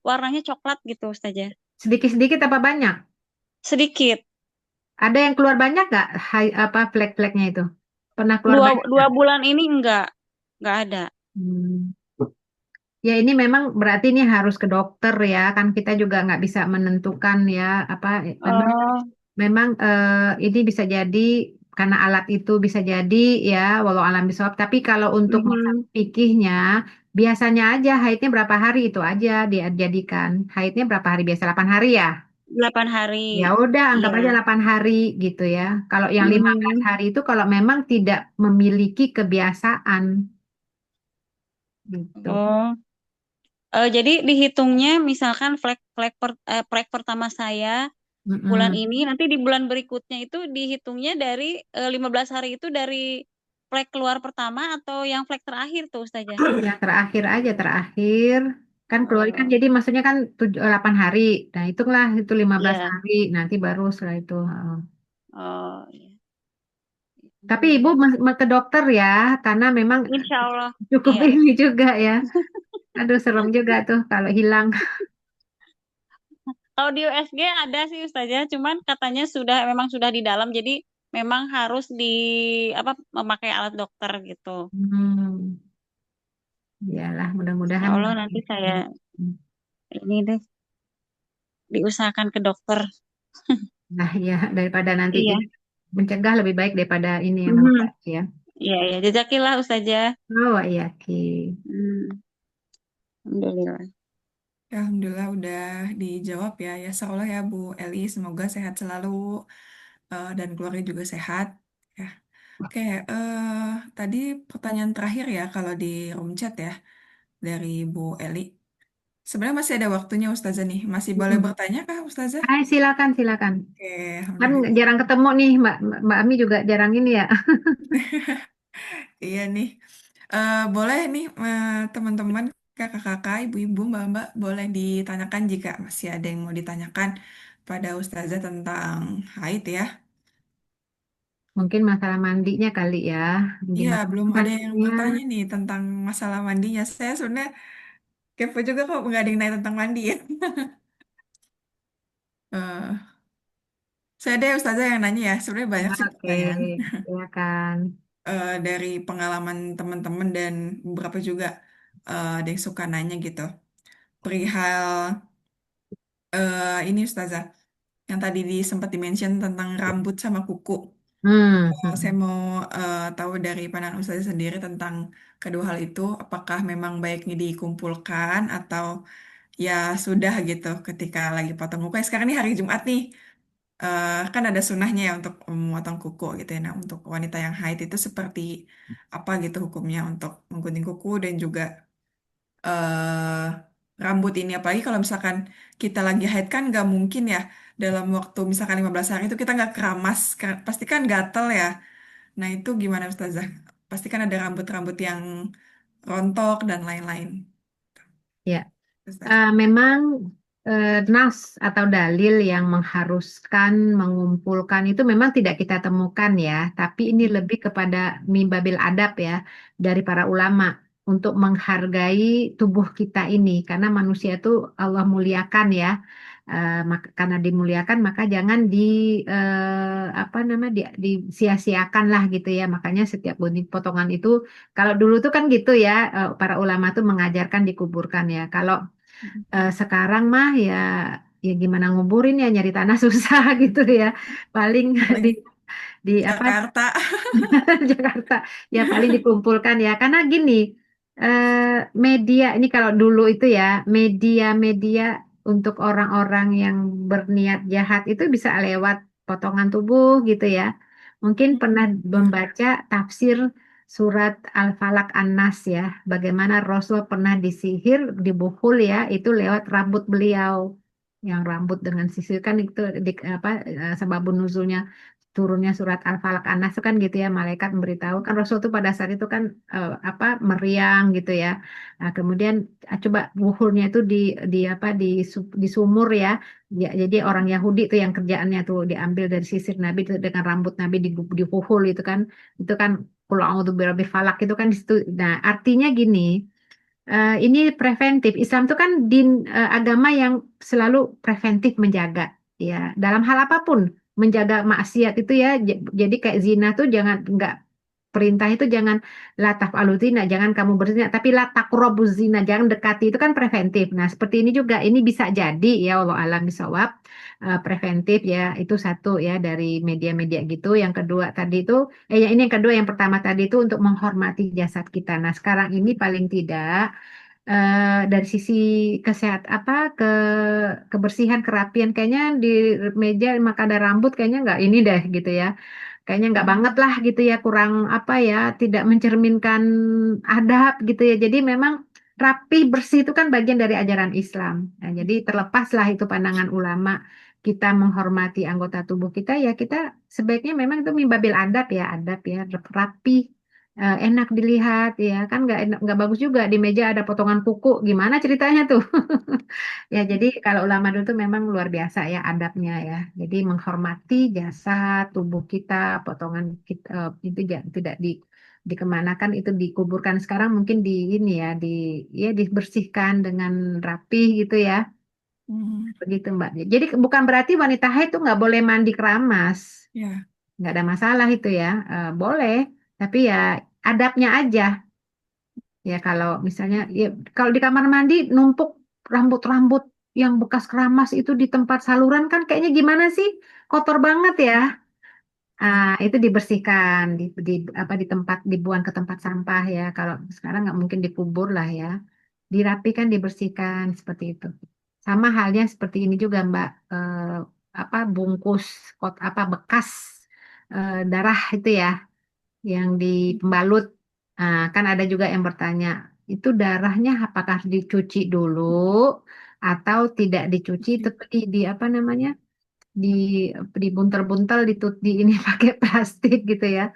warnanya coklat gitu saja. Sedikit-sedikit apa banyak? Sedikit. Ada yang keluar banyak nggak? Apa flek-fleknya itu? Pernah keluar Dua banyak dua nggak? bulan ini nggak ada. Hmm. Ya ini memang berarti ini harus ke dokter ya. Kan kita juga nggak bisa menentukan ya apa. Memang Oh, memang ini bisa jadi karena alat itu bisa jadi ya walau alam bisawab. Tapi kalau untuk masalah mhm. fikihnya biasanya aja haidnya berapa hari itu aja dijadikan. Haidnya berapa hari biasa 8 hari ya. 8 hari. Ya udah anggap Iya. aja 8 hari gitu ya. Kalau yang 15 Mhm. hari itu kalau memang tidak memiliki kebiasaan gitu. Oh, jadi dihitungnya misalkan flek pertama saya bulan Mm-mm. ini, nanti di bulan berikutnya itu dihitungnya dari 15 hari itu dari flek keluar pertama atau yang flek terakhir tuh saja. Yang terakhir aja terakhir kan keluar kan Oh, jadi maksudnya kan 8 hari. Nah, hitunglah itu 15 iya. hari nanti baru setelah itu. Heeh. Oh, iya. Tapi ibu Hmm. ke dokter ya karena memang Insya Allah. cukup Iya. ini juga ya. Aduh serem juga tuh kalau hilang. Kalau di USG ada sih Ustazah, cuman katanya memang sudah di dalam, jadi memang harus memakai alat dokter gitu. Hmm, Iyalah, Insya mudah-mudahan. Allah nanti saya ini deh diusahakan ke dokter. Nah, ya daripada nanti Iya. mencegah lebih baik daripada ini yang Mhm. mengobati ya. Iya, iya. Jazakillah Ustazah. Oh, iya, Ki. Hmm. Alhamdulillah. Ya, Alhamdulillah udah dijawab ya. Ya, seolah ya Bu Eli, semoga sehat selalu dan keluarga juga sehat. Ya, oke. Tadi pertanyaan terakhir ya kalau di room chat ya dari Bu Eli. Sebenarnya masih ada waktunya Ustazah nih. Masih boleh Mm-mm. bertanya kah Ustazah? Silakan, silakan. Oke, Kan Alhamdulillah. jarang ketemu nih, Mbak Ami juga jarang ini ya. Iya nih. Boleh nih teman-teman, kakak-kakak, ibu-ibu, mbak-mbak, boleh ditanyakan jika masih ada yang mau ditanyakan pada Ustazah tentang haid ya. Mungkin masalah mandinya kali ya. Iya, Gimana belum ada yang mandinya? bertanya nih tentang masalah mandinya. Saya sebenarnya kepo juga kok nggak ada yang nanya tentang mandi ya. Eh, saya deh Ustazah yang nanya ya. Sebenarnya banyak sih Oke, pertanyaan silakan. dari pengalaman teman-teman dan beberapa juga ada yang suka nanya gitu. Perihal ini Ustazah, yang tadi sempat dimention tentang rambut sama kuku. Hmm, Saya hmm. mau tahu dari pandangan Ustazah sendiri tentang kedua hal itu, apakah memang baiknya dikumpulkan atau ya sudah gitu ketika lagi potong kuku. Sekarang ini hari Jumat nih, kan ada sunahnya ya untuk memotong kuku gitu ya. Nah, untuk wanita yang haid itu seperti apa gitu hukumnya untuk menggunting kuku dan juga eh, rambut ini. Apalagi kalau misalkan kita lagi haid kan nggak mungkin ya dalam waktu misalkan 15 hari itu kita nggak keramas, pasti kan gatel ya. Nah, itu gimana Ustazah? Pasti kan ada rambut-rambut yang rontok dan lain-lain. Ya. Ustazah. Memang nas atau dalil yang mengharuskan mengumpulkan itu memang tidak kita temukan ya, tapi ini lebih kepada mimbabil adab ya dari para ulama untuk menghargai tubuh kita ini karena manusia itu Allah muliakan ya. Karena dimuliakan maka jangan apa nama disia-siakan lah gitu ya. Makanya setiap gunting potongan itu kalau dulu tuh kan gitu ya, para ulama tuh mengajarkan dikuburkan ya. Kalau sekarang mah ya gimana nguburin ya nyari tanah susah gitu ya. Paling di Paling di apa Jakarta. Jakarta ya paling dikumpulkan ya karena gini, media ini kalau dulu itu ya media-media untuk orang-orang yang berniat jahat itu bisa lewat potongan tubuh gitu ya. Mungkin pernah Ya. membaca tafsir surat Al-Falaq An-Nas ya, bagaimana Rasul pernah disihir, dibuhul ya, itu lewat rambut beliau. Yang rambut dengan sisir kan itu sebabun nuzulnya turunnya surat Al-Falaq An-Nas itu kan gitu ya, malaikat memberitahu kan Rasul tuh pada saat itu kan meriang gitu ya. Nah, kemudian coba buhurnya itu di sumur ya. Ya, jadi orang Yahudi tuh yang kerjaannya tuh diambil dari sisir Nabi itu dengan rambut Nabi dipuhul itu kan Qul a'udzu birabbil falaq itu kan di situ. Nah, artinya gini, ini preventif. Islam itu kan agama yang selalu preventif menjaga ya dalam hal apapun menjaga maksiat itu ya. Jadi kayak zina tuh jangan nggak perintah itu jangan la taf'alu zina, jangan kamu berzina, tapi la taqrabuz zina, jangan dekati itu kan preventif. Nah, seperti ini juga ini bisa jadi ya Allah alam bisawab preventif ya itu satu ya dari media-media gitu. Yang kedua tadi itu ini yang kedua yang pertama tadi itu untuk menghormati jasad kita. Nah, sekarang ini paling tidak dari sisi kesehat kebersihan kerapian kayaknya di meja maka ada rambut kayaknya nggak ini deh gitu ya kayaknya nggak banget lah gitu ya kurang apa ya tidak mencerminkan adab gitu ya jadi memang rapih bersih itu kan bagian dari ajaran Islam. Nah, jadi terlepaslah itu pandangan ulama kita menghormati anggota tubuh kita ya kita sebaiknya memang itu mimbabil adab ya rapi, enak dilihat ya kan nggak bagus juga di meja ada potongan kuku gimana ceritanya tuh. Ya jadi kalau ulama dulu tuh memang luar biasa ya adabnya ya jadi menghormati jasa tubuh kita potongan kita itu tidak dikemanakan itu dikuburkan sekarang mungkin di ini ya ya dibersihkan dengan rapih gitu ya Hmm, Begitu Mbak. Jadi bukan berarti wanita haid itu nggak boleh mandi keramas. ya. Nggak ada masalah itu ya. Boleh. Tapi ya adabnya aja. Ya kalau misalnya ya kalau di kamar mandi numpuk rambut-rambut yang bekas keramas itu di tempat saluran kan kayaknya gimana sih? Kotor banget ya. Itu dibersihkan di apa di tempat dibuang ke tempat sampah ya. Kalau sekarang nggak mungkin dikubur lah ya. Dirapikan, dibersihkan seperti itu. Sama halnya seperti ini juga Mbak. Apa bungkus apa bekas darah itu ya yang di pembalut. Kan ada juga yang bertanya, itu darahnya apakah dicuci dulu atau tidak dicuci, tapi di apa namanya, di dibuntel-buntel, di ini pakai plastik gitu ya.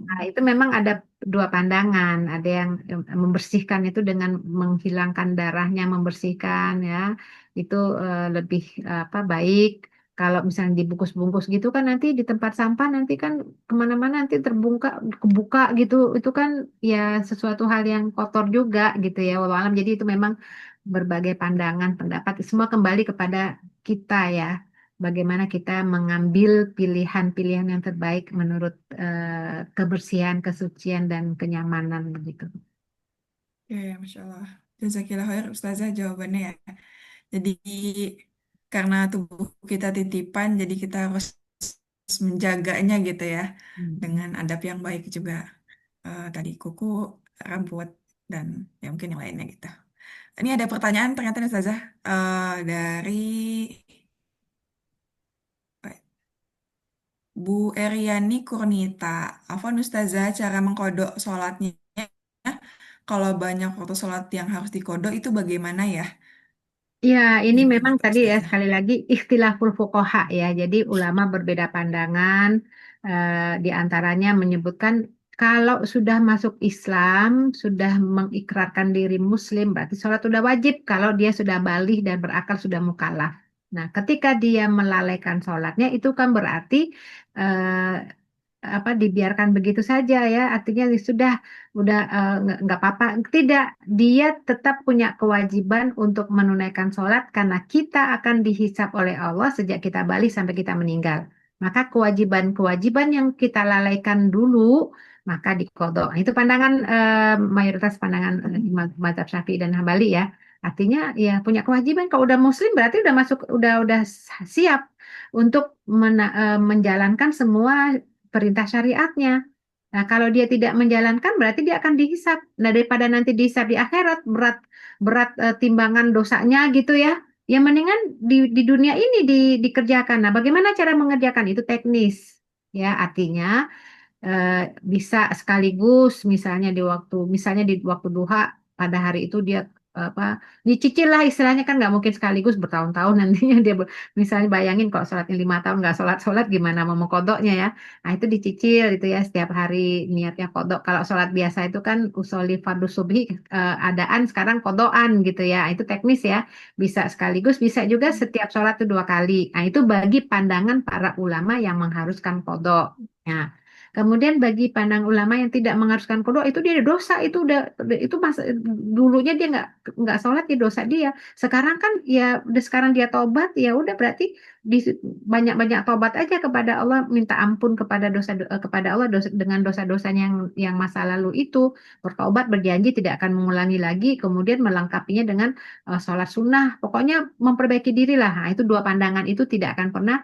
Nah, itu memang ada dua pandangan. Ada yang membersihkan itu dengan menghilangkan darahnya, membersihkan ya. Itu lebih apa baik. Kalau misalnya dibungkus-bungkus gitu kan nanti di tempat sampah nanti kan kemana-mana nanti terbuka, kebuka gitu. Itu kan ya sesuatu hal yang kotor juga gitu ya. Walau alam. Jadi itu memang berbagai pandangan, pendapat. Semua kembali kepada kita ya bagaimana kita mengambil pilihan-pilihan yang terbaik menurut kebersihan, kesucian, dan kenyamanan begitu. Ya, ya, Masya Allah. Jazakillah khair Ustazah jawabannya ya. Jadi karena tubuh kita titipan, jadi kita harus menjaganya gitu ya. Hmm. Dengan adab yang baik juga. Tadi kuku, rambut, dan ya mungkin yang lainnya gitu. Ini ada pertanyaan ternyata nih, Ustazah. Dari Bu Eriani Kurnita. Afwan Ustazah, cara mengkodok sholatnya. Kalau banyak waktu sholat yang harus dikodok itu bagaimana ya? Ya, ini Gimana memang tuh tadi ya Ustazah? sekali lagi ikhtilaful fuqaha ya. Jadi ulama berbeda pandangan. Di antaranya menyebutkan kalau sudah masuk Islam, sudah mengikrarkan diri Muslim, berarti sholat sudah wajib. Kalau dia sudah baligh dan berakal sudah mukallaf. Nah, ketika dia melalaikan sholatnya, itu kan berarti apa dibiarkan begitu saja ya artinya sudah udah nggak apa-apa tidak dia tetap punya kewajiban untuk menunaikan sholat karena kita akan dihisap oleh Allah sejak kita balik sampai kita meninggal maka kewajiban-kewajiban yang kita lalaikan dulu maka dikodok. Nah, itu pandangan mayoritas pandangan mazhab Syafi'i dan Hambali ya artinya ya punya kewajiban kalau udah muslim berarti udah masuk udah siap untuk menjalankan semua perintah syariatnya. Nah, kalau dia tidak menjalankan berarti dia akan dihisap. Nah, daripada nanti dihisap di akhirat berat berat timbangan dosanya gitu ya. Ya mendingan di dunia ini dikerjakan. Nah, bagaimana cara mengerjakan itu teknis. Ya, artinya eh, bisa sekaligus misalnya di waktu duha pada hari itu dia apa dicicil lah istilahnya kan nggak mungkin sekaligus bertahun-tahun nantinya dia misalnya bayangin kalau sholatnya 5 tahun nggak sholat-sholat gimana mau mengkodoknya ya nah itu dicicil itu ya setiap hari niatnya kodok kalau sholat biasa itu kan usoli fardu subhi adaan sekarang kodokan gitu ya itu teknis ya bisa sekaligus bisa juga setiap sholat itu 2 kali nah itu bagi pandangan para ulama yang mengharuskan kodok. Nah, kemudian bagi pandang ulama yang tidak mengharuskan qada itu dia ada dosa itu udah itu masa dulunya dia nggak sholat di dosa dia. Sekarang kan ya udah sekarang dia tobat ya udah berarti banyak-banyak tobat aja kepada Allah minta ampun kepada Allah dengan dosa-dosanya yang masa lalu itu bertobat berjanji tidak akan mengulangi lagi kemudian melengkapinya dengan sholat sunnah pokoknya memperbaiki diri lah. Nah, itu dua pandangan itu tidak akan pernah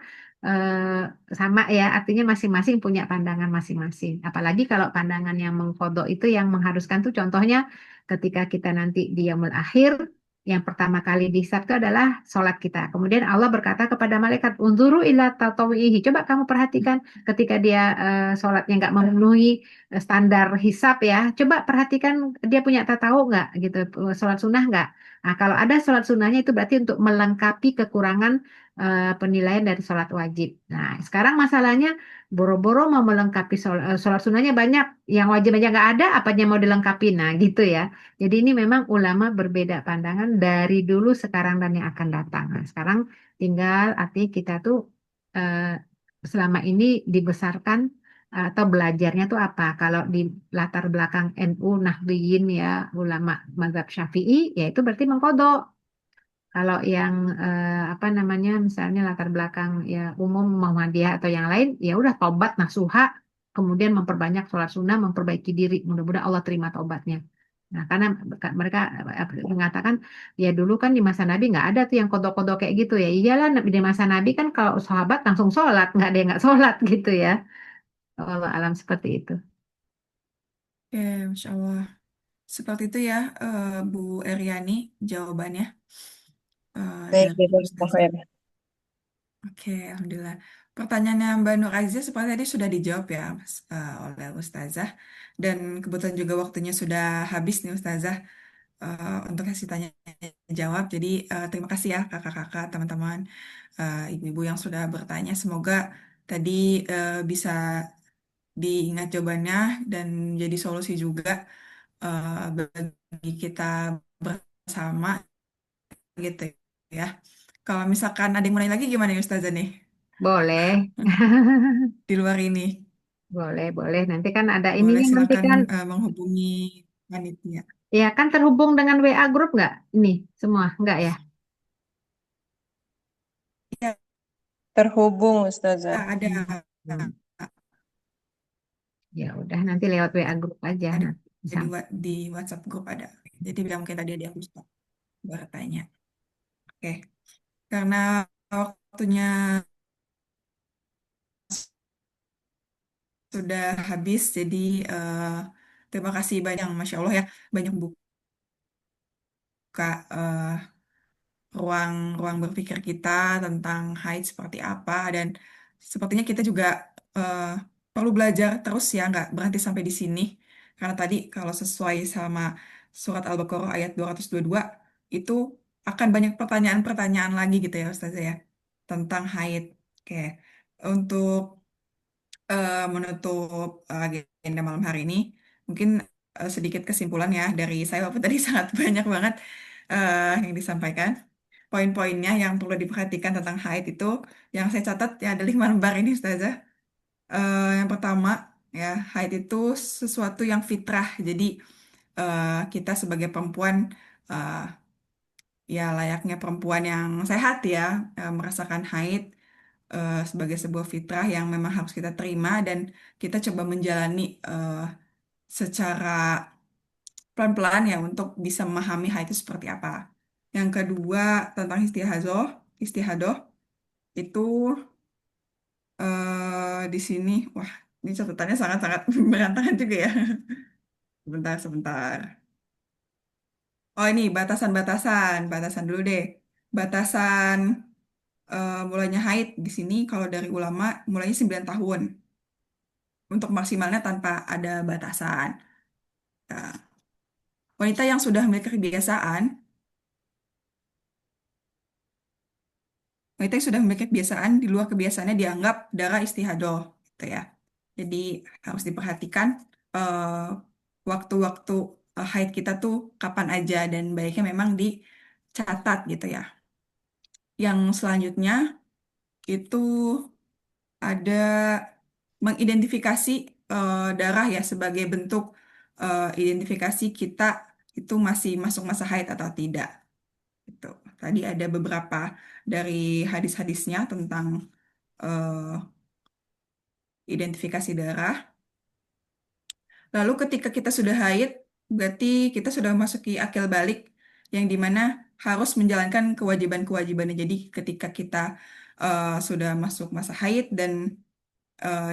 eh, sama ya, artinya masing-masing punya pandangan masing-masing. Apalagi kalau pandangan yang mengkodok itu yang mengharuskan tuh contohnya ketika kita nanti di yaumul akhir, yang pertama kali dihisab itu adalah sholat kita. Kemudian Allah berkata kepada malaikat, Unzuru ila tatawihi. Coba kamu perhatikan ketika dia sholatnya nggak memenuhi standar hisab ya. Coba perhatikan dia punya tatawu nggak gitu, sholat sunnah nggak. Nah, kalau ada sholat sunnahnya itu berarti untuk melengkapi kekurangan penilaian dari sholat wajib. Nah, sekarang masalahnya boro-boro mau melengkapi sholat sunnahnya banyak, yang wajib aja nggak ada, apanya mau dilengkapi. Nah, gitu ya. Jadi ini memang ulama berbeda pandangan dari dulu, sekarang, dan yang akan datang. Nah, sekarang tinggal artinya kita tuh eh, selama ini dibesarkan atau belajarnya tuh apa? Kalau di latar belakang NU, Nahdliyin ya, ulama mazhab Syafi'i, ya itu berarti mengkodok. Kalau yang apa namanya, misalnya latar belakang ya umum Muhammadiyah atau yang lain, ya udah tobat nasuha, kemudian memperbanyak sholat sunnah, memperbaiki diri. Mudah-mudahan Allah terima tobatnya. Nah, karena mereka mengatakan ya dulu kan di masa Nabi nggak ada tuh yang kodok-kodok kayak gitu ya. Iyalah di masa Nabi kan kalau sahabat langsung sholat, nggak ada yang nggak sholat gitu ya. Allah alam seperti itu. Oke, Masya Allah. Seperti itu ya, Bu Eryani, jawabannya Baik, dari jazakallahu Ustazah. khairan. Oke, Alhamdulillah. Pertanyaannya Mbak Nur Aziza seperti tadi sudah dijawab ya, oleh Ustazah. Dan kebetulan juga waktunya sudah habis nih Ustazah, untuk kasih tanya jawab. Jadi terima kasih ya kakak-kakak, teman-teman, ibu-ibu yang sudah bertanya. Semoga tadi bisa diingat jawabannya dan jadi solusi juga bagi kita bersama gitu ya. Kalau misalkan ada yang mau nanya lagi gimana ya Ustazah nih Boleh. di luar ini? Boleh, boleh. Nanti kan ada Boleh ininya nanti silakan kan. menghubungi panitia. Ya kan terhubung dengan WA grup nggak? Ini semua nggak ya? Ya, Terhubung, Ustazah. ada Hmm. Ya udah nanti lewat WA grup aja ada nanti di, bisa. di WhatsApp grup ada. Jadi bila mungkin tadi ada yang lupa bertanya. Oke, karena waktunya sudah habis, jadi terima kasih banyak, Masya Allah ya, banyak buka ruang ruang berpikir kita tentang haid seperti apa dan sepertinya kita juga eh, perlu belajar terus ya, nggak berhenti sampai di sini. Karena tadi kalau sesuai sama surat Al-Baqarah ayat 222 itu akan banyak pertanyaan-pertanyaan lagi gitu ya Ustazah ya tentang haid. Oke, untuk menutup agenda malam hari ini, mungkin sedikit kesimpulan ya dari saya, walaupun tadi sangat banyak banget yang disampaikan. Poin-poinnya yang perlu diperhatikan tentang haid itu, yang saya catat ya ada 5 lembar ini, Ustazah. Yang pertama, ya haid itu sesuatu yang fitrah. Jadi kita sebagai perempuan, eh, ya layaknya perempuan yang sehat ya, merasakan haid sebagai sebuah fitrah yang memang harus kita terima dan kita coba menjalani secara pelan-pelan ya untuk bisa memahami hal itu seperti apa. Yang kedua tentang istihadoh, istihadoh itu di sini, wah ini catatannya sangat-sangat berantakan juga ya. Sebentar, sebentar. Oh ini batasan-batasan, batasan dulu deh. Batasan mulainya haid di sini kalau dari ulama mulainya 9 tahun untuk maksimalnya tanpa ada batasan. Nah, wanita yang sudah memiliki kebiasaan, wanita yang sudah memiliki kebiasaan di luar kebiasaannya dianggap darah istihadah, gitu ya. Jadi harus diperhatikan eh, waktu-waktu haid kita tuh kapan aja dan baiknya memang dicatat gitu ya. Yang selanjutnya itu ada mengidentifikasi darah ya sebagai bentuk identifikasi kita itu masih masuk masa haid atau tidak. Gitu. Tadi ada beberapa dari hadis-hadisnya tentang eh, identifikasi darah. Lalu ketika kita sudah haid, berarti kita sudah memasuki akil balik yang dimana harus menjalankan kewajiban-kewajibannya. Jadi ketika kita sudah masuk masa haid dan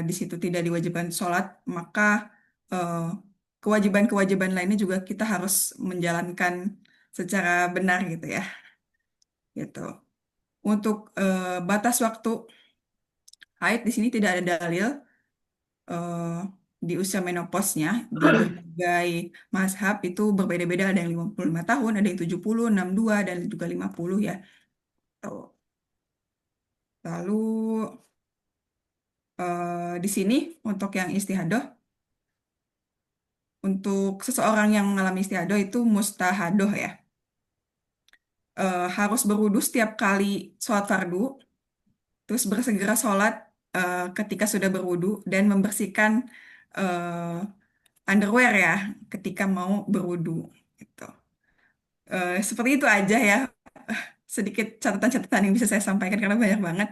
di situ tidak diwajibkan sholat, maka eh, kewajiban-kewajiban lainnya juga kita harus menjalankan secara benar gitu ya. Gitu. Untuk batas waktu haid di sini tidak ada dalil eh, di usia menopausnya di berbagai mazhab itu berbeda-beda, ada yang 55 tahun, ada yang 70, 62 dan juga 50 ya. Tuh. Lalu di sini untuk yang istihadah, untuk seseorang yang mengalami istihadah itu mustahadoh ya. Harus berwudu setiap kali sholat fardu, terus bersegera sholat ketika sudah berwudu dan membersihkan underwear ya ketika mau berwudu gitu. Seperti itu aja ya sedikit catatan-catatan yang bisa saya sampaikan karena banyak banget.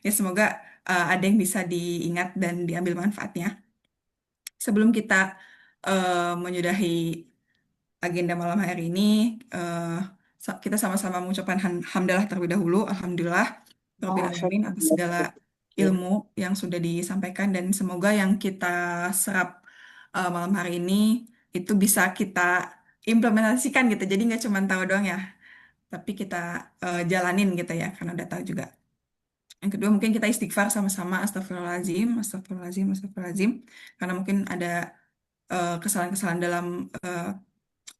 Ya semoga ada yang bisa diingat dan diambil manfaatnya. Sebelum kita menyudahi agenda malam hari ini, eh, kita sama-sama mengucapkan hamdalah terlebih dahulu. Alhamdulillah, Rabbil Alamin atas segala ilmu yang sudah disampaikan dan semoga yang kita serap malam hari ini itu bisa kita implementasikan gitu. Jadi nggak cuma tahu doang ya, tapi kita jalanin gitu ya, karena udah tahu juga. Yang kedua mungkin kita istighfar sama-sama, astagfirullahaladzim, astagfirullahaladzim, astagfirullahaladzim, karena mungkin ada kesalahan-kesalahan dalam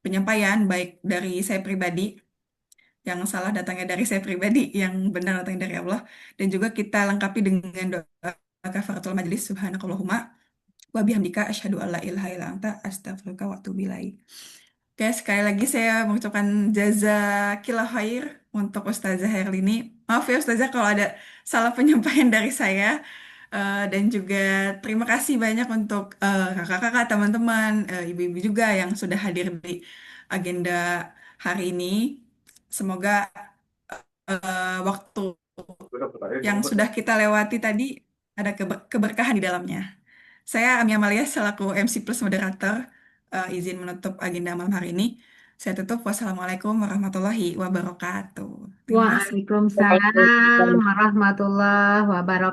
penyampaian baik dari saya pribadi, yang salah datangnya dari saya pribadi, yang benar datangnya dari Allah, dan juga kita lengkapi dengan doa kafaratul majlis, subhanakallahumma wa bihamdika asyhadu alla ilaha illa anta astaghfiruka wa atubu ilaik. Oke, sekali lagi saya mengucapkan jazakillah khair untuk Ustazah Herlini. Maaf ya Ustazah kalau ada salah penyampaian dari saya. Dan juga terima kasih banyak untuk kakak-kakak, teman-teman, ibu-ibu juga yang sudah hadir di agenda hari ini. Semoga waktu yang sudah kita lewati tadi ada keberkahan di dalamnya. Saya Ami Amalia selaku MC plus moderator izin menutup agenda malam hari ini. Saya tutup. Wassalamualaikum warahmatullahi wabarakatuh. Terima kasih. Waalaikumsalam warahmatullahi wabarakatuh.